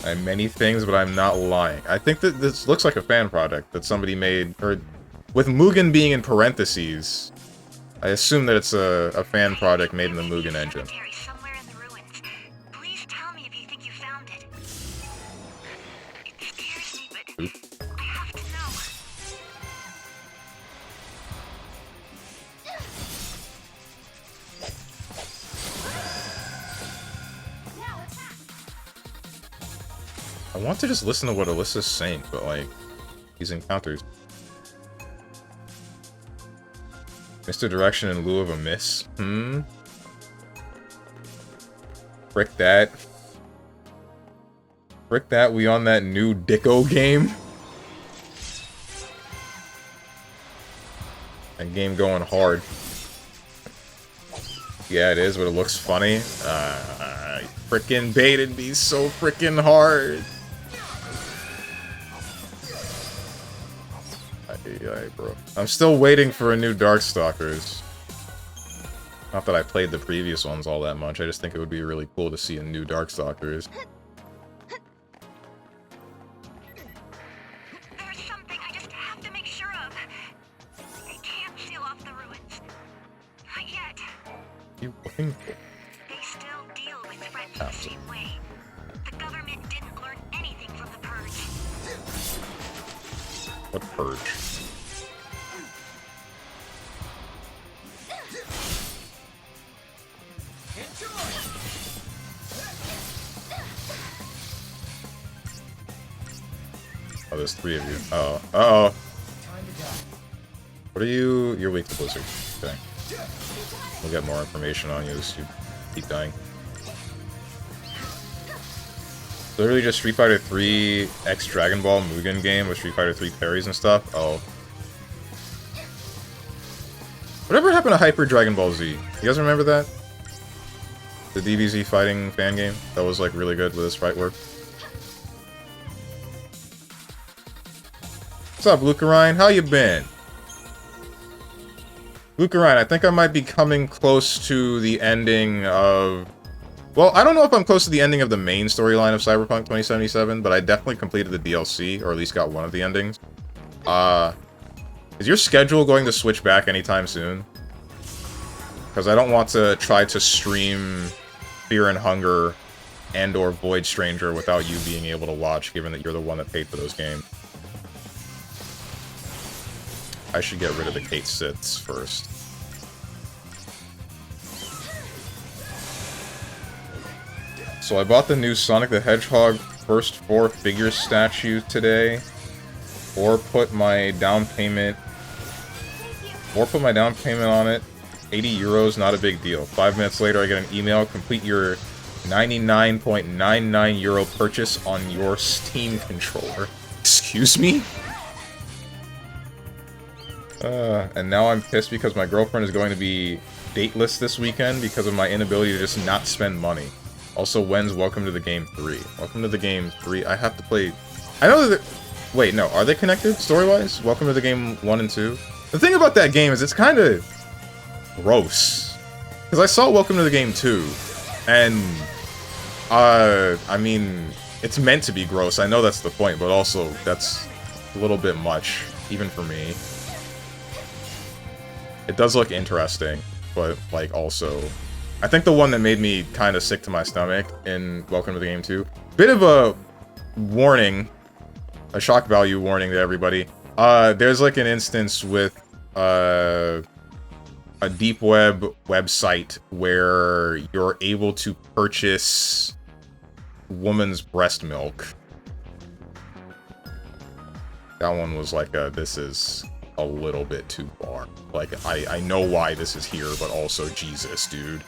I'm many things, but I'm not lying. I think that this looks like a fan project that somebody made, or with Mugen being in parentheses, I assume that it's a fan project made in the Mugen engine. Oop. I want to just listen to what Alyssa's saying, but like, these encounters. Mr. Direction in lieu of a miss? Hmm? Frick that. Frick that, we on that new Dicko game? That game going hard. Yeah, it is, but it looks funny. Frickin' baited me so frickin' hard. Bro. I'm still waiting for a new Darkstalkers. Not that I played the previous ones all that much, I just think it would be really cool to see a new Darkstalkers. There's something I just have to make sure of. They can't seal off the ruins. Not yet. You looking for? They still deal with threats the same way. The government didn't learn anything from the Purge. What Purge? Oh, there's 3 of you. Oh. Uh-oh. What are you? You're weak to Blizzard. Okay. We'll get more information on you as you keep dying. Literally just Street Fighter 3 X Dragon Ball Mugen game with Street Fighter 3 parries and stuff. Oh. Whatever happened to Hyper Dragon Ball Z? You guys remember that? The DBZ fighting fan game? That was like really good with his fight work. What's up, Lucarine? How you been? Lucarine, I think I might be coming close to the ending of... Well, I don't know if I'm close to the ending of the main storyline of Cyberpunk 2077, but I definitely completed the DLC, or at least got one of the endings. Is your schedule going to switch back anytime soon? Because I don't want to try to stream Fear and Hunger and or Void Stranger without you being able to watch, given that you're the one that paid for those games. I should get rid of the Kate Siths first. So I bought the new Sonic the Hedgehog first 4 figure statue today, or put my down payment on it. 80 euros, not a big deal. 5 minutes later, I get an email: complete your 99.99 euro purchase on your Steam controller. Excuse me? And now I'm pissed because my girlfriend is going to be dateless this weekend because of my inability to just not spend money. Also, when's Welcome to the Game 3? Welcome to the Game 3, I have to play... I know that... Wait, no, are they connected, story-wise? Welcome to the Game 1 and 2? The thing about that game is it's kind of... gross. Because I saw Welcome to the Game 2, and... I mean, it's meant to be gross, I know that's the point, but also, that's a little bit much, even for me. It does look interesting, but, like, also... I think the one that made me kind of sick to my stomach in Welcome to the Game 2... Bit of a warning, a shock value warning to everybody. There's, like, an instance with, a deep web website where you're able to purchase woman's breast milk. That one was like this is a little bit too far. Like, I know why this is here, but also, Jesus, dude.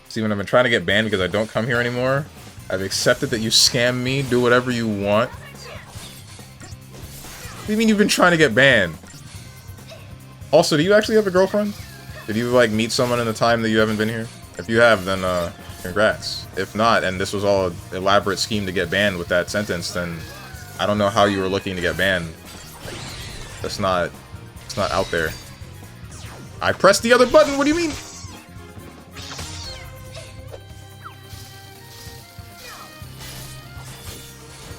See, when I've been trying to get banned because I don't come here anymore, I've accepted that you scam me, do whatever you want. What do you mean you've been trying to get banned? Also, do you actually have a girlfriend? Did you, like, meet someone in the time that you haven't been here? If you have, then, congrats. If not, and this was all an elaborate scheme to get banned with that sentence, then I don't know how you were looking to get banned. It's not out there. I pressed the other button, what do you mean?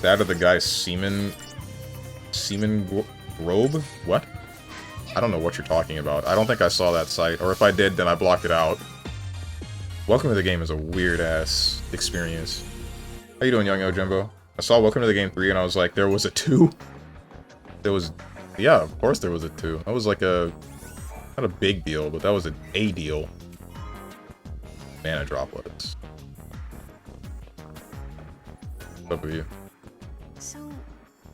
That of the guy's semen robe? What? I don't know what you're talking about. I don't think I saw that site, or if I did, then I blocked it out. Welcome to the Game is a weird-ass experience. How you doing, Young Yo Jimbo? I saw Welcome to the Game 3, and I was like, there was a 2? There was... Yeah, of course there was a 2. That was like a... Not a big deal, but that was a deal. Mana droplets. What's up with you? So,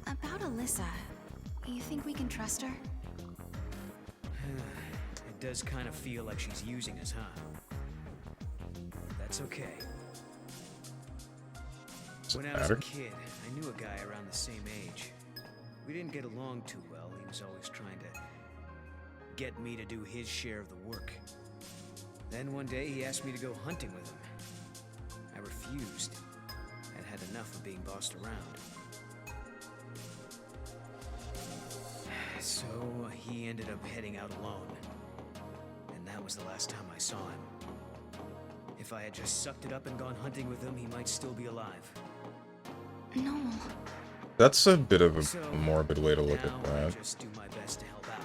about Alyssa, you think we can trust her? It does kind of feel like she's using us, huh? That's okay. When I was a kid, I knew a guy around the same age. We didn't get along too well. He was always trying to get me to do his share of the work. Then one day he asked me to go hunting with him. I refused. I'd had enough of being bossed around. So he ended up heading out alone. And that was the last time I saw him. If I had just sucked it up and gone hunting with him, he might still be alive. No. That's a bit of a morbid way to look at that. Just do my best to help out.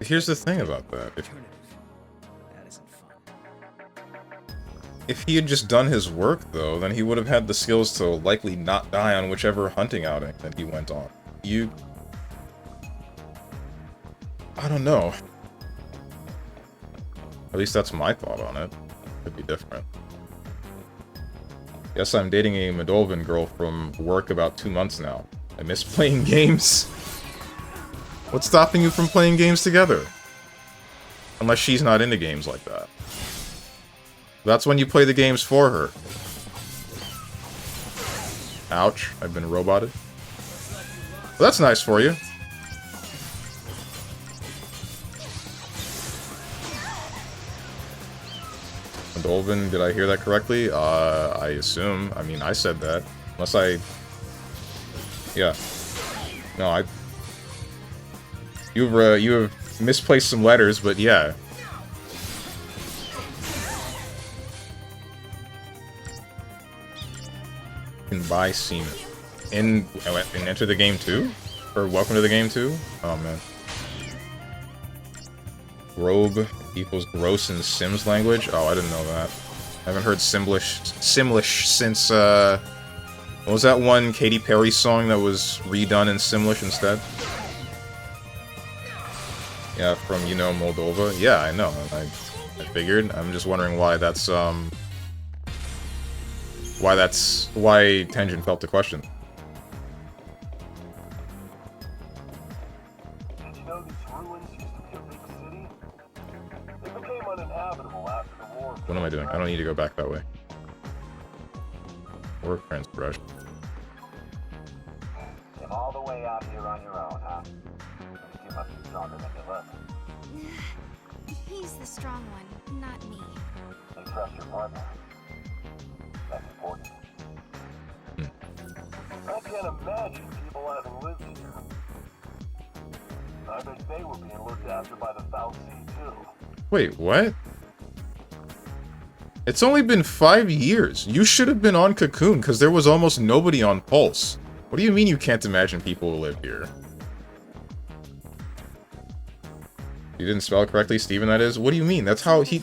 Here's the thing about that. If he had just done his work, though, then he would have had the skills to likely not die on whichever hunting outing that he went on. I don't know. At least that's my thought on it. Could be different. Yes, I'm dating a Moldovan girl from work about 2 months now. I miss playing games. What's stopping you from playing games together? Unless she's not into games like that. That's when you play the games for her. Ouch, I've been roboted. Well, that's nice for you. Moldovan, did I hear that correctly? I assume. I mean, I said that. Unless I... Yeah. No, you have misplaced some letters, but yeah. You can buy semen. And enter the game too? Or welcome to the game too? Oh man. Robe equals gross in Sims language? Oh, I didn't know that. I haven't heard Simlish since, what was that one Katy Perry song that was redone in Simlish instead? Yeah, from, you know, Moldova? Yeah, I know. I figured. I'm just wondering why that's, why Tenjin felt the question. Did you know these ruins used to be a big city? It became uninhabitable after the war. What am I doing? I don't need to go back that way. Work transgression. Came all the way way out here on your own, huh? You must be stronger than you look. He's the strong one, not me. You trust your partner. That's important. I can't imagine people having lived here. I bet they were being looked after by the Foul Sea, too. Wait, what? It's only been 5 years. You should have been on Cocoon, because there was almost nobody on Pulse. What do you mean you can't imagine people who live here? You didn't spell it correctly, Steven, that is? What do you mean? That's how he...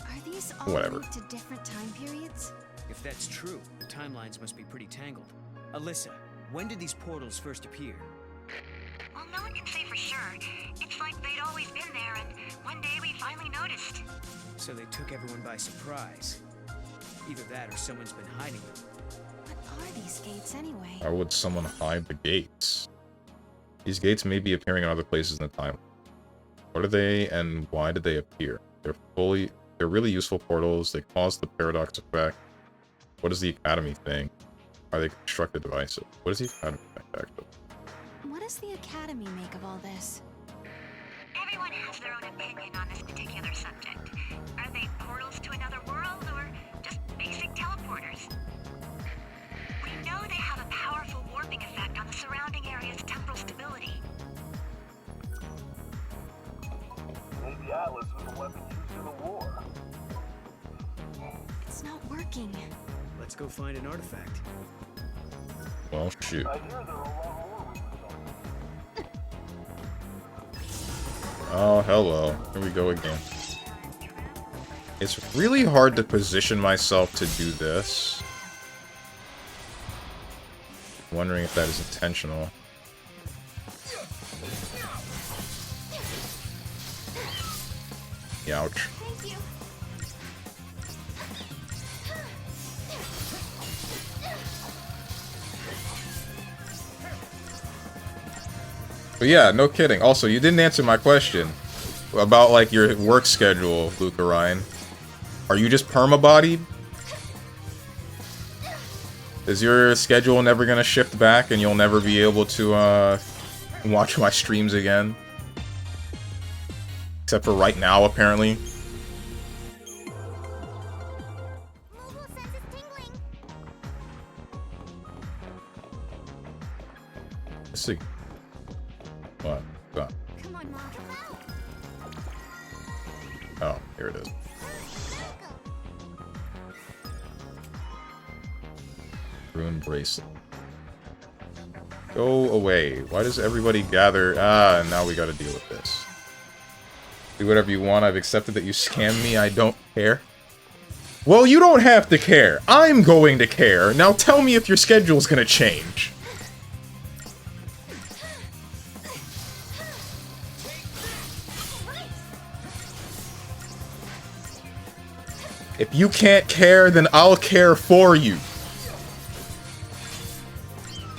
Are these all Whatever. linked to different time periods? If that's true, the timelines must be pretty tangled. Alyssa, when did these portals first appear? Well, no one can say for sure. It's like they'd always been there, and one day we finally noticed. So they took everyone by surprise. Either that or someone's been hiding them. What are these gates anyway? Why would someone hide the gates? These gates may be appearing in other places in the timeline. What are they, and why did they appear? They're really useful portals. They cause the paradox effect. What is the Academy thing? Are they constructed devices? What is the Academy thing, actually? What does the Academy make of all this? Everyone has their own opinion on this particular subject. Are they portals to another world, or just basic teleporters? We know they have a powerful warping effect on the surrounding area's temporal stability. Maybe Atlas was a weapon used in the war. It's not working. Let's go find an artifact. Well, shoot. I hear there are a lot more rumors on Oh, hello. Here we go again. It's really hard to position myself to do this. I'm wondering if that is intentional. Ouch. But yeah, no kidding. Also, you didn't answer my question about, like, your work schedule, Luke Orion. Are you just perma-bodied? Is your schedule never gonna shift back and you'll never be able to, watch my streams again? Except for right now, apparently. Let's see. What? Come on, Mom. Oh, here it is. Rune bracelet. Go away. Why does everybody gather? Ah, now we gotta deal with this. Do whatever you want. I've accepted that you scammed me. I don't care. Well, you don't have to care. I'm going to care. Now tell me if your schedule's gonna change. If you can't care, then I'll care for you.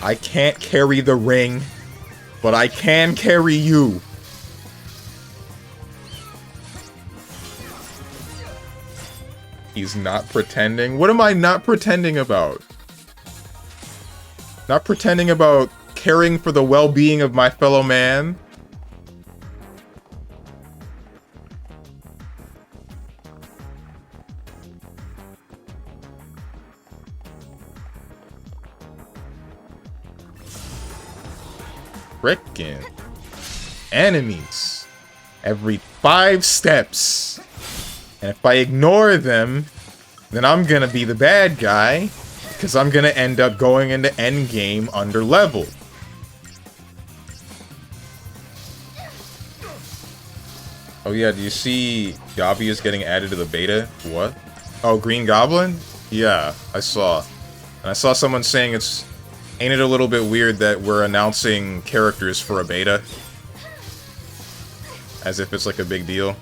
I can't carry the ring, but I can carry you. He's not pretending. What am I not pretending about? Not pretending about caring for the well-being of my fellow man? Frickin' enemies every 5 steps. And if I ignore them, then I'm gonna be the bad guy, because I'm gonna end up going into endgame under level. Oh yeah, do you see Gabi is getting added to the beta? What? Oh, Green Goblin? Yeah, I saw. And I saw someone saying ain't it a little bit weird that we're announcing characters for a beta? As if it's like a big deal.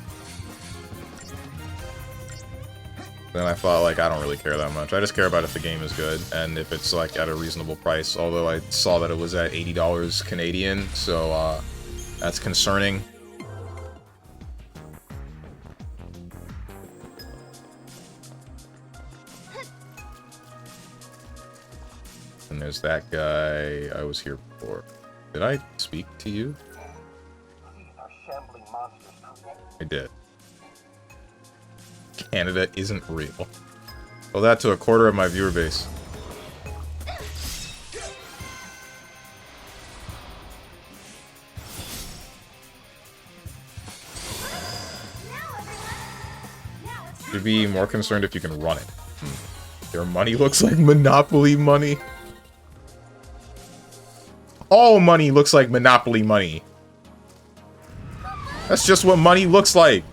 Then I thought, like, I don't really care that much. I just care about if the game is good, and if it's, like, at a reasonable price. Although I saw that it was at $80 Canadian, so, that's concerning. And there's that guy. I was here before. Did I speak to you? These are shambling monsters, Trudy. I did. Canada isn't real. Well, that to a quarter of my viewer base. You'd be more concerned if you can run it. Their money looks like Monopoly money. All money looks like Monopoly money. That's just what money looks like.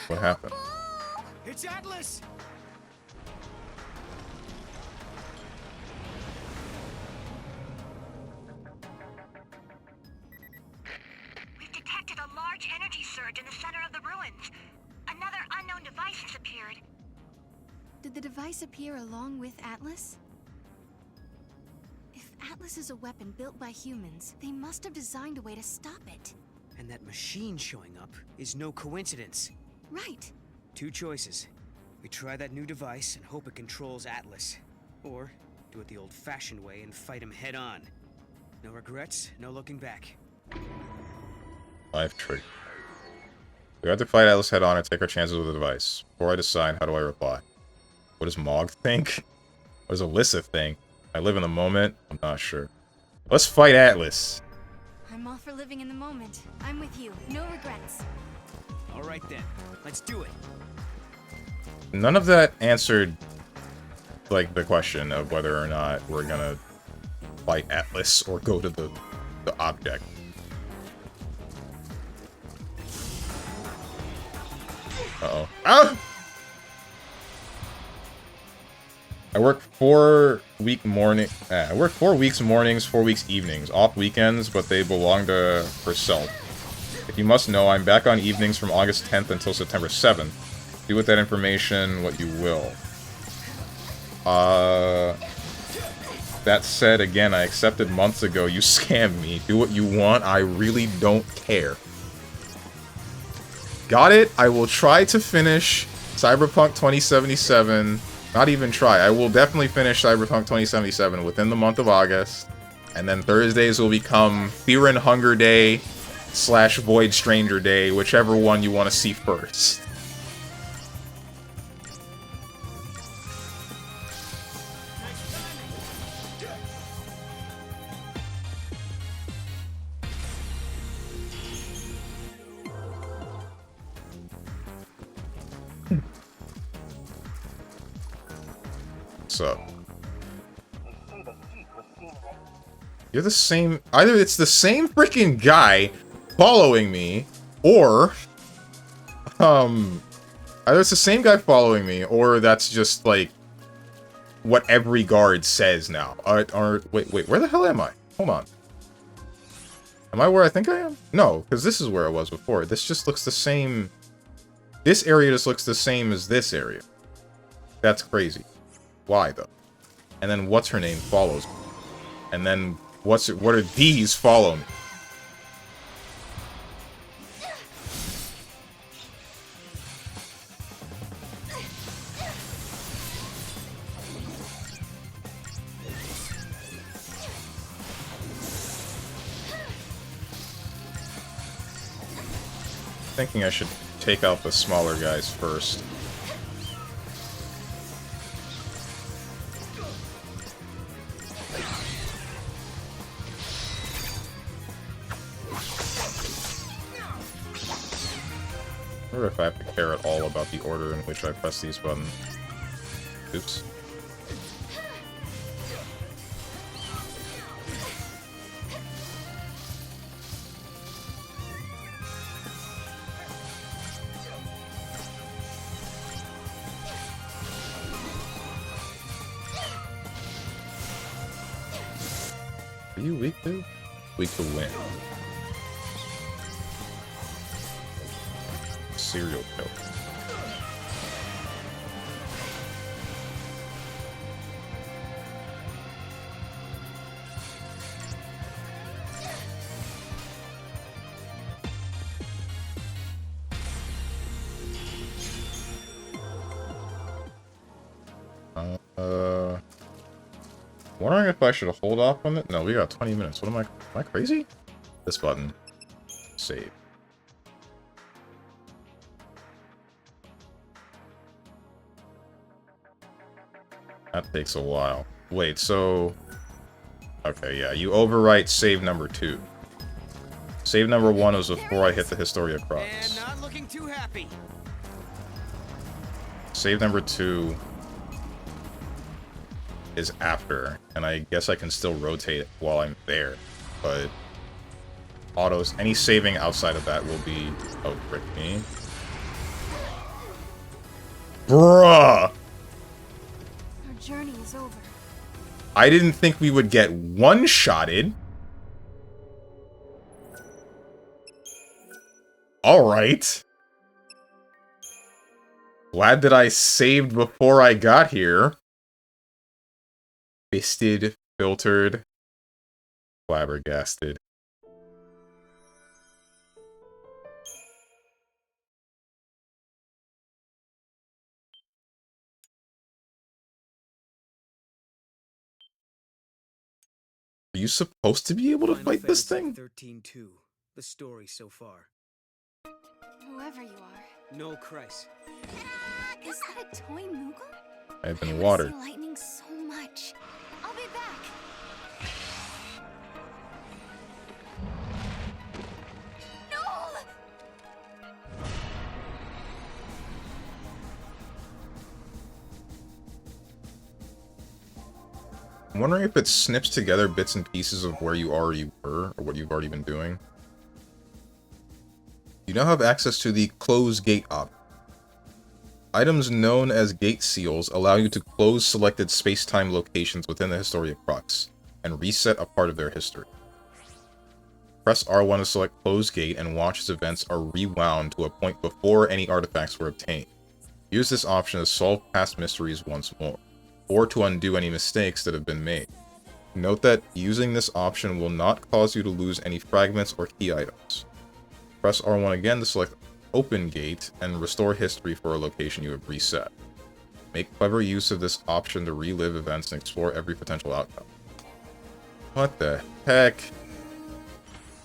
What happened? It's Atlas! We've detected a large energy surge in the center of the ruins. Another unknown device has appeared. Did the device appear along with Atlas? If Atlas is a weapon built by humans, they must have designed a way to stop it. And that machine showing up is no coincidence. Right. Two choices. We try that new device and hope it controls Atlas. Or do it the old-fashioned way and fight him head-on. No regrets, no looking back. Life trick. We have to fight Atlas head on and take our chances with the device. Before I decide, how do I reply? What does Mog think? What does Alyssa think? I live in the moment? I'm not sure. Let's fight Atlas. I'm all for living in the moment. I'm with you. No regrets. All right then, let's do it. None of that answered, like, the question of whether or not we're gonna fight Atlas or go to the object. Uh-oh. Ah! I work 4 weeks mornings, 4 weeks evenings, off weekends, but they belong to herself. If you must know, I'm back on evenings from August 10th until September 7th. Do with that information what you will. That said, again, I accepted months ago. You scammed me. Do what you want. I really don't care. Got it? I will try to finish Cyberpunk 2077. Not even try. I will definitely finish Cyberpunk 2077 within the month of August. And then Thursdays will become Fear and Hunger Day / Void Stranger Day, whichever one you want to see first. So you're the same. Either it's the same freaking guy following me, or either it's the same guy following me, or that's just like what every guard says now. Wait, where the hell am I? Hold on. Am I where I think I am? No, because this is where I was before. This just looks the same. This area just looks the same as this area. That's crazy. Why though? And then what's her name follows me. And then what are these follow me? Thinking I should take out the smaller guys first. I wonder if I have to care at all about the order in which I press these buttons. Oops. Are you weak to? Weak to win. Serial killer. Wondering if I should hold off on it? No, we got 20 minutes. What am I crazy? This button. Save. That takes a while. Wait, so... Okay, yeah, you overwrite save number 2. Save number 1 was before I hit the Historia Crux. And not looking too happy. Save number 2 is after, and I guess I can still rotate it while I'm there, but any saving outside of that will be... Oh, frick me. Bruh! Our journey is over. I didn't think we would get one-shotted. Alright. Glad that I saved before I got here. Fisted, filtered, flabbergasted. Are you supposed to be able to fight this thing? XIII-2. The story so far. Whoever you are. No Christ. Is that a toy Moogle? I've been I watered. see lightning so much. I'll be back. No! I'm wondering if it snips together bits and pieces of where you already were, or what you've already been doing. You now have access to the Close Gate option. Items known as Gate Seals allow you to close selected space-time locations within the Historia Crux, and reset a part of their history. Press R1 to select Close Gate and watch as events are rewound to a point before any artifacts were obtained. Use this option to solve past mysteries once more, or to undo any mistakes that have been made. Note that using this option will not cause you to lose any fragments or key items. Press R1 again to select Open Gate and restore history for a location you have reset. Make clever use of this option to relive events and explore every potential outcome. What the heck?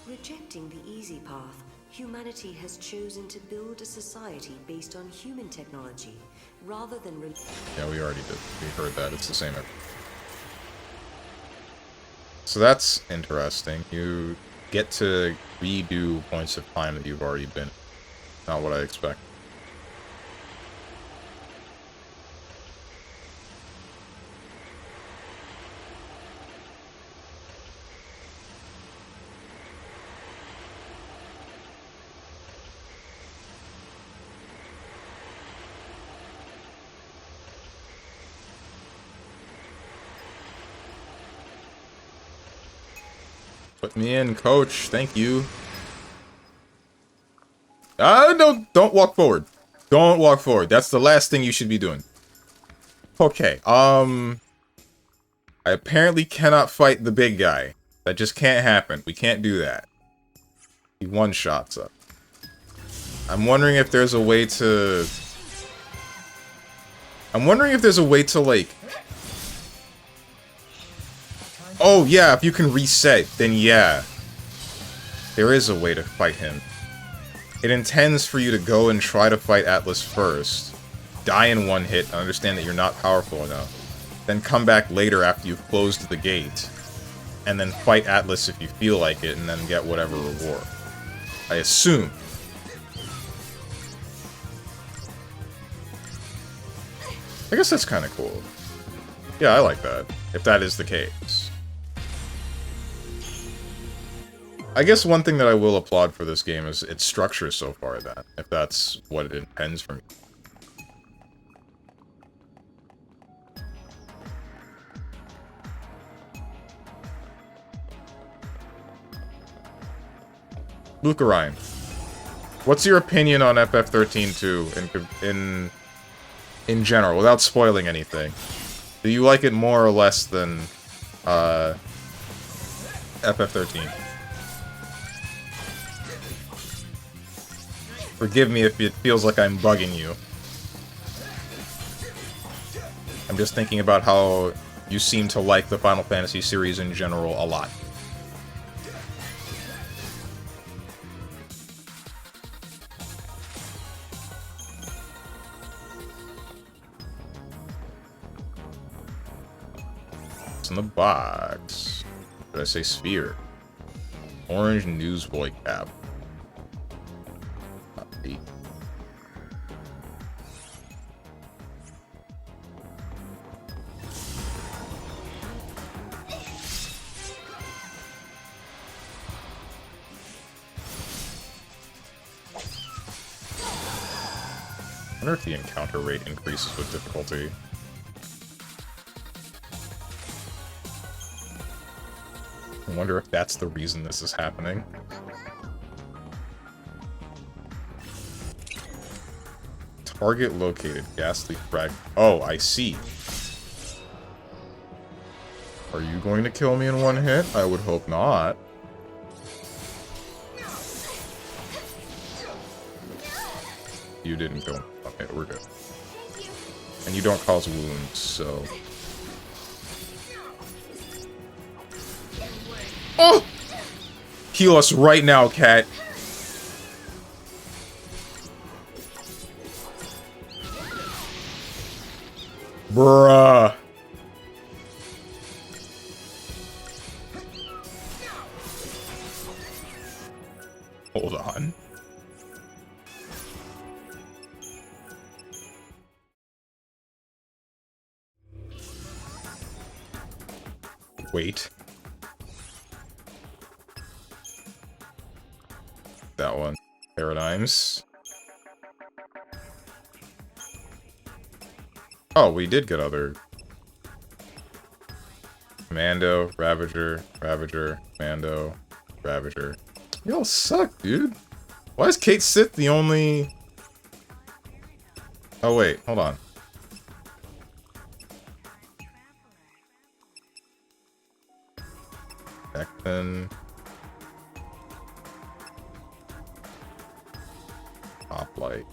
Rejecting the easy path, humanity has chosen to build a society based on human technology, rather than... Yeah, we already did. We heard that. It's the same every... So that's interesting. You get to redo points of time that you've already been. Not what I expect. Put me in, coach. Thank you. No, don't walk forward. Don't walk forward. That's the last thing you should be doing. Okay, I apparently cannot fight the big guy. That just can't happen. We can't do that. He one-shots up. I'm wondering if there's a way to... like... Oh, yeah, if you can reset, then yeah. There is a way to fight him. It intends for you to go and try to fight Atlas first, die in one hit, and understand that you're not powerful enough, then come back later after you've closed the gate, and then fight Atlas if you feel like it, and then get whatever reward. I assume. I guess that's kind of cool. Yeah, I like that, if that is the case. I guess one thing that I will applaud for this game is its structure so far, then, if that's what it intends for me. Lucarine, what's your opinion on FF13-2 in general, without spoiling anything? Do you like it more or less than FF13? Forgive me if it feels like I'm bugging you. I'm just thinking about how you seem to like the Final Fantasy series in general a lot. What's in the box? Did I say sphere? Orange newsboy cap. Copy. I wonder if the encounter rate increases with difficulty. I wonder if that's the reason this is happening. Target located. Ghastly frag. Oh, I see. Are you going to kill me in one hit? I would hope not. You didn't kill me. Okay, we're good. And you don't cause wounds, so... Oh! Heal us right now, cat. Bruh. Hold on. Wait. That one. Paradigms. Oh, we did get other... Commando, Ravager, Ravager, Commando, Ravager. Y'all suck, dude. Why is Kate Sith the only... Oh, wait. Hold on. Beckman. Hoplite.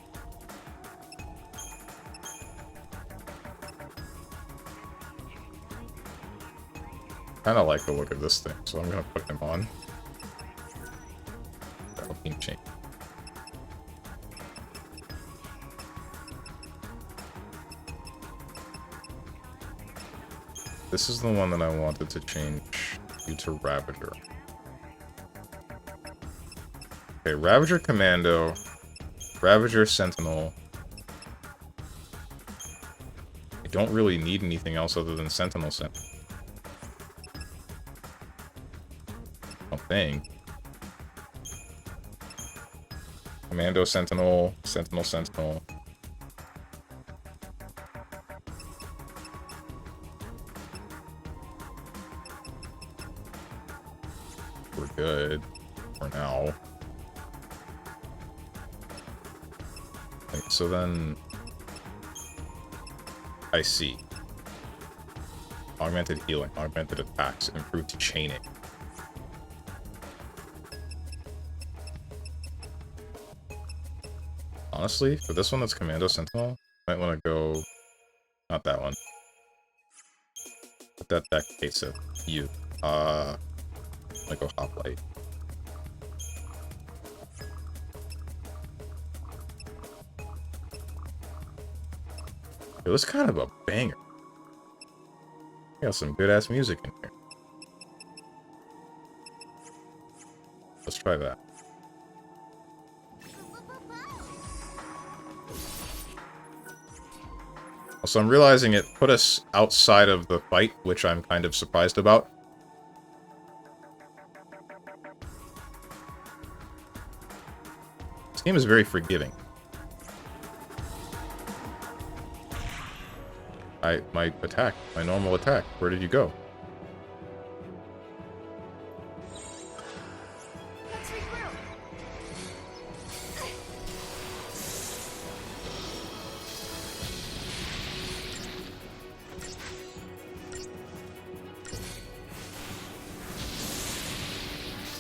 Kinda like the look of this thing, so I'm gonna put him on. That'll be change. This is the one that I wanted to change you to Ravager. Okay, Ravager Commando, Ravager Sentinel. I don't really need anything else other than Sentinel Sentinel. I don't think. Commando Sentinel, Sentinel Sentinel. We're good for now. Okay, so then I see. Augmented healing, augmented attacks, improved chaining. Honestly, for this one that's Commando Sentinel, might want to go... Not that one. Put that back case of you. Like go Hoplite. It was kind of a banger. Got some good ass music in here. Let's try that. Also, I'm realizing it put us outside of the fight, which I'm kind of surprised about. This game is very forgiving. My attack, my normal attack, where did you go?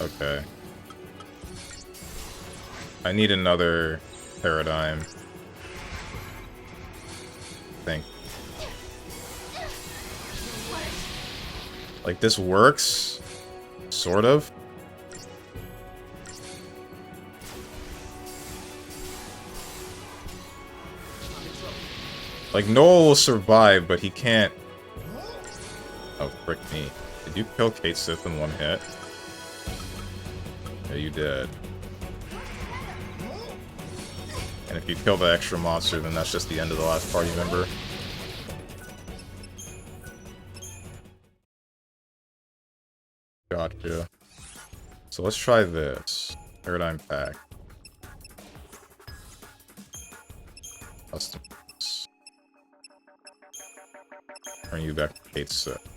Okay. I need another paradigm. I think. Like, this works? Sort of? Like, Noel will survive, but he can't... Oh, frick me. Did you kill Kate Sith in one hit? Yeah, you did. And if you kill the extra monster, then that's just the end of the last party member. Gotcha. So let's try this. Paradigm Pack. Customs. Turn you back to Kate Sith.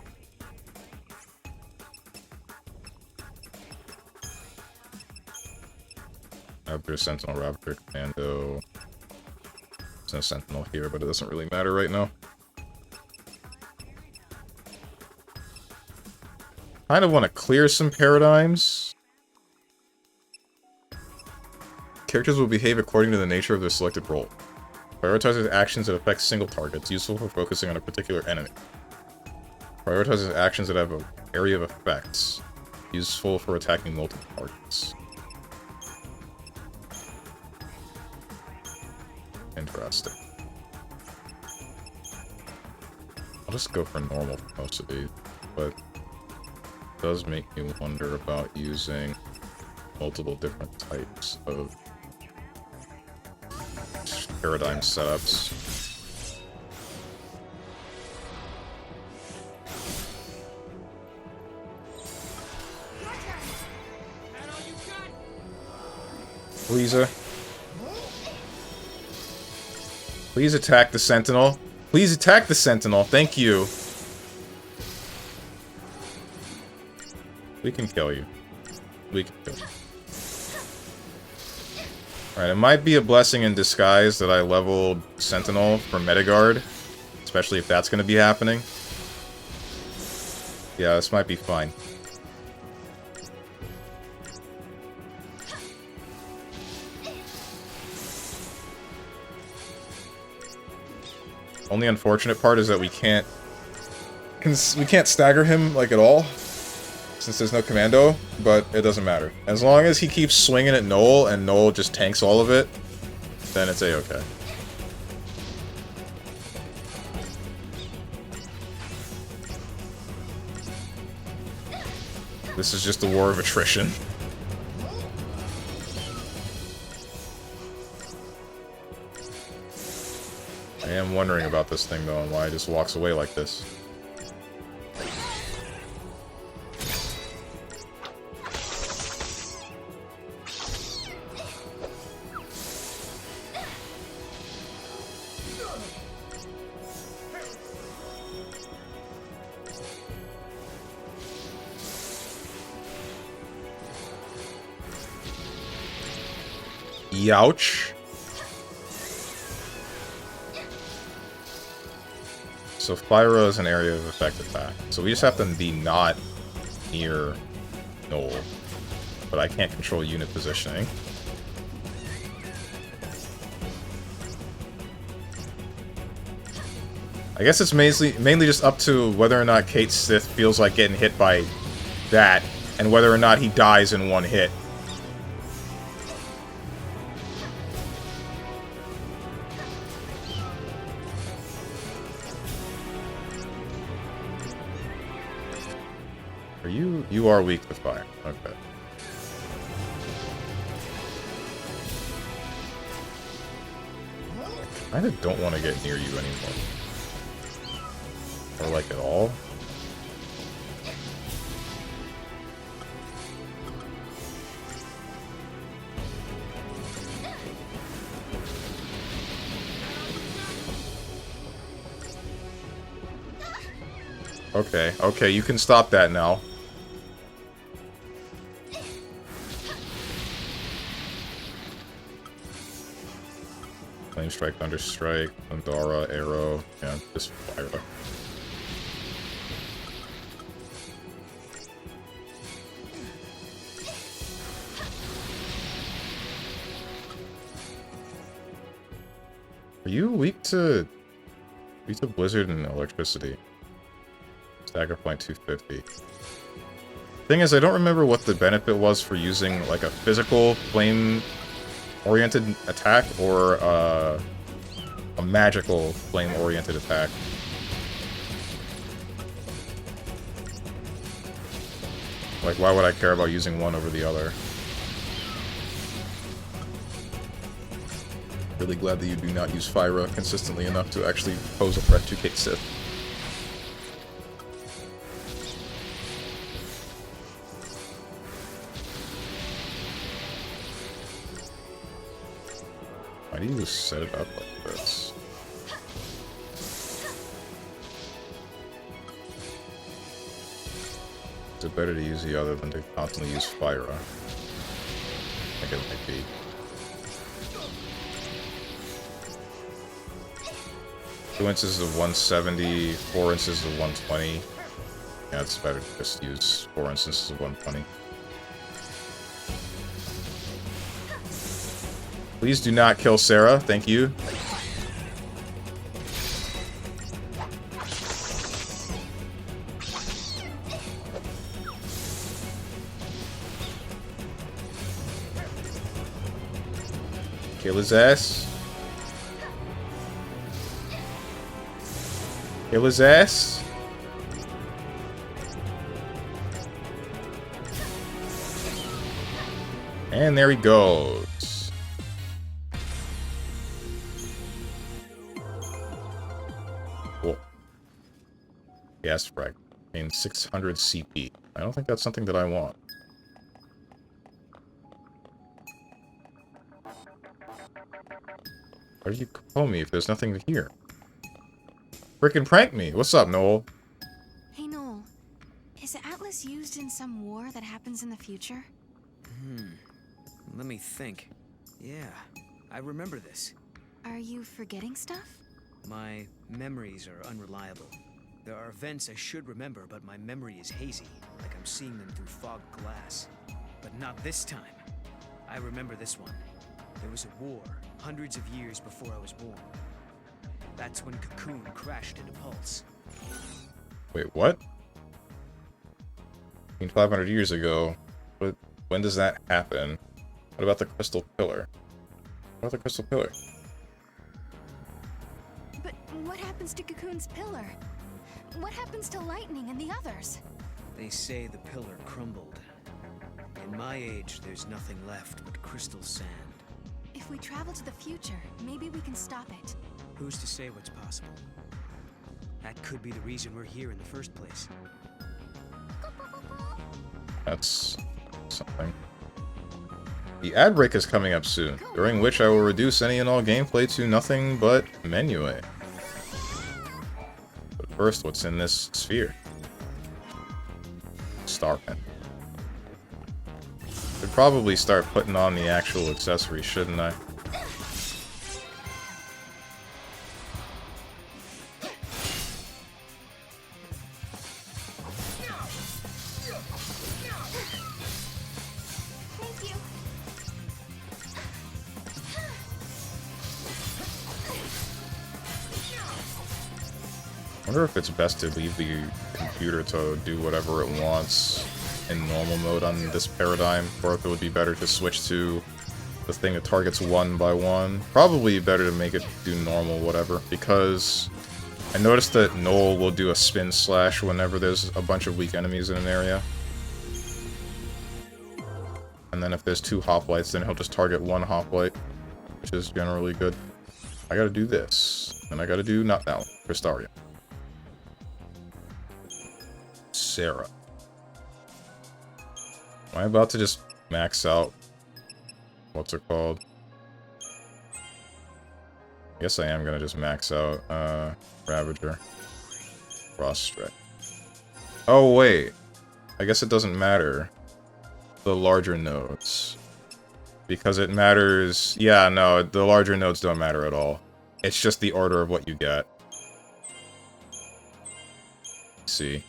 Raptor, Sentinel, Raptor, Commando. There's no Sentinel here, but it doesn't really matter right now. Kind of want to clear some paradigms. Characters will behave according to the nature of their selected role. Prioritizes actions that affect single targets, useful for focusing on a particular enemy. Prioritizes actions that have an area of effects, useful for attacking multiple targets. Interesting. I'll just go for normal for most of these, but it does make me wonder about using multiple different types of paradigm setups. Please attack the Sentinel. Please attack the Sentinel. Thank you. We can kill you. We can kill you. Alright, it might be a blessing in disguise that I leveled Sentinel for Metagard. Especially if that's going to be happening. Yeah, this might be fine. Only unfortunate part is that we can't stagger him, like, at all. Since there's no commando, but it doesn't matter. As long as he keeps swinging at Noel, and Noel just tanks all of it, then it's a-okay. This is just a war of attrition. I am wondering about this thing, though, and why it just walks away like this. Youch. So Fyra is an area of effect attack. So we just have to be not near Noel. But I can't control unit positioning. I guess it's mainly just up to whether or not Kate Sith feels like getting hit by that, and whether or not he dies in one hit. You are weak to fire. Okay. I kinda don't want to get near you anymore. Or like at all. Okay, okay, you can stop that now. Flame Strike, Thunder Strike, Thundara, Arrow, yeah, just fire. Are you weak to Blizzard and electricity? Stagger point 250. Thing is, I don't remember what the benefit was for using like a physical flame-oriented attack or a magical flame-oriented attack. Like, why would I care about using one over the other? Really glad that you do not use Fyra consistently enough to actually pose a threat to Kate Sith. Why do you just set it up like this? Is it better to use the other than to constantly use Fyra? I think it might be. Two inches of 170, 4 inches of 120. Yeah, it's better to just use 4 instances of 120. Please do not kill Sarah, thank you. Kill his ass. Kill his ass. And there he goes. Cool. Gas frag. Means 600 CP. I don't think that's something that I want. Why did you call me if there's nothing to hear? Frickin' prank me! What's up, Noel? Hey, Noel. Is Atlas used in some war that happens in the future? Let me think. Yeah, I remember this. Are you forgetting stuff? My memories are unreliable. There are events I should remember, but my memory is hazy, like I'm seeing them through fogged glass. But not this time. I remember this one. There was a war, hundreds of years before I was born. That's when Cocoon crashed into Pulse. Wait, what? 500 years ago. But when does that happen? What about the Crystal Pillar? What about the Crystal Pillar? But what happens to Cocoon's pillar? What happens to Lightning and the others? They say the pillar crumbled. In my age, there's nothing left but crystal sand. If we travel to the future, maybe we can stop it. Who's to say what's possible? That could be the reason we're here in the first place. That's something. The ad break is coming up soon, during which I will reduce any and all gameplay to nothing but Menue. But first, what's in this sphere? Starman. Should probably start putting on the actual accessories, shouldn't I? I wonder if it's best to leave the computer to do whatever it wants in normal mode on this paradigm, or if it would be better to switch to the thing that targets one by one. Probably better to make it do normal whatever, because I noticed that Noel will do a spin slash whenever there's a bunch of weak enemies in an area. And then if there's two hoplites, then he'll just target one hoplite, which is generally good. I gotta do this, and I gotta do not that one, Cristaria. Sarah. Am I about to just max out? What's it called? I guess I am gonna just max out, Ravager. Frost Strike. Oh, wait. I guess it doesn't matter. The larger nodes. Because it matters... Yeah, no, the larger nodes don't matter at all. It's just the order of what you get. Let's see.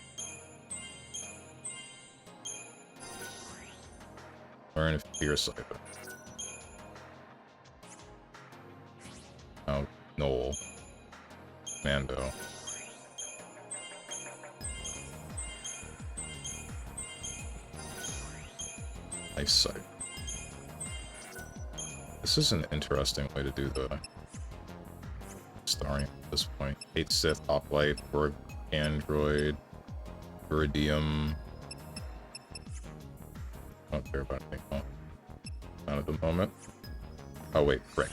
Learn Fear Cypher. Oh, Noel. Mando. eyesight. This is an interesting way to do the starring at this point. 8 Sith, Hoplite, Borg Android, Iridium. I don't care about anything else. Not at the moment. Oh wait, frick.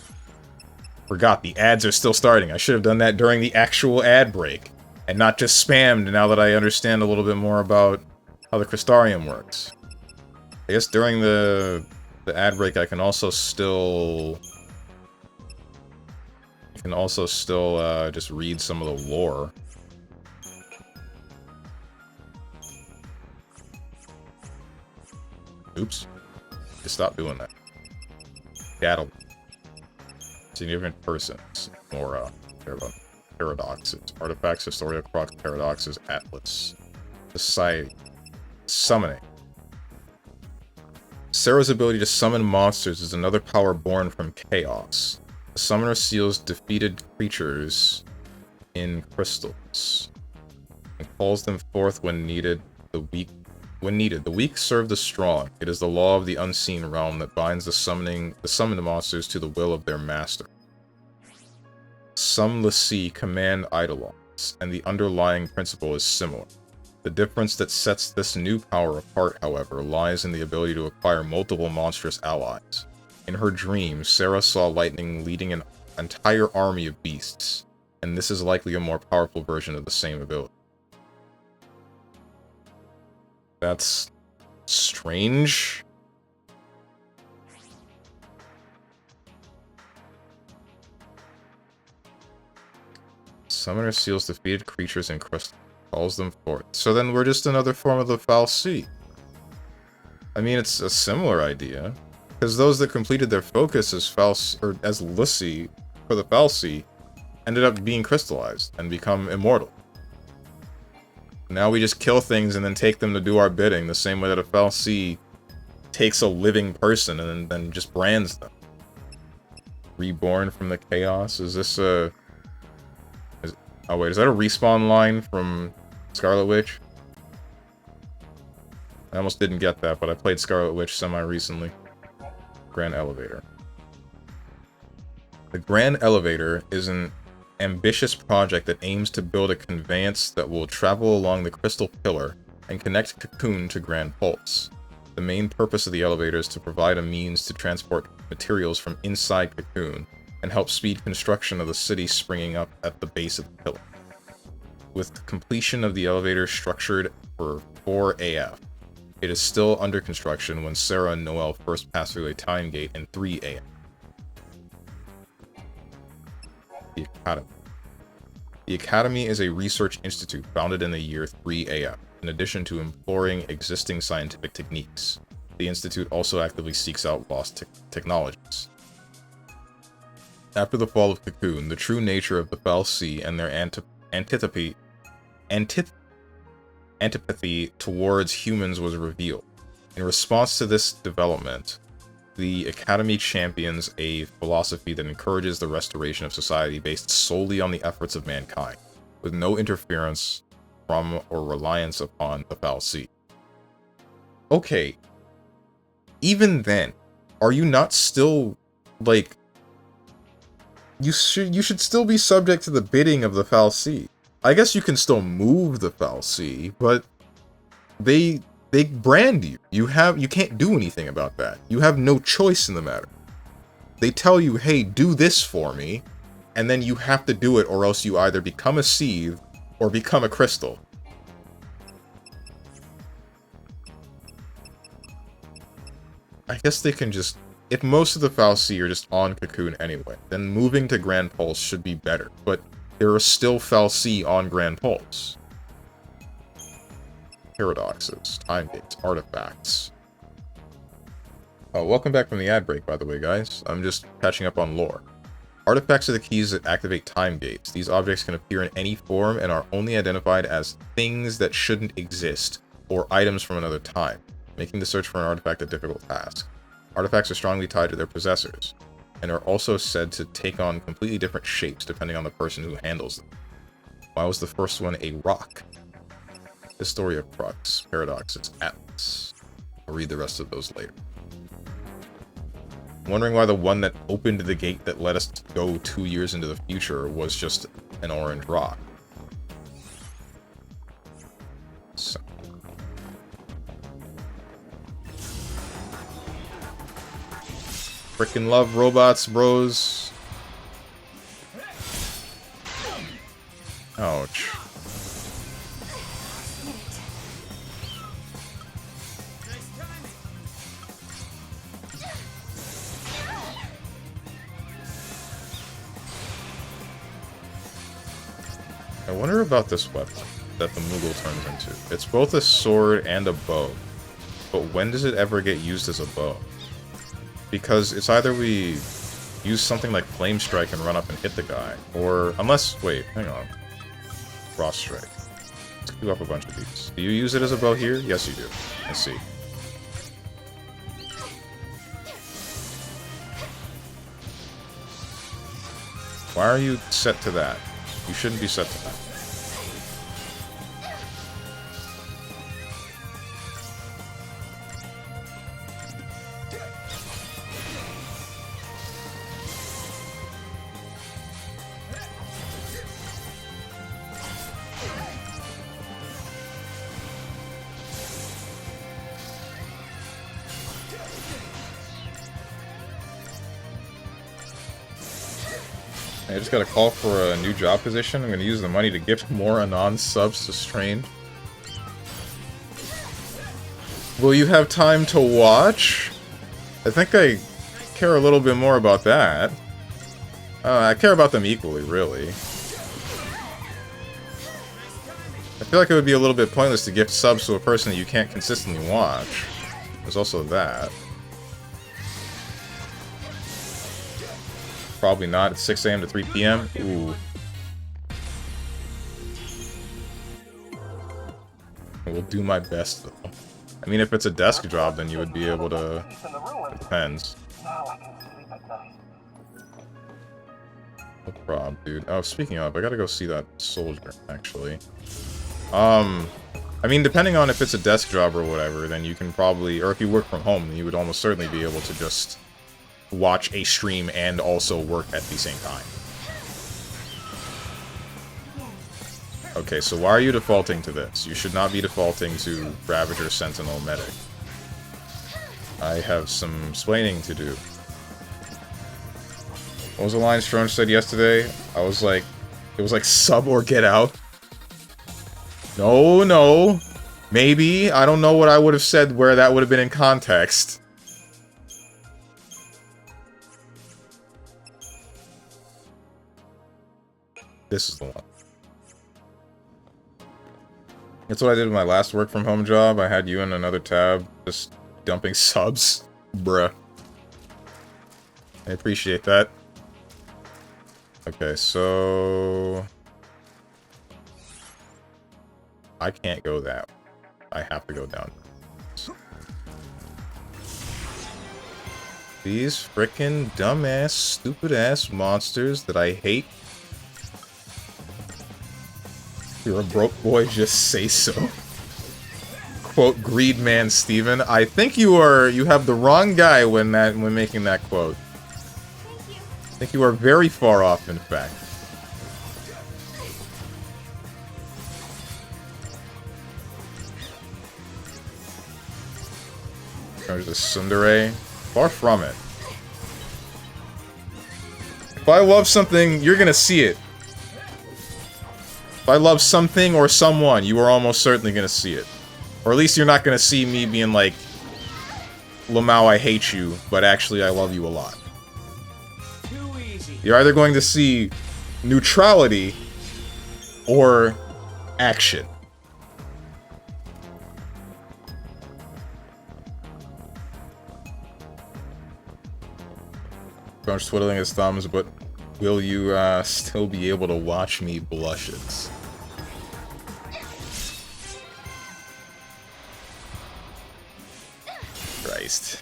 Forgot, the ads are still starting. I should have done that during the actual ad break. And not just spammed now that I understand a little bit more about how the Crystarium works. I guess during the ad break I can also still... just read some of the lore. Oops. Just stop doing that. Cattle. Significant persons. Or, paradoxes. Artifacts, Historia, Croc, Paradoxes, Atlas. Society. Summoning. Sarah's ability to summon monsters is another power born from chaos. The summoner seals defeated creatures in crystals and calls them forth when needed. The weak serve the strong. It is the law of the unseen realm that binds the summoned monsters to the will of their master. Some Lassie command Eidolons, and the underlying principle is similar. The difference that sets this new power apart, however, lies in the ability to acquire multiple monstrous allies. In her dream, Sarah saw lightning leading an entire army of beasts, and this is likely a more powerful version of the same ability. That's strange. Summoner seals defeated creatures in crystal, calls them forth. So then we're just another form of the fal'Cie. I mean, it's a similar idea, because those that completed their focus as as Lassie for the fal'Cie ended up being crystallized and become immortal. Now we just kill things and then take them to do our bidding, the same way that a fal'Cie takes a living person and then just brands them. Reborn from the chaos? Is this a... oh wait, is that a respawn line from Scarlet Witch? I almost didn't get that, but I played Scarlet Witch semi-recently. Grand Elevator. The Grand Elevator is an ambitious project that aims to build a conveyance that will travel along the Crystal Pillar and connect Cocoon to Grand Pulse. The main purpose of the elevator is to provide a means to transport materials from inside Cocoon and help speed construction of the city springing up at the base of the pillar. With completion of the elevator structured for 4 AF, it is still under construction when Sarah and Noel first pass through a time gate in 3 AF. The Academy. The Academy is a research institute founded in the year 3 AF. In addition to employing existing scientific techniques, the institute also actively seeks out lost technologies. After the fall of Cocoon, the true nature of the fal'Cie and their antipathy towards humans was revealed. In response to this development, the Academy champions a philosophy that encourages the restoration of society based solely on the efforts of mankind, with no interference from or reliance upon the fal'Cie. Okay, even then, are you not still, like, you should still be subject to the bidding of the fal'Cie. I guess you can still move the fal'Cie, but they brand you. You can't do anything about that. You have no choice in the matter. They tell you, hey, do this for me, and then you have to do it, or else you either become a Seethe or become a crystal. I guess they can just... if most of the fal'Cie are just on Cocoon anyway, then moving to Grand Pulse should be better, but there are still fal'Cie on Grand Pulse. Paradoxes, time gates, artifacts. Welcome back from the ad break, by the way, guys. I'm just catching up on lore. Artifacts are the keys that activate time gates. These objects can appear in any form and are only identified as things that shouldn't exist, or items from another time, making the search for an artifact a difficult task. Artifacts are strongly tied to their possessors, and are also said to take on completely different shapes depending on the person who handles them. Why was the first one a rock? Historia, Crux, Paradoxes, Atlas. I'll read the rest of those later. wondering why the one that opened the gate that let us go 2 years into the future was just an orange rock. So. Frickin' love robots, bros. Ouch. I wonder about this weapon that the Moogle turns into. It's both a sword and a bow. But when does it ever get used as a bow? Because it's either we use something like Flame Strike and run up and hit the guy, or... Unless... Wait, hang on. Frost Strike. Let's queue up a bunch of these. Do you use it as a bow here? Yes, you do. I see. Why are you set to that? You shouldn't be set to that. I just got a call for a new job position. I'm going to use the money to gift more Anon subs to Strain. Will you have time to watch? I think I care a little bit more about that. I care about them equally, really. I feel like it would be a little bit pointless to gift subs to a person that you can't consistently watch. There's also that. Probably not. It's 6 AM to 3 PM. Ooh. I will do my best, though. I mean, if it's a desk job, then you would be able to... It depends. No problem, dude. Oh, speaking of, I gotta go see that soldier, actually. I mean, depending on if it's a desk job or whatever, then you can probably... Or if you work from home, then you would almost certainly be able to just... watch a stream and also work at the same time. Okay, so why are you defaulting to this? You should not be defaulting to Ravager, Sentinel, Medic. I have some explaining to do. What was the line Strong said yesterday? I was like... It was like, sub or get out. No, no. Maybe. I don't know what I would have said where that would have been in context. This is the one. That's what I did with my last work from home job. I had you in another tab, just dumping subs. Bruh. I appreciate that. Okay, so... I can't go that way. I have to go down. These frickin' dumbass, stupid-ass monsters that I hate. You're a broke boy, just say so. Quote, greed man Steven. I think you have the wrong guy when making that quote. I think you are very far off, in fact. There's a tsundere. Far from it. If I love something, you're gonna see it. If I love something or someone, you are almost certainly gonna see it. Or at least you're not gonna see me being like, Lamau, I hate you, but actually I love you a lot. You're either going to see neutrality or action. Crunch twiddling his thumbs, but will you still be able to watch me blushes? Christ.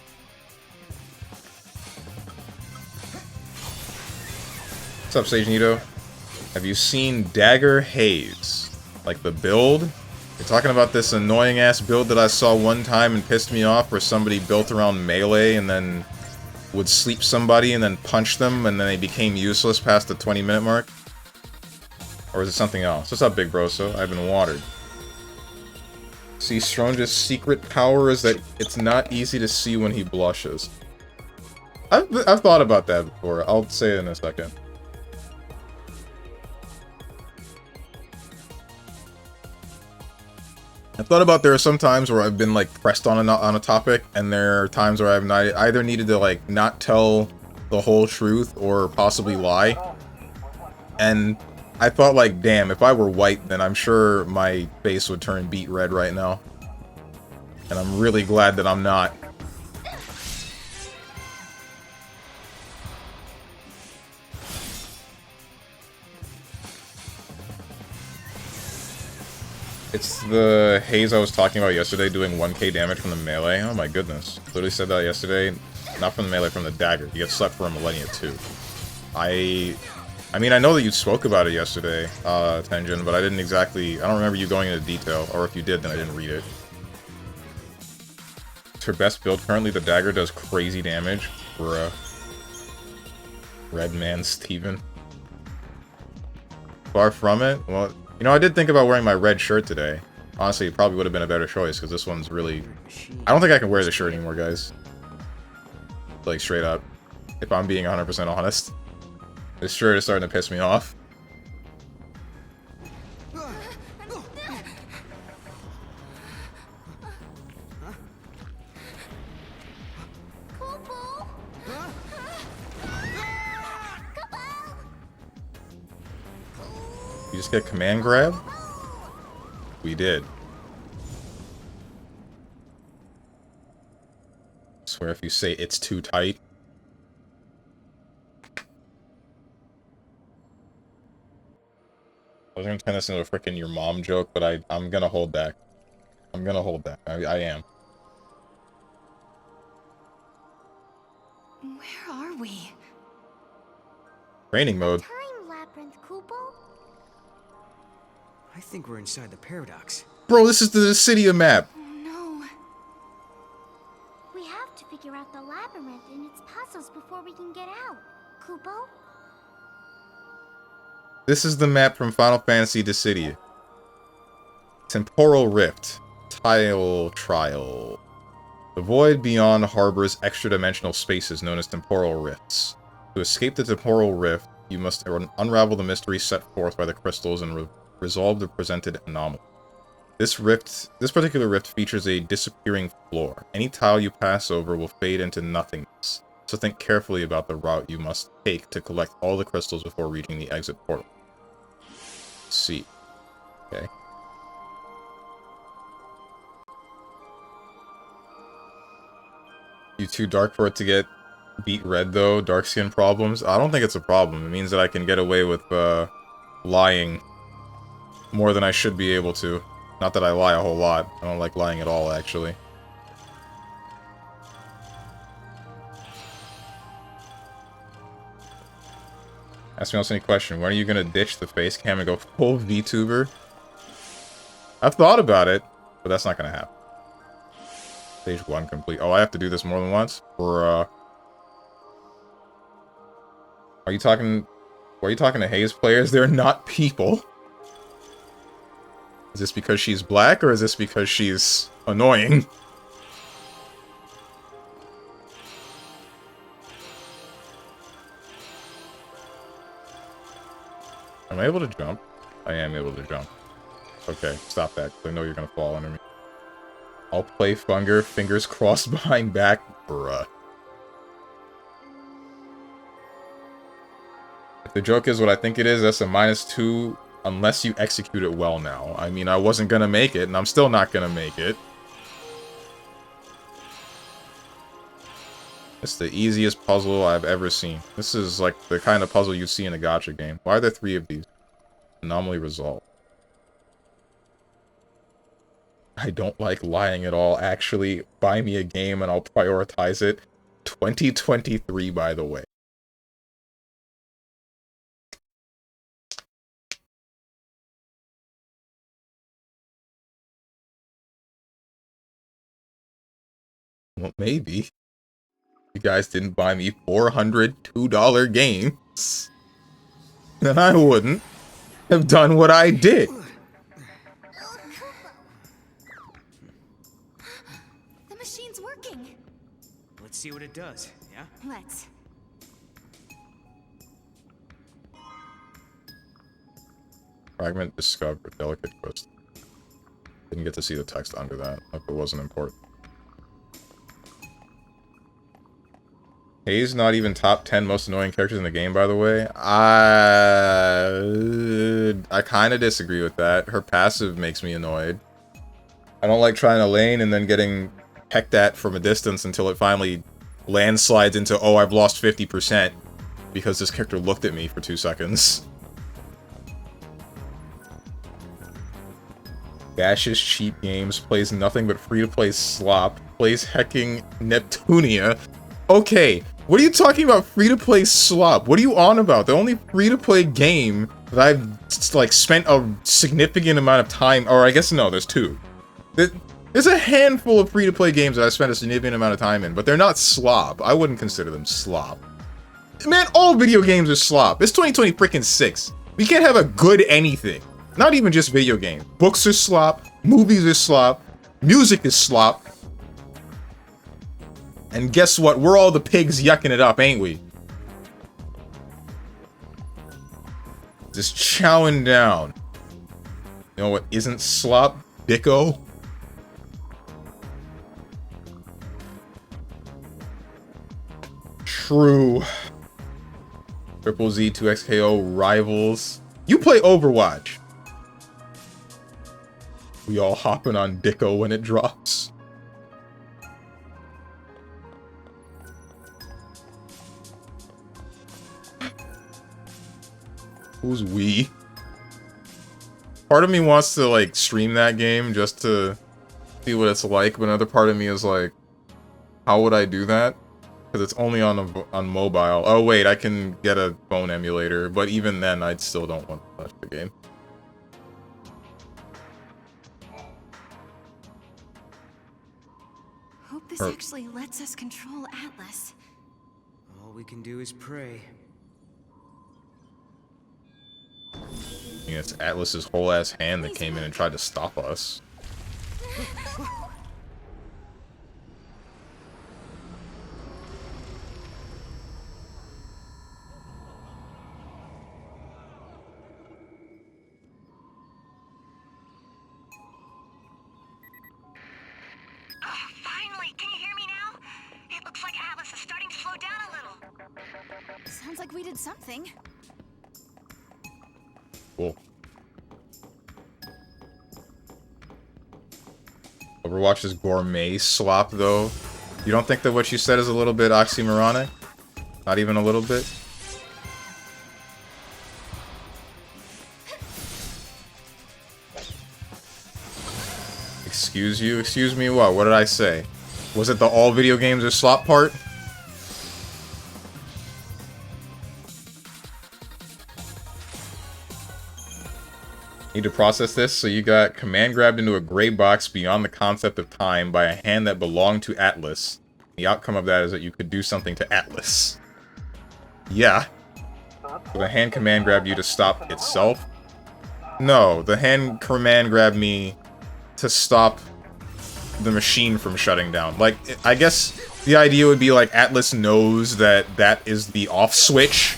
What's up, Sage Nito? Have you seen Dagger Haze? Like the build? You're talking about this annoying ass build that I saw one time and pissed me off where somebody built around melee and then would sleep somebody and then punch them and then they became useless past the 20-minute mark? Or is it something else? What's up, Big Broso? I've been watered. See, Strong's secret power is that it's not easy to see when he blushes. I've thought about that before. I'll say it in a second. I've thought about there are some times where I've been like pressed on a topic, and there are times where I've either needed to like not tell the whole truth or possibly lie. And I thought like, damn, if I were white, then I'm sure my face would turn beet red right now. And I'm really glad that I'm not. It's the haze I was talking about yesterday doing 1k damage from the melee. Oh my goodness. Literally said that yesterday. Not from the melee, from the dagger. You get slept for a millennia too. I mean, I know that you spoke about it yesterday, Tenjin, but I didn't exactly... I don't remember you going into detail, or if you did, then I didn't read it. It's her best build currently. The dagger does crazy damage. Bruh. StrongmanSteven. Far from it? Well, you know, I did think about wearing my red shirt today. Honestly, it probably would have been a better choice, because this one's really... I don't think I can wear this shirt anymore, guys. Like, straight up. If I'm being 100% honest. This shirt is starting to piss me off. You just get command grab? We did. I swear if you say it's too tight. I was gonna turn this into a frickin' your mom joke, but I'm gonna hold back. I'm gonna hold back. I am. Where are we? Training mode. Time labyrinth, Kupo. I think we're inside the paradox. Bro, this is the Dissidia map. No. We have to figure out the labyrinth and its puzzles before we can get out. Kupo? This is the map from Final Fantasy Dissidia. Temporal Rift. Tile Trial. The void beyond harbors extra-dimensional spaces known as temporal rifts. To escape the temporal rift, you must unravel the mystery set forth by the crystals and resolve the presented anomaly. This particular rift features a disappearing floor. Any tile you pass over will fade into nothingness, so think carefully about the route you must take to collect all the crystals before reaching the exit portal. See. Okay. You too dark for it to get beat red, though? Dark skin problems? I don't think it's a problem. It means that I can get away with, lying more than I should be able to. Not that I lie a whole lot. I don't like lying at all, actually. Ask me else any question. When are you gonna ditch the face cam and go full VTuber? I've thought about it, but that's not gonna happen. Stage 1 complete. Oh, I have to do this more than once? Or, Are you talking... Why are you talking to Haze players? They're not people. Is this because she's black, or is this because she's annoying? Am I able to jump? I am able to jump. Okay, stop that, 'cause I know you're gonna fall under me. I'll play Funger, fingers crossed behind back. Bruh. If the joke is what I think it is, that's a -2 unless you execute it well now. I mean, I wasn't gonna make it, and I'm still not gonna make it. It's the easiest puzzle I've ever seen. This is like the kind of puzzle you see in a gacha game. Why are there 3 of these? Anomaly resolved. I don't like lying at all. Actually, buy me a game and I'll prioritize it. 2023, by the way. Well, maybe. you guys didn't buy me $402 games, then I wouldn't have done what I did. The machine's working. Let's see what it does, yeah? Let's. Fragment discovered. Delicate crystal. Didn't get to see the text under that. If it wasn't important. Hayes not even top 10 most annoying characters in the game, by the way. I kind of disagree with that. Her passive makes me annoyed. I don't like trying to lane and then getting pecked at from a distance until it finally landslides into, oh, I've lost 50% because this character looked at me for 2 seconds. Bashes cheap games, plays nothing but free-to-play slop, plays hecking Neptunia. Okay, what are you talking about free-to-play slop? What are you on about? The only free-to-play game that I've, like, spent a significant amount of time, or I guess no, there's 2. There's a handful of free-to-play games that I spent a significant amount of time in, but they're not slop. I wouldn't consider them slop. Man, all video games are slop. It's 2020 freaking 6. We can't have a good anything. Not even just video games. Books are slop, movies are slop, music is slop. And guess what? We're all the pigs yucking it up, ain't we? Just chowing down. You know what isn't slop? Dicko. True. Triple Z, 2XKO, Rivals. You play Overwatch. We all hopping on Dicko when it drops. Who's we? Part of me wants to, like, stream that game just to see what it's like, but another part of me is like, how would I do that? Because it's only on mobile. Oh wait, I can get a phone emulator, but even then, I still don't want to touch the game. Hope this actually lets us control Atlas. All we can do is pray. I mean, it's Atlas's whole ass hand that came in and tried to stop us. Finally, can you hear me now? It looks like Atlas is starting to slow down a little. Sounds like we did something. Cool. Overwatch's gourmet slop, though. You don't think that what you said is a little bit oxymoronic? Not even a little bit? Excuse you? Excuse me what? What did I say? Was it the all video games are slop part? Need to process this, so you got command grabbed into a gray box beyond the concept of time by a hand that belonged to Atlas. The outcome of that is that you could do something to Atlas. Yeah. So the hand command grabbed you to stop itself? No, the hand command grabbed me to stop the machine from shutting down. Like, I guess the idea would be like Atlas knows that that is the off switch,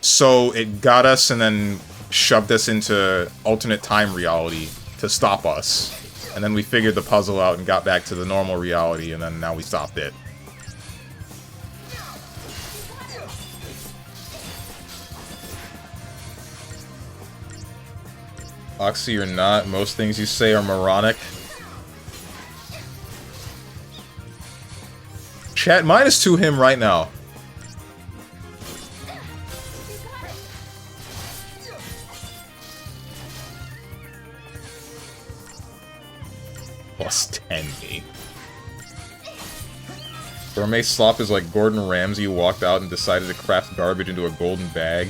so it got us and then shoved us into alternate time reality to stop us. And then we figured the puzzle out and got back to the normal reality, and then now we stopped it. Oxy or not, most things you say are moronic. Chat, -2 him right now. +10 me. Gourmet slop is like Gordon Ramsay walked out and decided to craft garbage into a golden bag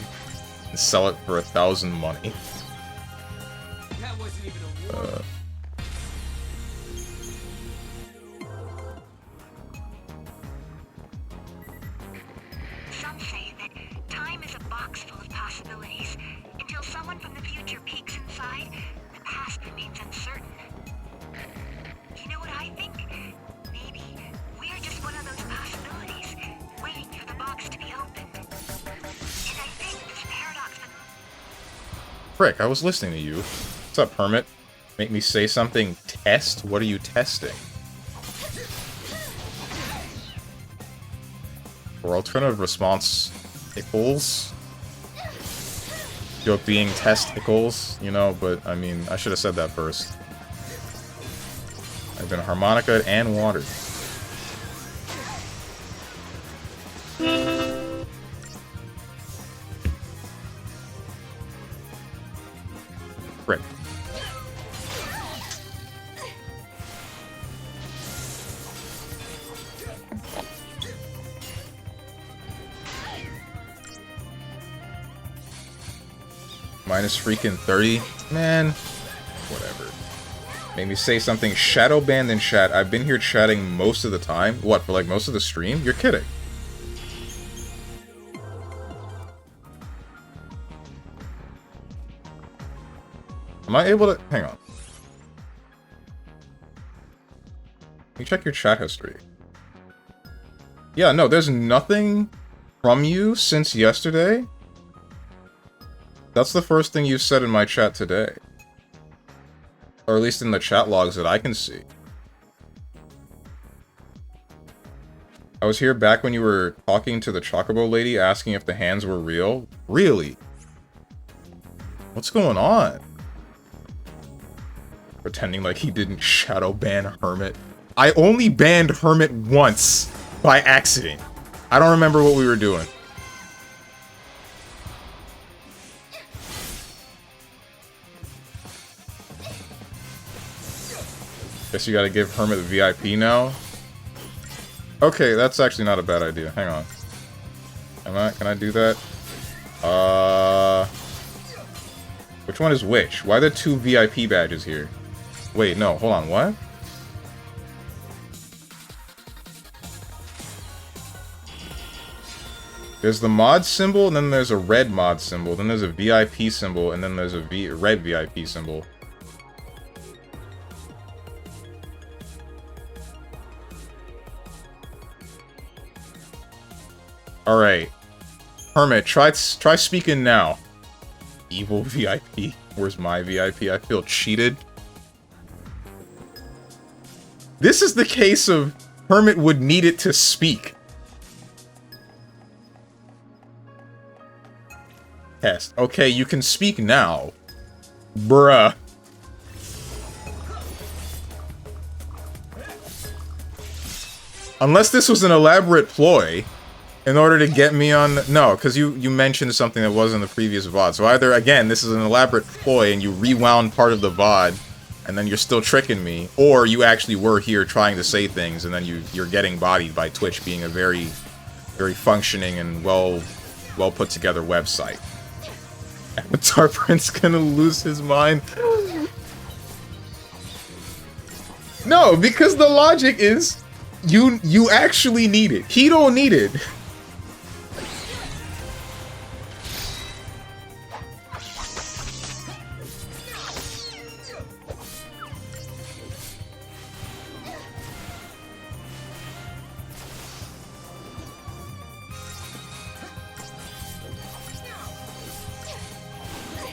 and sell it for 1,000 money. Frick, I was listening to you. What's up, Hermit? Make me say something? Test? What are you testing? For alternative response ickles? Joke being testicles, you know, but I mean, I should have said that first. I've been harmonica and watered. Frick. Minus freaking 30? Man. Whatever. Make me say something. Shadow banned in chat. I've been here chatting most of the time. What, for like most of the stream? You're kidding. Am I able to... Hang on. Can you check your chat history? Yeah, no, there's nothing from you since yesterday. That's the first thing you've said in my chat today. Or at least in the chat logs that I can see. I was here back when you were talking to the Chocobo lady asking if the hands were real. Really? What's going on? Pretending like he didn't shadow ban Hermit. I only banned Hermit once by accident. I don't remember what we were doing. Guess you gotta give Hermit the VIP now? Okay, that's actually not a bad idea. Hang on. Can I do that? Which one is which? Why are there two VIP badges here? Wait, no, hold on, what? There's the mod symbol, and then there's a red mod symbol, then there's a VIP symbol, and then there's a red VIP symbol. Alright. Hermit, try speaking now. Evil VIP. Where's my VIP? I feel cheated. This is the case of Hermit would need it to speak. Test. Okay, you can speak now. Bruh. Unless this was an elaborate ploy in order to get me on... No, because you mentioned something that was in the previous VOD. So either, again, this is an elaborate ploy and you rewound part of the VOD and then you're still tricking me, or you actually were here trying to say things and then you're getting bodied by Twitch being a very, very functioning and well put together website. Avatar Prince gonna lose his mind. No, because the logic is you actually need it. He don't need it.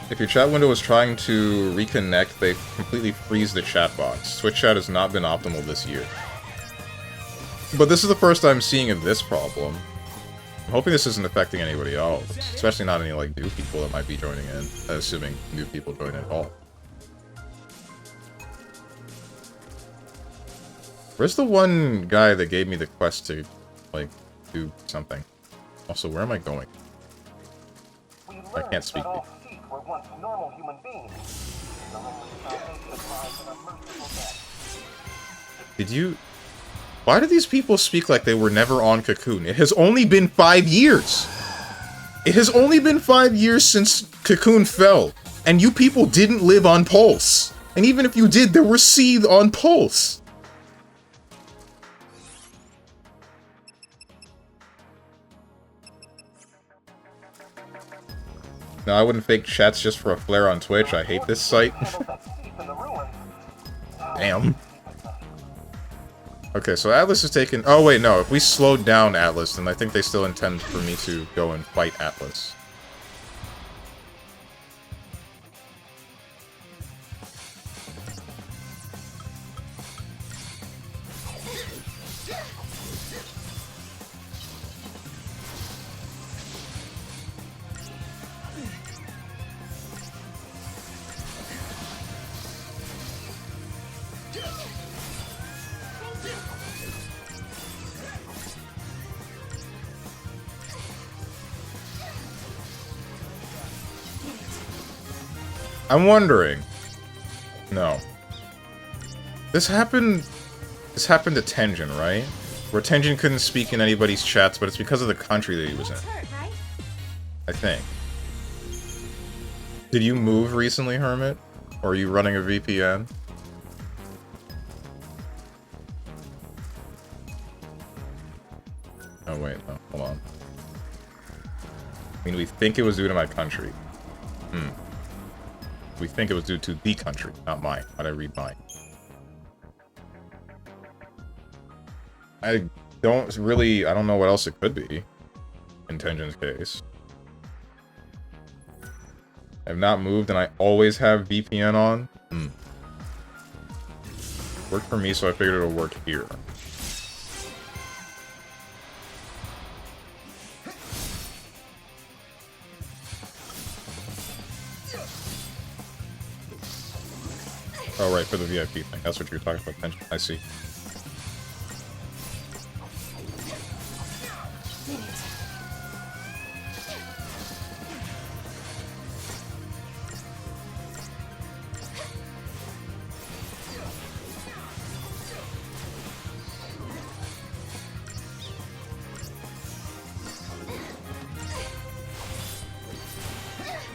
If your chat window is trying to reconnect, they completely freeze the chat box. Twitch chat has not been optimal this year. But this is the first I'm seeing of this problem. I'm hoping this isn't affecting anybody else. Especially not any, like, new people that might be joining in. Assuming new people join in at all. Where's the one guy that gave me the quest to, like, do something? Also, where am I going? I can't speak. Were once normal human beings. The only salvation lies in a merciful death. Did you... Why do these people speak like they were never on Cocoon? It has only been 5 years! It has only been 5 years since Cocoon fell, and you people didn't live on Pulse. And even if you did, there were Seed on Pulse. No, I wouldn't fake chats just for a flare on Twitch. I hate this site. Damn. Okay, so Atlas is taken... Oh, wait, no. If we slowed down Atlas, then I think they still intend for me to go and fight Atlas. I'm wondering. No. This happened to Tenjin, right? Where Tenjin couldn't speak in anybody's chats, but it's because of the country that he was in. I think. Did you move recently, Hermit? Or are you running a VPN? Oh wait, no, hold on. I mean, we think it was due to my country. We think it was due to the country, not mine. How'd I read mine? I don't know what else it could be. In Tenjin's case. I've not moved and I always have VPN on. Worked for me, so I figured it'll work here. Oh, right, for the VIP thing. That's what you're talking about, Tenjin. I see.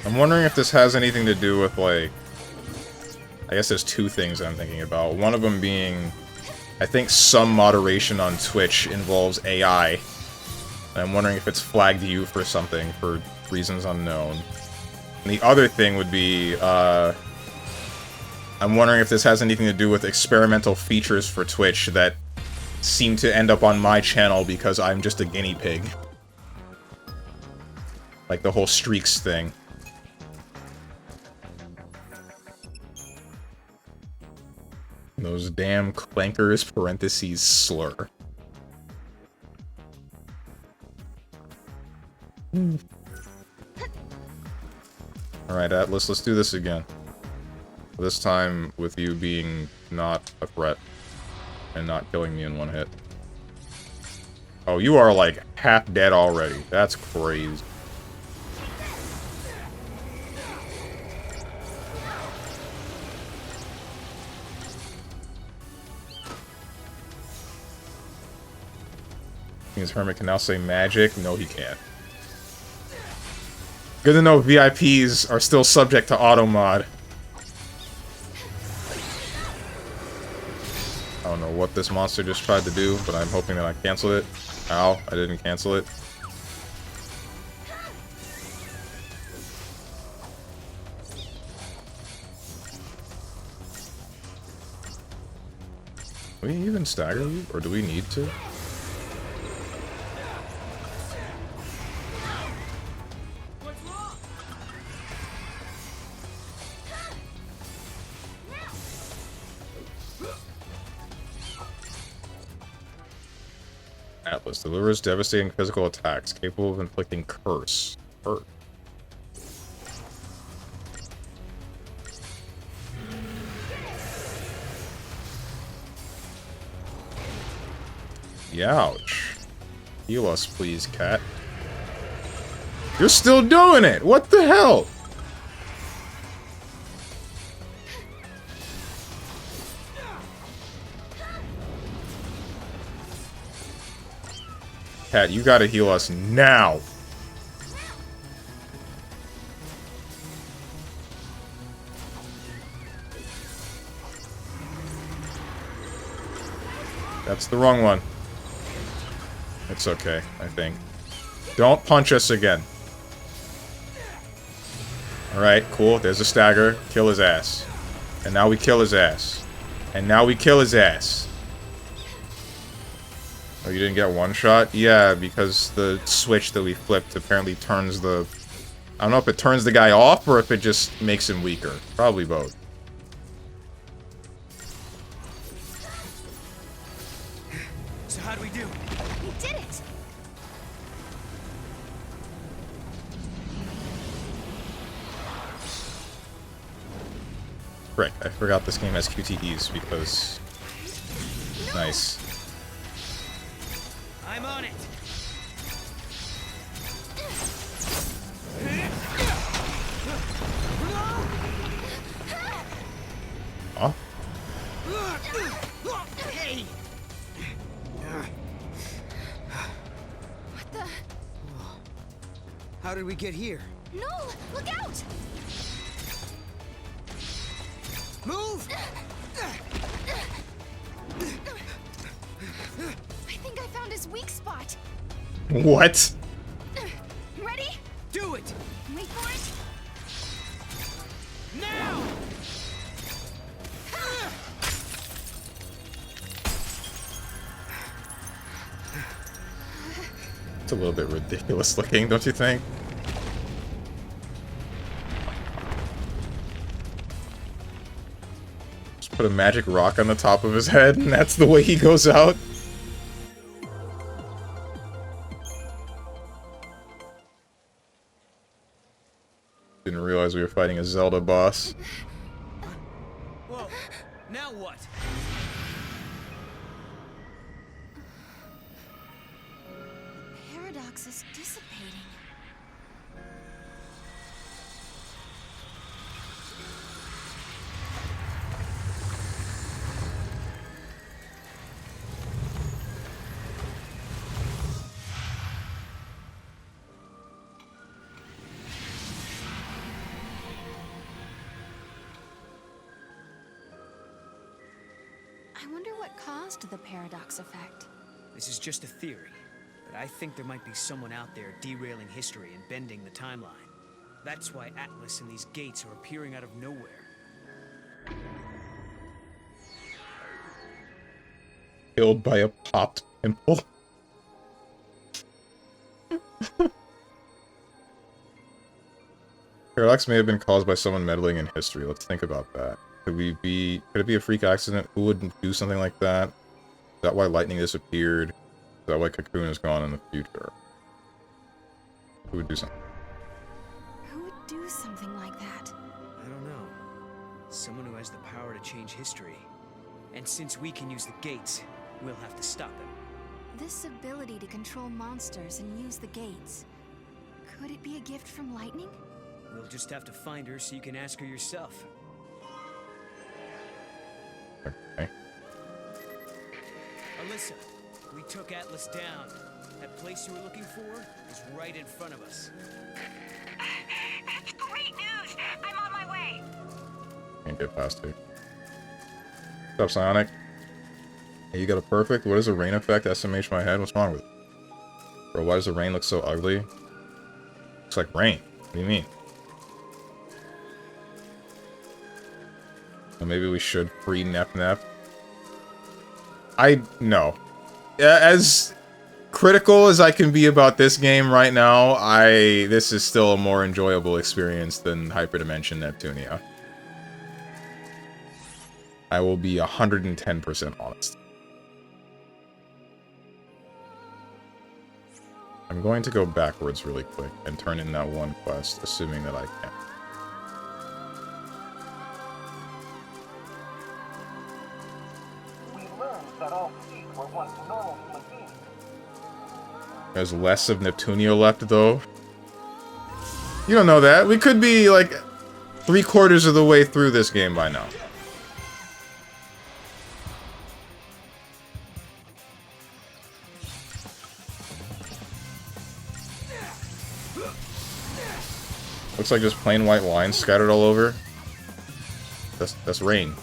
I'm wondering if this has anything to do with, like... I guess there's two things I'm thinking about. One of them being, I think some moderation on Twitch involves AI. And I'm wondering if it's flagged you for something for reasons unknown. And the other thing would be, I'm wondering if this has anything to do with experimental features for Twitch that seem to end up on my channel because I'm just a guinea pig. Like the whole streaks thing. Those damn clankers, parentheses, slur. Alright, Atlas, let's do this again. This time with you being not a threat. And not killing me in one hit. Oh, you are like half dead already. That's crazy. His Hermit can now say magic? No, he can't. Good to know VIPs are still subject to auto mod. I don't know what this monster just tried to do, but I'm hoping that I cancel it. Ow, I didn't cancel it. Do we even stagger you, or do we need to? Atlas delivers devastating physical attacks, capable of inflicting curse. Hurt. Youch. Heal us, please, cat. You're still doing it! What the hell? Cat, you gotta heal us now! That's the wrong one. It's okay, I think. Don't punch us again. Alright, cool. There's a stagger. Kill his ass. And now we kill his ass. And now we kill his ass. Oh, you didn't get one shot? Yeah, because the switch that we flipped apparently turns the... I don't know if it turns the guy off or if it just makes him weaker. Probably both. So, So how do we do? We did it! Frick, I forgot this game has QTEs because... Nice. I'm on it. Huh? Hey. What the? How did we get here? No! Look out! Move! I think I found his weak spot. What? Ready? Do it! Wait for it. Now! It's a little bit ridiculous looking, don't you think? Just put a magic rock on the top of his head, and that's the way he goes out. Didn't realize we were fighting a Zelda boss. Whoa, now what? Paradox is dissipating. I wonder what caused the paradox effect. This is just a theory, but I think there might be someone out there derailing history and bending the timeline. That's why Atlas and these gates are appearing out of nowhere. Killed by a popped pimple. Paradox may have been caused by someone meddling in history. Let's think about that. Could it be a freak accident? Who would do something like that? Is that why lightning disappeared? Is that why Cocoon is gone in the future? Who would do something? Who would do something like that? I don't know. Someone who has the power to change history. And since we can use the gates, we'll have to stop him. This ability to control monsters and use the gates. Could it be a gift from lightning? We'll just have to find her so you can ask her yourself. Okay. Alyssa, we took Atlas down. That place you were looking for is right in front of us. That's great news! I'm on my way! Can't get past it. What's up, Sonic? Hey, you got a perfect? What is a rain effect? SMH my head? What's wrong with it? Bro, why does the rain look so ugly? Looks like rain. What do you mean? Well, maybe we should free Nep Nep. No. As critical as I can be about this game right now, this is still a more enjoyable experience than Hyperdimension Neptunia. I will be 110% honest. I'm going to go backwards really quick and turn in that one quest, assuming that I can. We learned that all seeds were once normal human beings. There's less of Neptunia left, though. You don't know that. We could be, like, 3/4 of the way through this game by now. Looks like just plain white lines scattered all over. That's rain.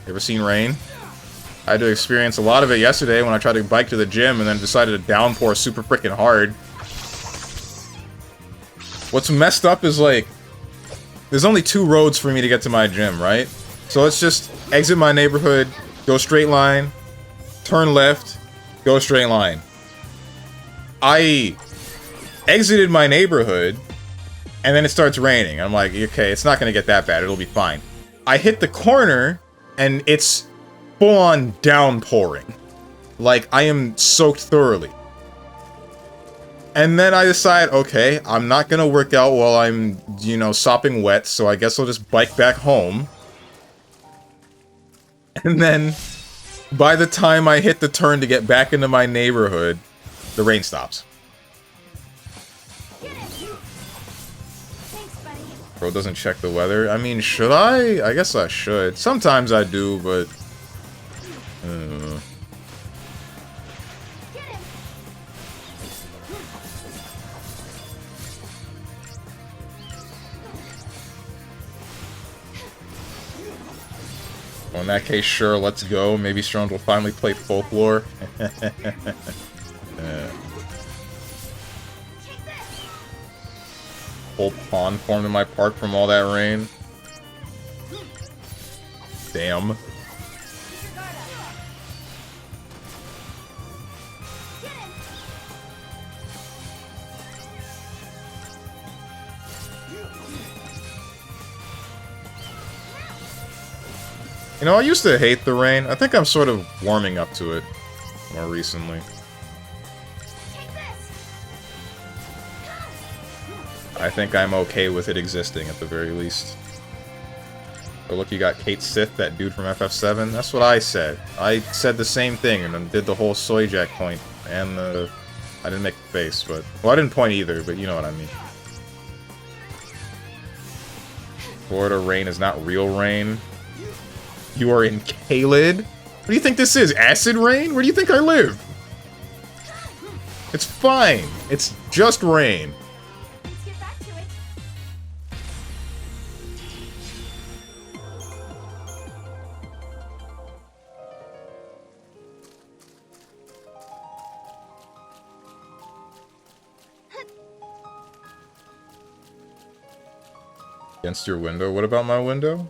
You ever seen rain? I had to experience a lot of it yesterday when I tried to bike to the gym and then decided to downpour super freaking hard. What's messed up is, like, there's only 2 roads for me to get to my gym, right? So let's just exit my neighborhood, go straight line, turn left, go straight line. I exited my neighborhood, and then it starts raining. I'm like, okay, it's not gonna get that bad, it'll be fine. I hit the corner, and it's full-on downpouring. Like, I am soaked thoroughly. And then I decide, okay, I'm not gonna work out while I'm, you know, sopping wet, so I guess I'll just bike back home. And then, by the time I hit the turn to get back into my neighborhood, the rain stops. Bro doesn't check the weather. I mean, should I? I guess I should. Sometimes I do, but... Well, in that case, sure, let's go. Maybe Strong will finally play Folklore. Whole pond formed in my park from all that rain. Damn. You know, I used to hate the rain. I think I'm sort of warming up to it more recently. I think I'm okay with it existing at the very least. But look, you got Kate Sith, that dude from FF7. That's what I said. I said the same thing and then did the whole soy jack point. And the... I didn't make the face, but... Well, I didn't point either, but you know what I mean. Florida rain is not real rain. You are in Caelid? What do you think this is? Acid rain? Where do you think I live? It's fine. It's just rain. Let's get back to it. Against your window? What about my window?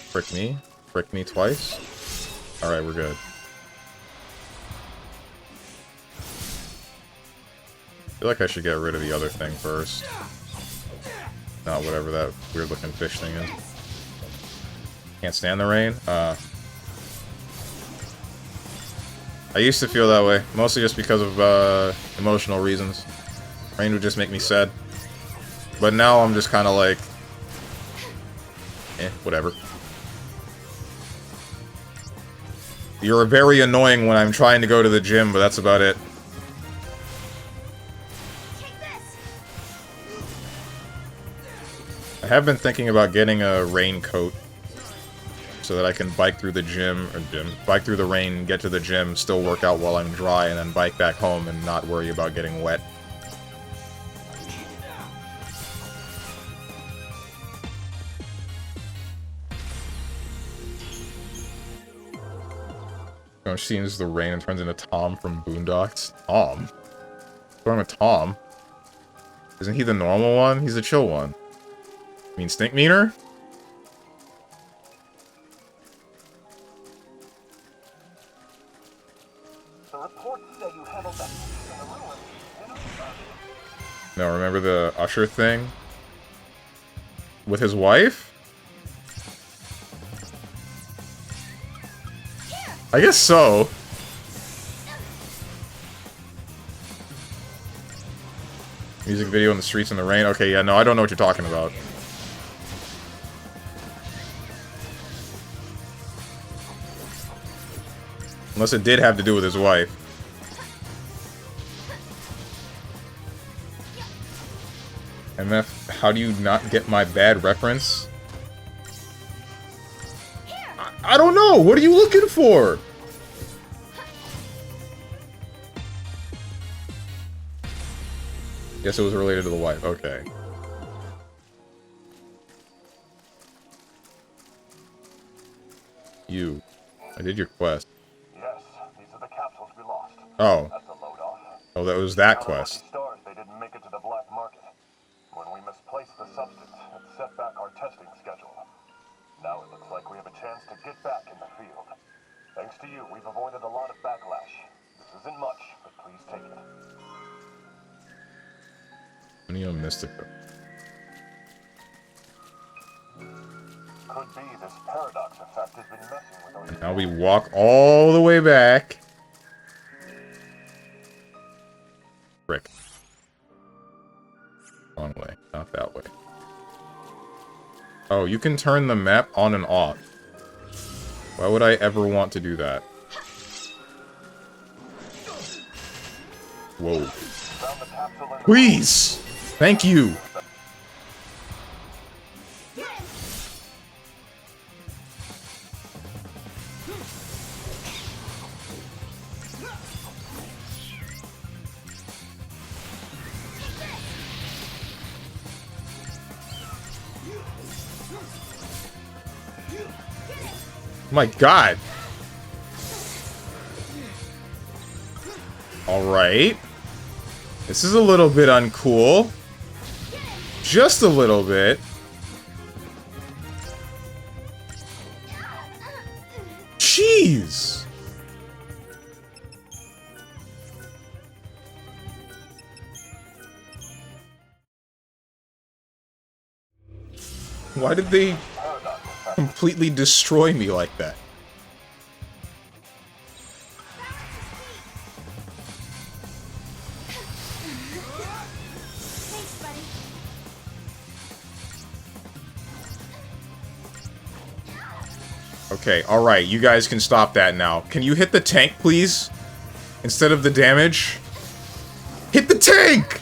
Frick me? Frick me twice? Alright, we're good. I feel like I should get rid of the other thing first. Not whatever that weird looking fish thing is. Can't stand the rain? I used to feel that way. Mostly just because of emotional reasons. Rain would just make me sad. But now I'm just kind of like... whatever. You're very annoying when I'm trying to go to the gym, but that's about it. I have been thinking about getting a raincoat so that I can bike through the bike through the rain, get to the gym, still work out while I'm dry, and then bike back home and not worry about getting wet. Seems the rain and turns into Tom from Boondocks. Tom? What's wrong with Tom? Isn't he the normal one? He's the chill one. You mean Stink Meaner? The reports say you handled that in the ruins. No, remember the Usher thing? With his wife? I guess so. Music video in the streets in the rain. Okay, yeah, no, I don't know what you're talking about. Unless it did have to do with his wife. MF, how do you not get my bad reference? I don't know! What are you looking for? Guess it was related to the wife. Okay. You. I did your quest. Yes, these are the capsules we lost. Oh. That's a load off. Oh, that was that quest. Stars, they didn't make it to the black market. When we misplaced the substance, it set back our testing schedule. Now it looks like we have a chance to get back in the field. Thanks to you, we've avoided a lot of backlash. This isn't much, but please take it. Neo Mystica. Could be this paradox effect has been messing with our... Now we walk all the way back. Frick. Wrong way, not that way. Oh, you can turn the map on and off. Why would I ever want to do that? Whoa. Please! Thank you! My god! Alright. This is a little bit uncool. Just a little bit. Jeez! Why did they completely destroy me like that? Okay, alright, you guys can stop that now. Can you hit the tank, please? Instead of the damage? Hit the tank!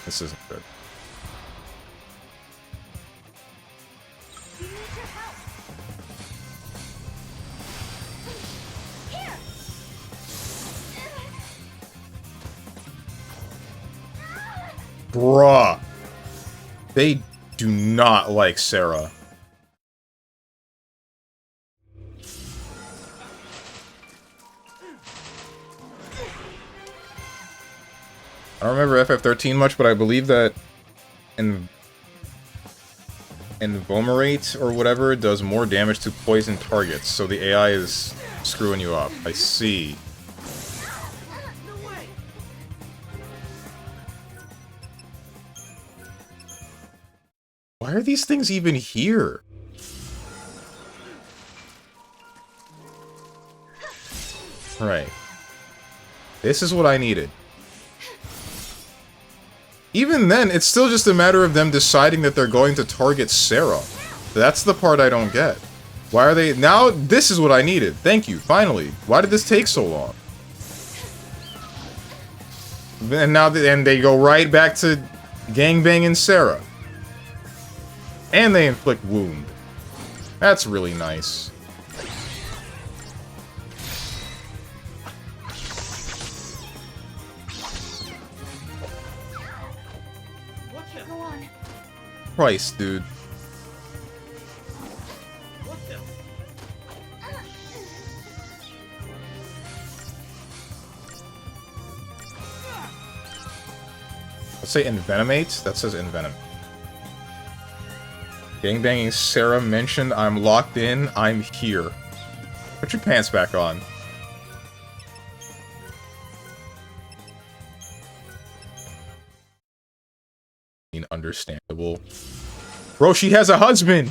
This isn't good. Bruh. They do not like Sarah. I don't remember FF13 much, but I believe that Invomerate or whatever does more damage to poison targets, so the AI is screwing you up. I see. Why are these things even here? Right. This is what I needed. Even then, it's still just a matter of them deciding that they're going to target Sarah. That's the part I don't get. Why are they... Now, this is what I needed. Thank you, finally. Why did this take so long? And now they go right back to gangbanging Sarah. And they inflict wound. That's really nice. Go on. Christ, dude. Let's say envenomate? That says envenom. Gangbanging Sarah mentioned I'm locked in, I'm here. Put your pants back on. Understandable. Bro, she has a husband!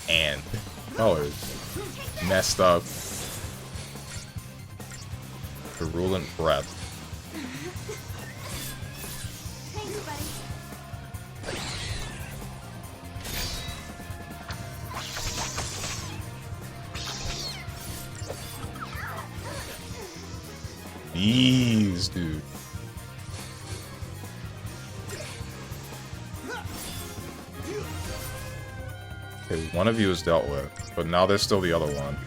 And colors messed up. Virulent breath. These, dude. Okay, one of you is dealt with, but now there's still the other one.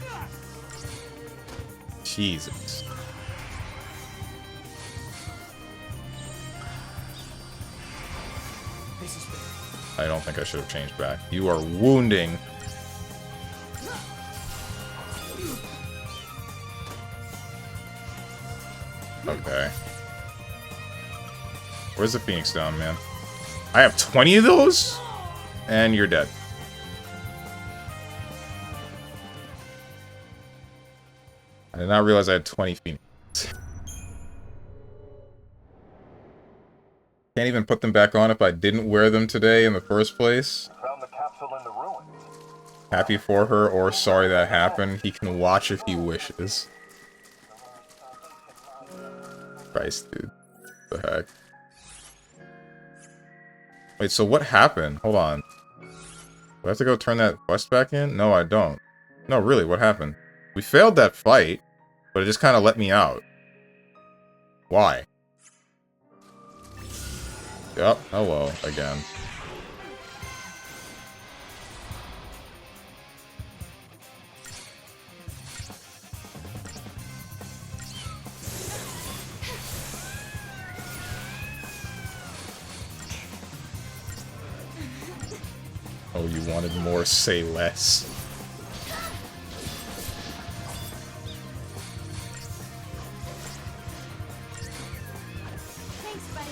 Jesus. I don't think I should have changed back. You are wounding. Okay. Where's the Phoenix down, man? I have 20 of those? And you're dead. I did not realize I had 20 Phoenix. Can't even put them back on if I didn't wear them today in the first place. Found the capsule in the ruins. Happy for her or sorry that happened. He can watch if he wishes. Christ, dude. What the heck? Wait, so what happened? Hold on. Do I have to go turn that quest back in? No, I don't. No, really, what happened? We failed that fight, but it just kind of let me out. Why? Yep, hello, again. Oh, you wanted more, say less.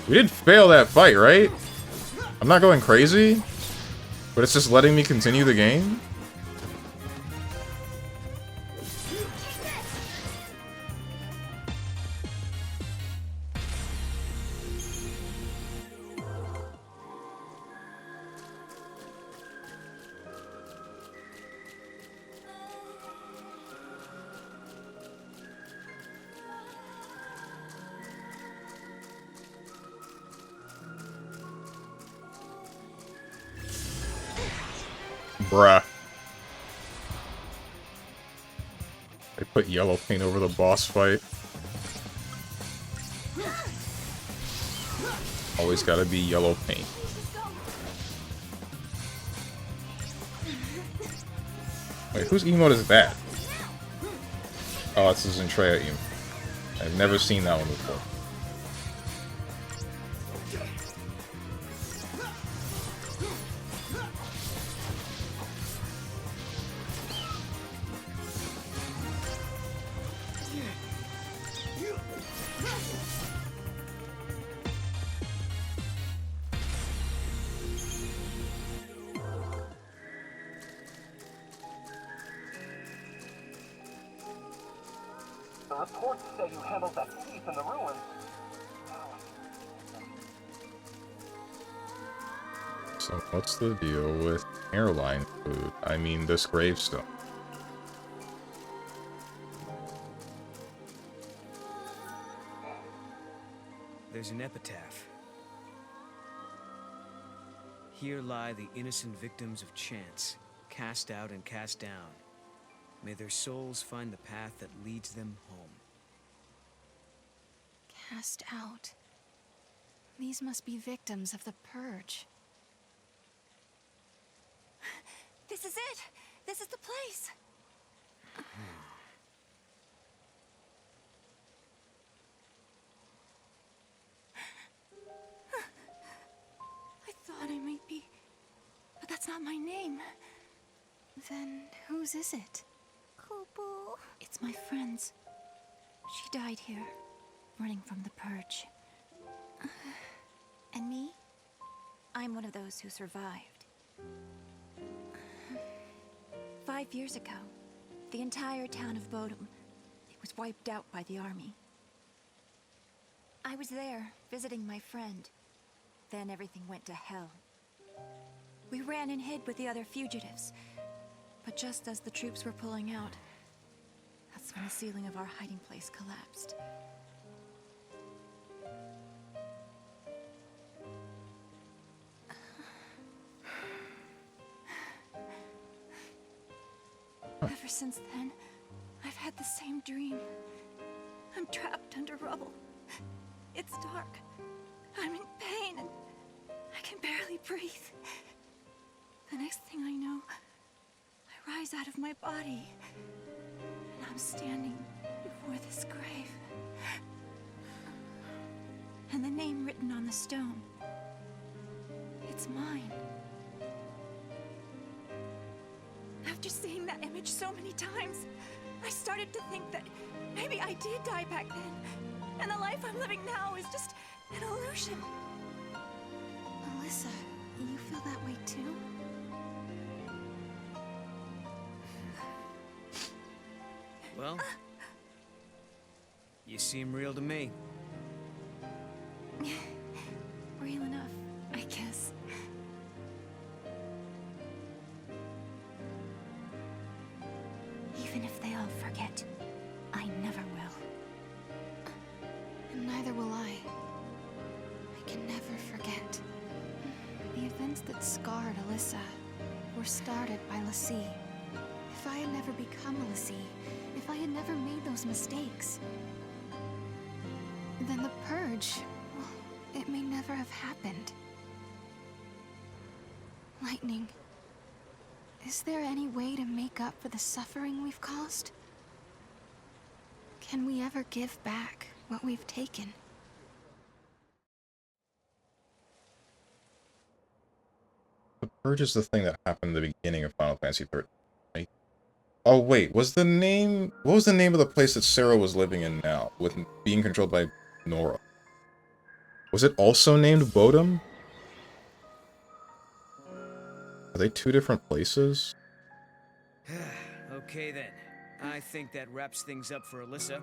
We didn't fail that fight, right? I'm not going crazy, but it's just letting me continue the game? Bruh. They put yellow paint over the boss fight. Always gotta be yellow paint. Wait, whose emote is that? Oh, it's a Zentreya emote. I've never seen that one before. The reports say you handled that thief in the ruins. So what's the deal with airline food? I mean, this gravestone. There's an epitaph. Here lie the innocent victims of chance, cast out and cast down. May their souls find the path that leads them home. Cast out. These must be victims of the purge. This is it! This is the place! I thought I might be... But that's not my name. Then whose is it? Kubu. It's my friend's. She died here, running from the purge. And me? I'm one of those who survived. 5 years ago, the entire town of Bodum, it was wiped out by the army. I was there, visiting my friend. Then everything went to hell. We ran and hid with the other fugitives. But just as the troops were pulling out, that's when the ceiling of our hiding place collapsed. Ever since then, I've had the same dream. I'm trapped under rubble. It's dark. I'm in pain and I can barely breathe. The next thing I know, I rise out of my body and I'm standing before this grave. And the name written on the stone, it's mine. After seeing that image so many times, I started to think that maybe I did die back then, and the life I'm living now is just an illusion. Well, you seem real to me. Real enough, I guess. Even if they all forget, I never will. And neither will I. I can never forget. The events that scarred Alyssa were started by Lassie. If I had never become a Lassie, if I had never made those mistakes, then the Purge, well, it may never have happened. Lightning, is there any way to make up for the suffering we've caused? Can we ever give back what we've taken? The Purge is the thing that happened in the beginning of Final Fantasy XIII, right? Oh wait, what was the name of the place that Sarah was living in now, with being controlled by Nora? Was it also named Bodum? Are they two different places? Okay then. I think that wraps things up for Alyssa.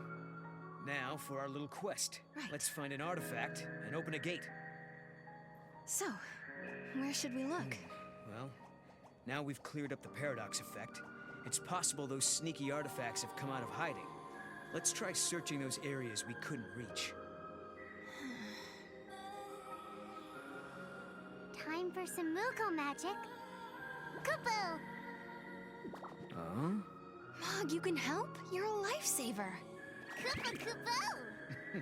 Now for our little quest. Right. Let's find an artifact and open a gate. So, where should we look? Well, now we've cleared up the paradox effect. It's possible those sneaky artifacts have come out of hiding. Let's try searching those areas we couldn't reach. Time for some Muko magic. Kupo! Huh? Mog, you can help? You're a lifesaver. Kupo Kupo!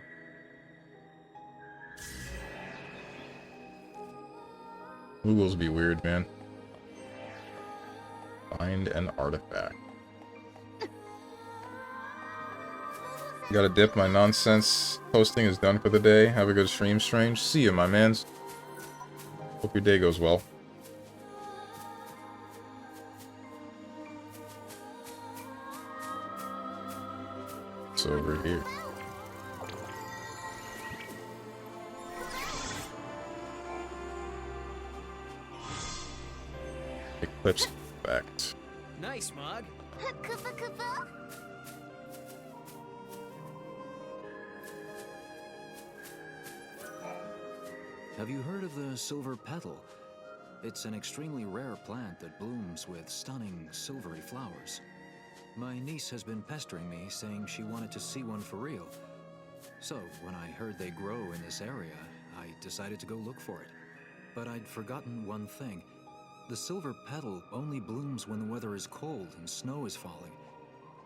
Google's be weird, man. Find an artifact. Gotta dip, my nonsense posting is done for the day. Have a good stream, Strange. See you, my mans. Hope your day goes well. It's over here. Eclipse effect. Nice, Mog. Kupo Kupo! Have you heard of the silver petal? It's an extremely rare plant that blooms with stunning silvery flowers. My niece has been pestering me, saying she wanted to see one for real. So, when I heard they grow in this area, I decided to go look for it. But I'd forgotten one thing. The silver petal only blooms when the weather is cold and snow is falling.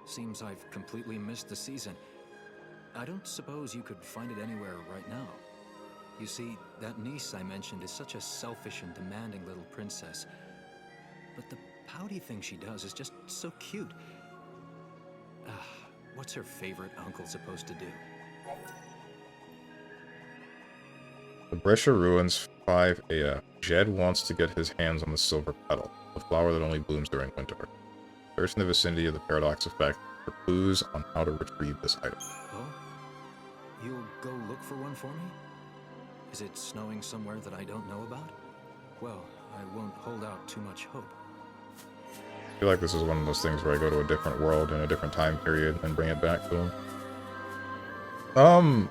Seems I've completely missed the season. I don't suppose you could find it anywhere right now. You see, that niece I mentioned is such a selfish and demanding little princess. But the pouty thing she does is just so cute. What's her favorite uncle supposed to do? The Brescia Ruins, 5 AF. Jed wants to get his hands on the silver petal, the flower that only blooms during winter. Search in the vicinity of the paradox effect for clues on how to retrieve this item. Oh? You'll go look for one for me? Is it snowing somewhere that I don't know about? Well, I won't hold out too much hope. I feel like this is one of those things where I go to a different world in a different time period and bring it back to him.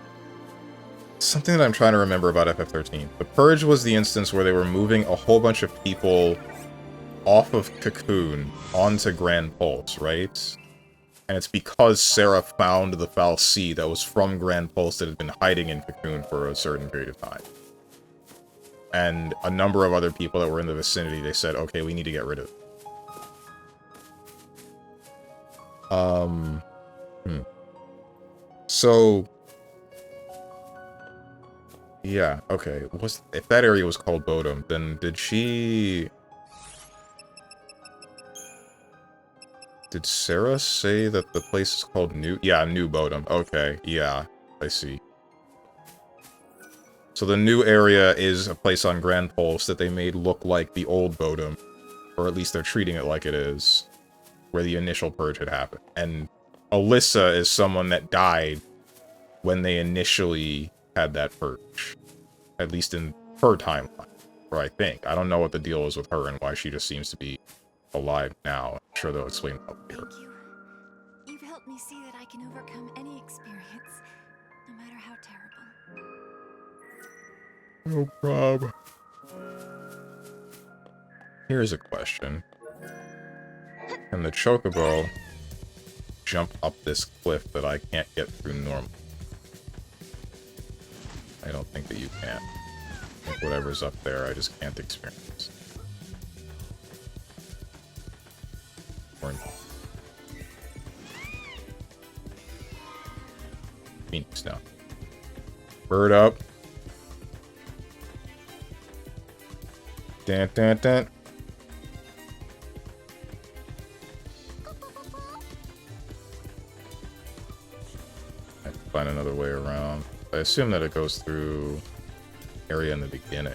Something that I'm trying to remember about FF13. The Purge was the instance where they were moving a whole bunch of people off of Cocoon onto Grand Pulse, right? And it's because Sarah found the Fal'Cie that was from Grand Pulse that had been hiding in Cocoon for a certain period of time. And a number of other people that were in the vicinity, they said, okay, we need to get rid of it. So... yeah, okay. If that area was called Bodum, then did Sarah say that the place is called New... yeah, New Bodum. Okay, yeah, I see. So the new area is a place on Grand Pulse that they made look like the old Bodum. Or at least they're treating it like it is. Where the initial purge had happened. And Alyssa is someone that died when they initially had that purge. At least in her timeline. Or I think. I don't know what the deal is with her and why she just seems to be alive now. I'm sure they'll explain that later. Thank you. You've helped me see can overcome any experience, no matter how terrible. No problem. Here's a question. Can the chocobo jump up this cliff that I can't get through normally? I don't think that you can. I think whatever's up there, I just can't experience. Or no. Phoenix down. Bird up. Dun, dun, dun. I have to find another way around. I assume that it goes through area in the beginning.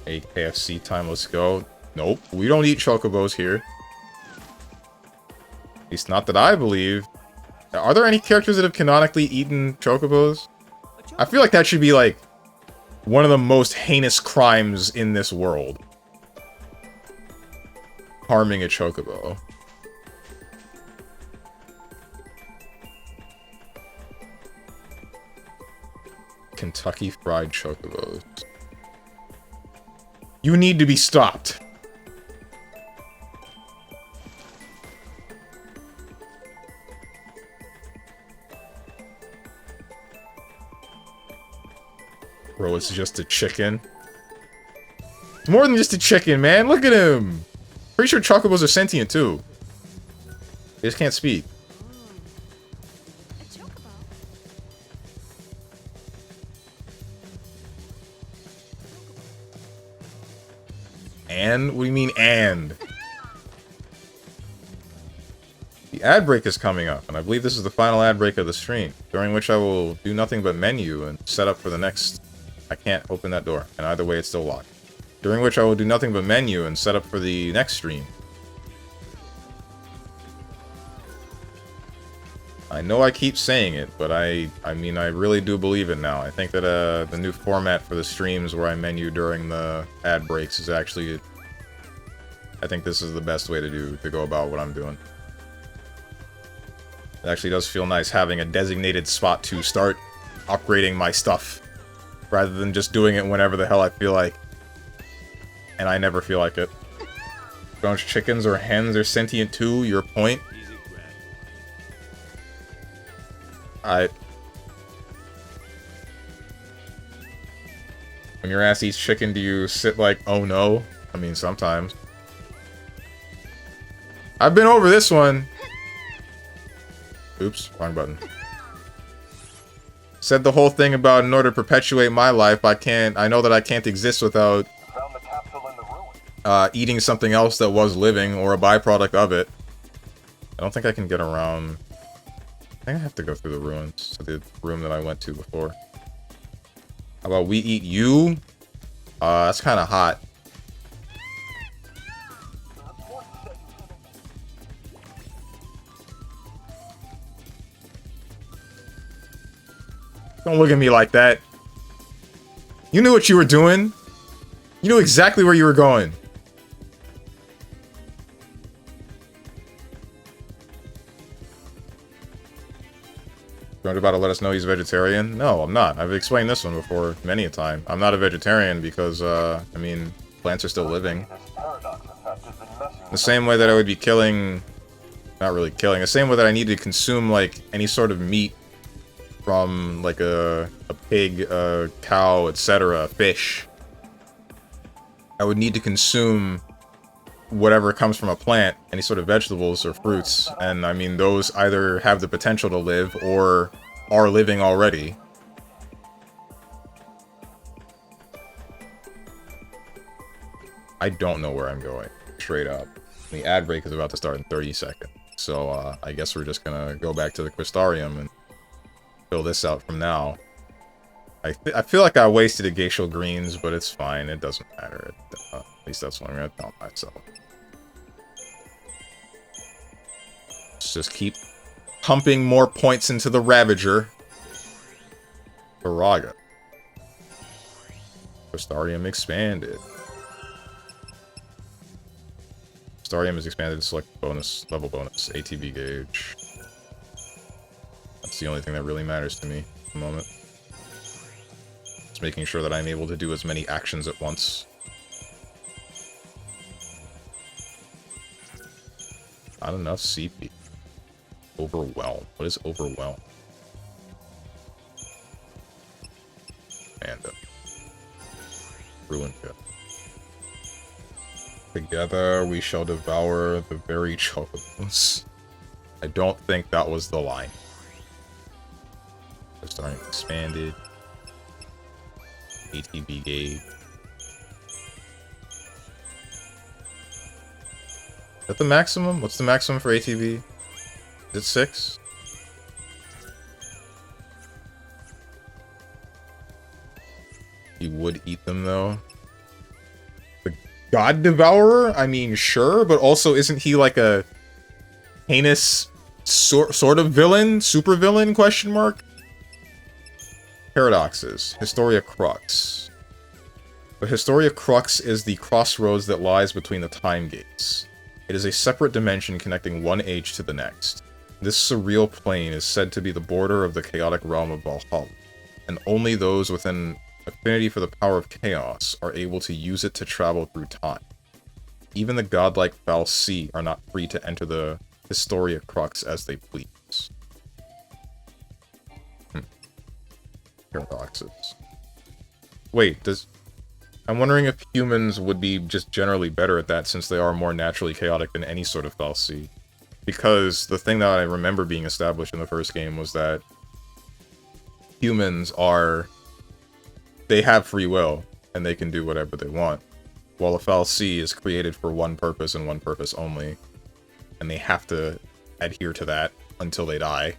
Hey, KFC time, let's go. Nope, we don't eat chocobos here. At least not that I believe. Are there any characters that have canonically eaten chocobos? I feel like that should be like one of the most heinous crimes in this world. Harming a chocobo. Kentucky Fried Chocobos. You need to be stopped. Bro, it's just a chicken. It's more than just a chicken, man. Look at him. Pretty sure chocobos are sentient too. They just can't speak. And? What do you mean, and? The ad break is coming up, and I believe this is the final ad break of the stream, during which I will do nothing but menu and set up for the next... I can't open that door, and either way it's still locked. During which I will do nothing but menu and set up for the next stream. I know I keep saying it, but I mean, I really do believe it now. I think that the new format for the streams where I menu during the ad breaks is actually... I think this is the best way to go about what I'm doing. It actually does feel nice having a designated spot to start upgrading my stuff, rather than just doing it whenever the hell I feel like. And I never feel like it. Don't chickens or hens are sentient too? Your point? When your ass eats chicken, do you sit like, oh no? I mean, sometimes. I've been over this one. Oops, wrong button. Said the whole thing about in order to perpetuate my life, I know that I can't exist without eating something else that was living or a byproduct of it. I don't think I can get around. I think I have to go through the ruins to the room that I went to before. How about we eat you? That's kind of hot. Don't look at me like that. You knew what you were doing. You knew exactly where you were going. You're about to let us know he's a vegetarian? No, I'm not. I've explained this one before many a time. I'm not a vegetarian because, I mean, plants are still living. The same way that I would be killing... Not really killing. The same way that I need to consume, like, any sort of meat from, like, a pig, a cow, etc., fish. I would need to consume whatever comes from a plant, any sort of vegetables or fruits, and I mean, those either have the potential to live or are living already. I don't know where I'm going, straight up. The ad break is about to start in 30 seconds, so I guess we're just gonna go back to the Crystarium and fill this out from now. I feel like I wasted a Glacial Greens, but it's fine. It doesn't matter. At least that's what I'm going to tell myself. Let's just keep pumping more points into the Ravager. Baraga. Crystarium expanded. Starium is expanded to select bonus, level bonus, ATB gauge. That's the only thing that really matters to me at the moment. Just making sure that I'm able to do as many actions at once. Not enough CP. Overwhelm. What is overwhelm? Panda. Ruin pit. Together we shall devour the very chocobos. I don't think that was the line. They're starting expanded. ATB gauge. Is that the maximum? What's the maximum for ATB? Is it 6? He would eat them though. The God Devourer? I mean, sure, but also isn't he like a heinous sort of villain? Super villain? Question mark? Paradoxes. Historia Crux. The Historia Crux is the crossroads that lies between the time gates. It is a separate dimension connecting one age to the next. This surreal plane is said to be the border of the chaotic realm of Valhalla, and only those within affinity for the power of chaos are able to use it to travel through time. Even the godlike fal'Cie are not free to enter the Historia Crux as they please. Paradoxes. Wait, I'm wondering if humans would be just generally better at that since they are more naturally chaotic than any sort of fal'Cie. Because the thing that I remember being established in the first game was that humans they have free will, and they can do whatever they want. While a fal'Cie is created for one purpose and one purpose only, and they have to adhere to that until they die.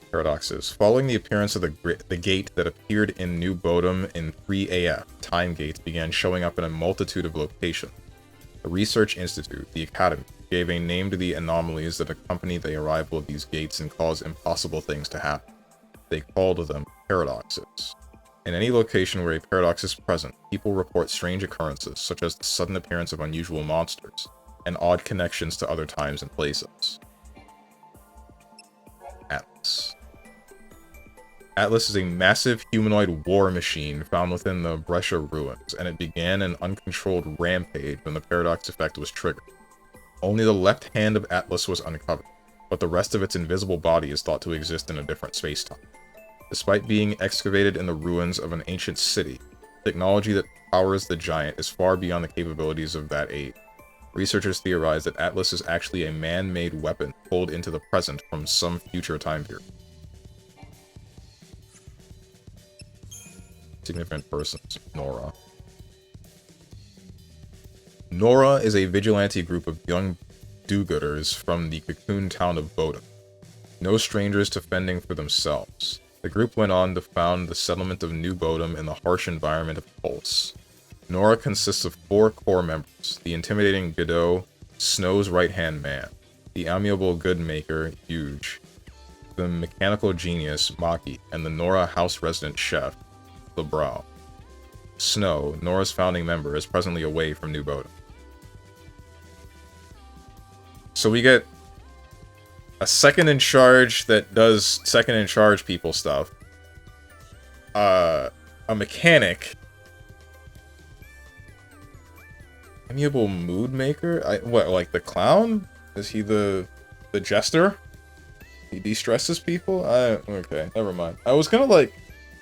Paradoxes. Following the appearance of the gate that appeared in New Bodom in 3AF, time gates began showing up in a multitude of locations. The Research Institute, the Academy, gave a name to the anomalies that accompany the arrival of these gates and cause impossible things to happen. They called them paradoxes. In any location where a paradox is present, people report strange occurrences, such as the sudden appearance of unusual monsters, and odd connections to other times and places. Atlas. Atlas is a massive humanoid war machine found within the Brescia ruins, and it began an uncontrolled rampage when the paradox effect was triggered. Only the left hand of Atlas was uncovered, but the rest of its invisible body is thought to exist in a different space-time. Despite being excavated in the ruins of an ancient city, technology that powers the giant is far beyond the capabilities of that age. Researchers theorize that Atlas is actually a man-made weapon pulled into the present from some future time period. Significant persons. Nora. Nora is a vigilante group of young do-gooders from the cocoon town of Bodom. No strangers to fending for themselves. The group went on to found the settlement of New Bodom in the harsh environment of Pulse. Nora consists of 4 core members: the intimidating Godot, Snow's right-hand man, the amiable Goodmaker, Huge, the mechanical genius, Maki, and the Nora house resident chef, LeBrow. Snow, Nora's founding member, is presently away from New Bodom. So we get a second in charge that does second in charge people stuff. A mechanic. Amiable mood maker? What, like the clown? Is he the jester? He de-stresses people? Okay, never mind. I was gonna like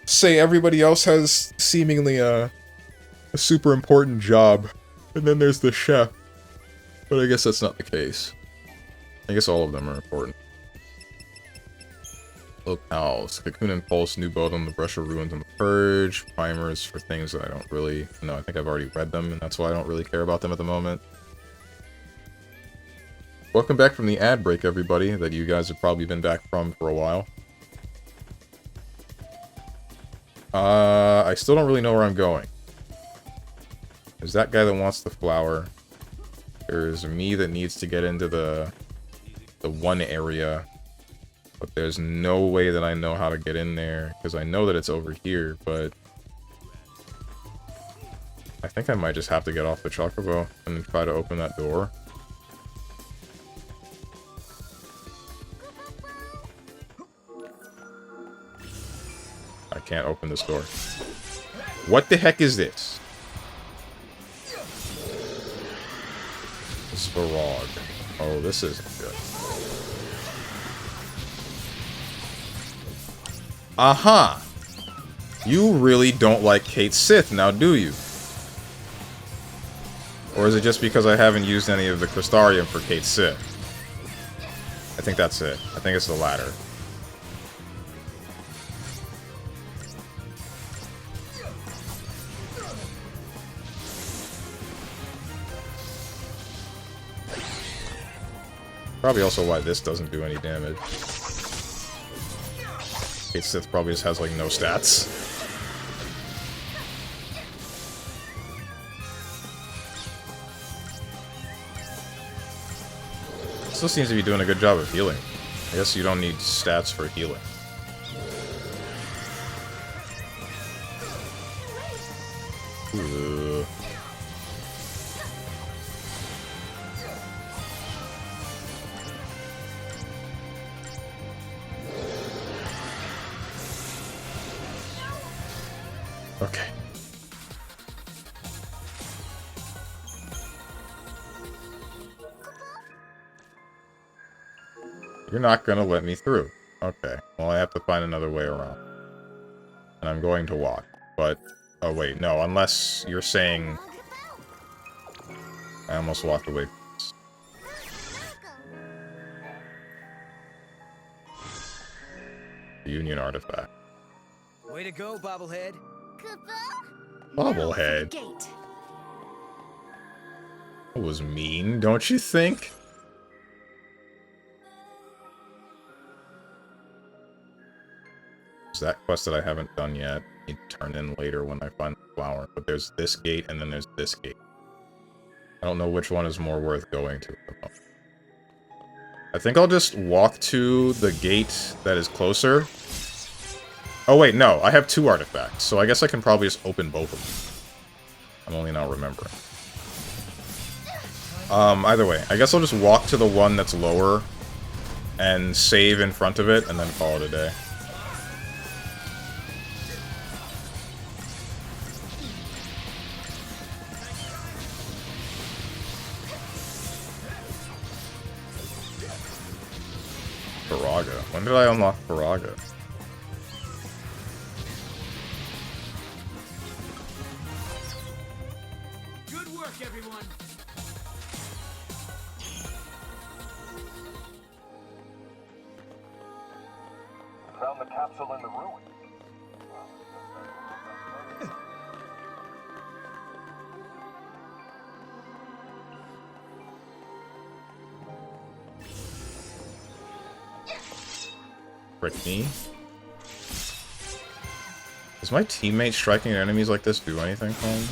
say everybody else has seemingly a super important job, and then there's the chef. But I guess that's not the case. I guess all of them are important. Locales. Cocoon and Pulse, New Bodom, the Brescia Ruins, and the Purge. Primers for things that I don't really know. I think I've already read them, and that's why I don't really care about them at the moment. Welcome back from the ad break, everybody, that you guys have probably been back from for a while. I still don't really know where I'm going. There's that guy that wants the flower. There's me that needs to get into the one area. But there's no way that I know how to get in there, because I know that it's over here, but I think I might just have to get off the chocobo and then try to open that door. I can't open this door. What the heck is this? Sparog. Oh, this isn't good. Aha! You really don't like Kate Sith, now do you? Or is it just because I haven't used any of the Crystarium for Kate Sith? I think that's it. I think it's the latter. Probably also why this doesn't do any damage. Kate Sith probably just has, like, no stats. Still seems to be doing a good job of healing. I guess you don't need stats for healing. Ooh. Okay. You're not gonna let me through. Okay. Well, I have to find another way around. And I'm going to walk. But... oh, wait. No, unless you're saying... I almost walked away from this. Union artifact. Way to go, Bobblehead. Bobblehead. That was mean, don't you think? That quest that I haven't done yet. You turn in later when I find the flower. But there's this gate and then there's this gate. I don't know which one is more worth going to. I think I'll just walk to the gate that is closer. Oh wait, no. I have 2 artifacts. So I guess I can probably just open both of them. I'm only now remembering. Either way. I guess I'll just walk to the one that's lower and save in front of it and then call it a day. Faraga. When did I unlock Faraga? Good work, everyone. Found the capsule in the ruin. Frick me. Does my teammate striking at enemies like this do anything for him?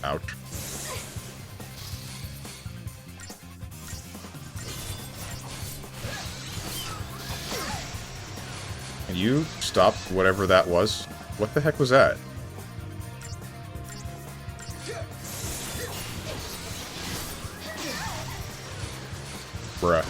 Ouch. Can you stop whatever that was? What the heck was that? Bruh.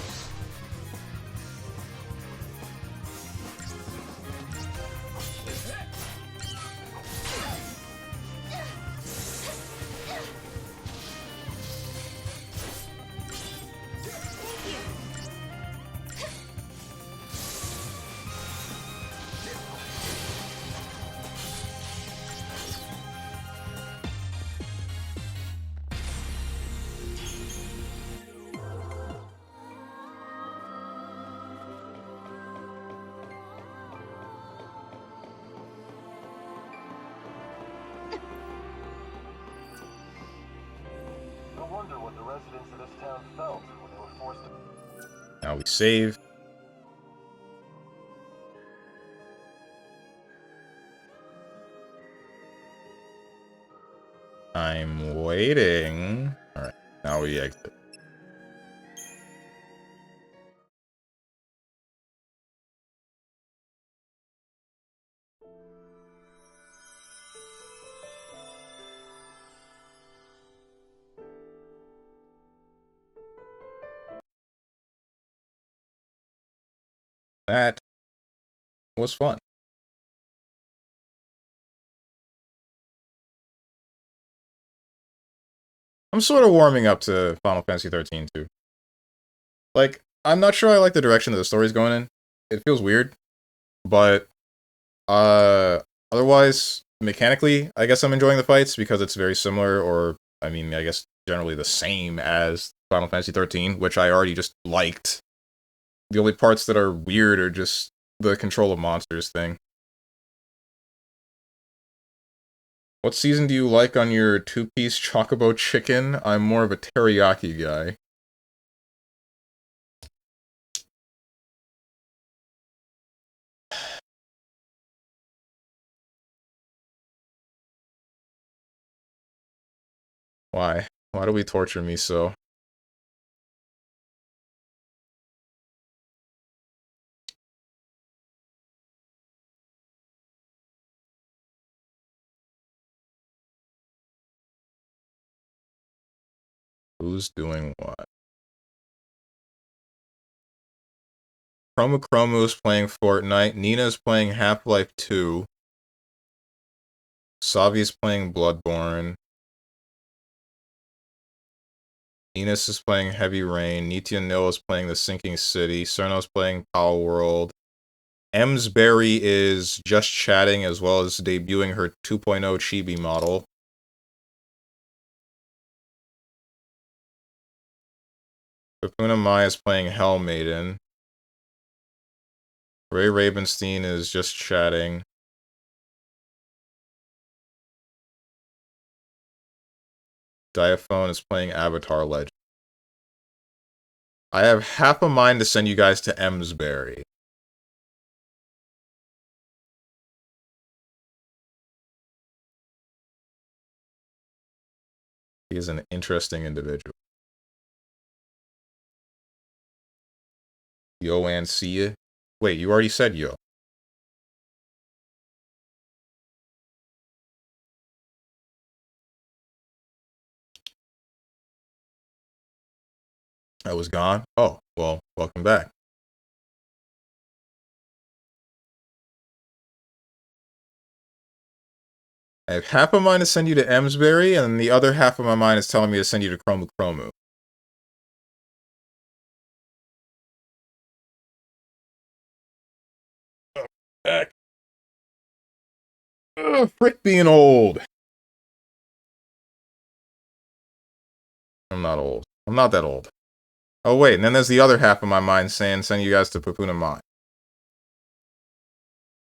I wonder what the residents of this town felt when they were forced to... Now we save. I'm waiting. Alright, now we exit. That was fun. I'm sort of warming up to Final Fantasy 13 too. Like, I'm not sure I like the direction that the story's going in. It feels weird, but otherwise, mechanically, I guess I'm enjoying the fights because it's very similar, or I mean, I guess generally the same as Final Fantasy 13, which I already just liked. The only parts that are weird are just the control of monsters thing. What season do you like on your two-piece chocobo chicken? I'm more of a teriyaki guy. Why? Why do we torture me so? Who's doing what? Chromu's playing Fortnite. Nina's playing Half-Life 2. Savi's playing Bloodborne. Enos is playing Heavy Rain. Nitya Nil is playing The Sinking City. Cerno's playing Power World. Emsbury is just chatting as well as debuting her 2.0 Chibi model. Pepuna Mai is playing Hell Maiden. Ray Ravenstein is just chatting. Diaphone is playing Avatar Legend. I have half a mind to send you guys to Emsbury. He is an interesting individual. Yo and Sia. Wait, you already said yo. I was gone? Oh, well, welcome back. I have half of mine to send you to Emsbury, and the other half of my mind is telling me to send you to Chromu. Oh, heck. Ugh, frick being old. I'm not old. I'm not that old. Oh, wait, and then there's the other half of my mind saying send you guys to Pepuna Mai.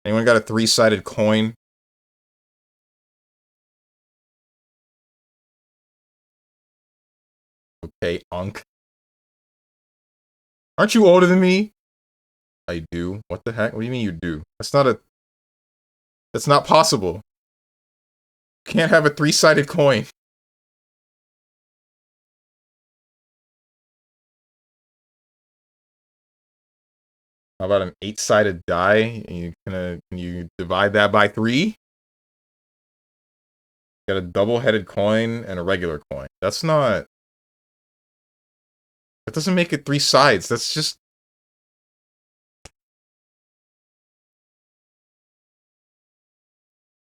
Anyone got a 3-sided coin? Okay, Unk. Aren't you older than me? I do. What the heck? What do you mean you do? That's not possible. You can't have a 3-sided coin. How about an 8-sided die? Can you divide that by 3? Got a double-headed coin and a regular coin. That's not... That doesn't make it 3 sides. That's just...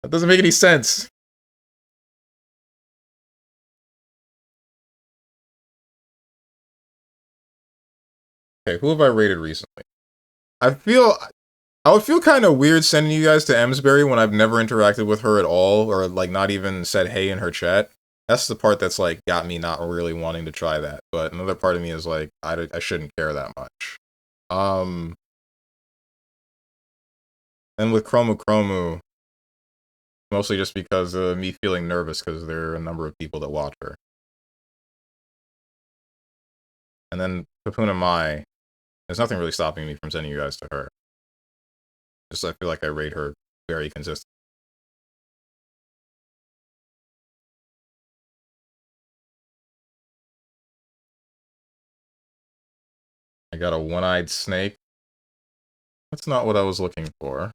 That doesn't make any sense. Okay, who have I rated recently? I would feel kind of weird sending you guys to Emsbury when I've never interacted with her at all, or like not even said hey in her chat. That's the part that's like got me not really wanting to try that. But another part of me is like, I shouldn't care that much. And with Chromu, mostly just because of me feeling nervous because there are a number of people that watch her. And then Pepuna Mai, there's nothing really stopping me from sending you guys to her. Just I feel like I rate her very consistent. I got a one-eyed snake. That's not what I was looking for.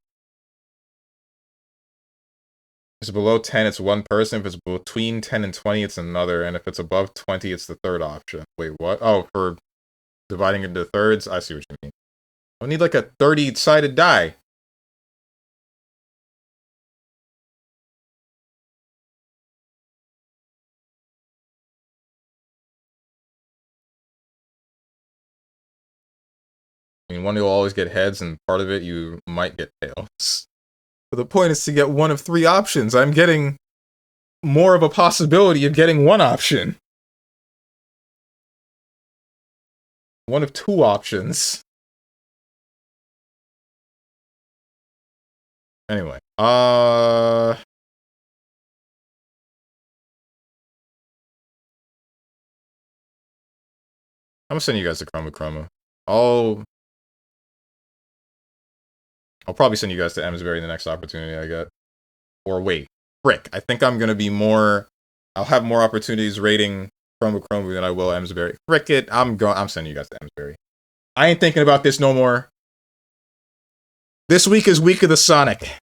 If it's below 10, it's one person. If it's between 10 and 20, it's another. And if it's above 20, it's the third option. Wait, what? Oh, for dividing into thirds? I see what you mean. I need like a 30-sided die. I mean, one you'll always get heads, and part of it you might get tails. But the point is to get one of 3 options. I'm getting more of a possibility of getting one option. One of 2 options. Anyway, I'm gonna send you guys to Chroma. I'll probably send you guys to Emsbury the next opportunity I get. Or wait, frick. I think I'm gonna be more. I'll have more opportunities rating Chroma than I will Emsbury. Frick it. I'm sending you guys to Emsbury. I ain't thinking about this no more. This week is week of the Sonic.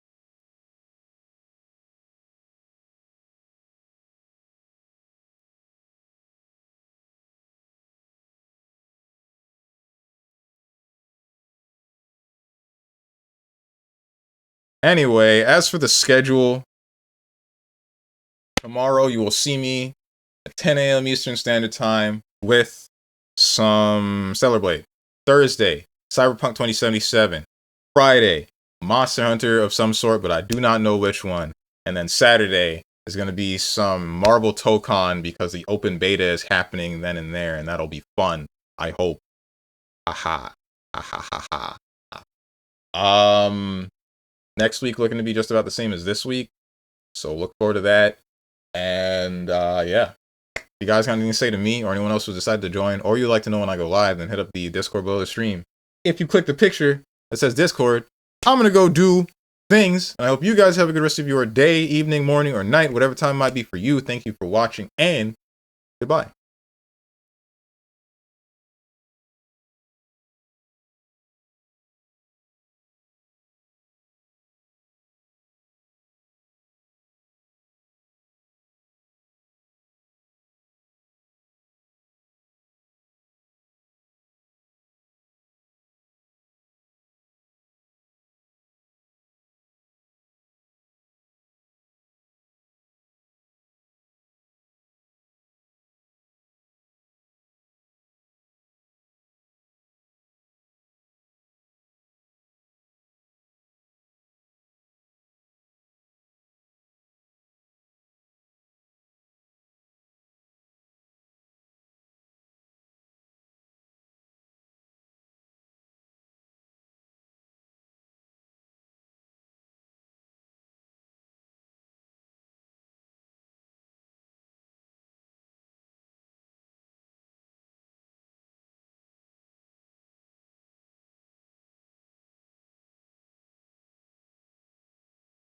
Anyway, as for the schedule, tomorrow you will see me at 10 a.m. Eastern Standard Time with some Stellar Blade. Thursday, Cyberpunk 2077. Friday, Monster Hunter of some sort, but I do not know which one. And then Saturday is going to be some Marvel Tokon because the open beta is happening then and there, and that'll be fun, I hope. Aha. Aha ha ha. Next week looking to be just about the same as this week. So look forward to that. And yeah. If you guys got anything to say to me or anyone else who decided to join, or you'd like to know when I go live, then hit up the Discord below the stream. If you click the picture that says Discord, I'm going to go do things. And I hope you guys have a good rest of your day, evening, morning, or night, whatever time it might be for you. Thank you for watching, and goodbye.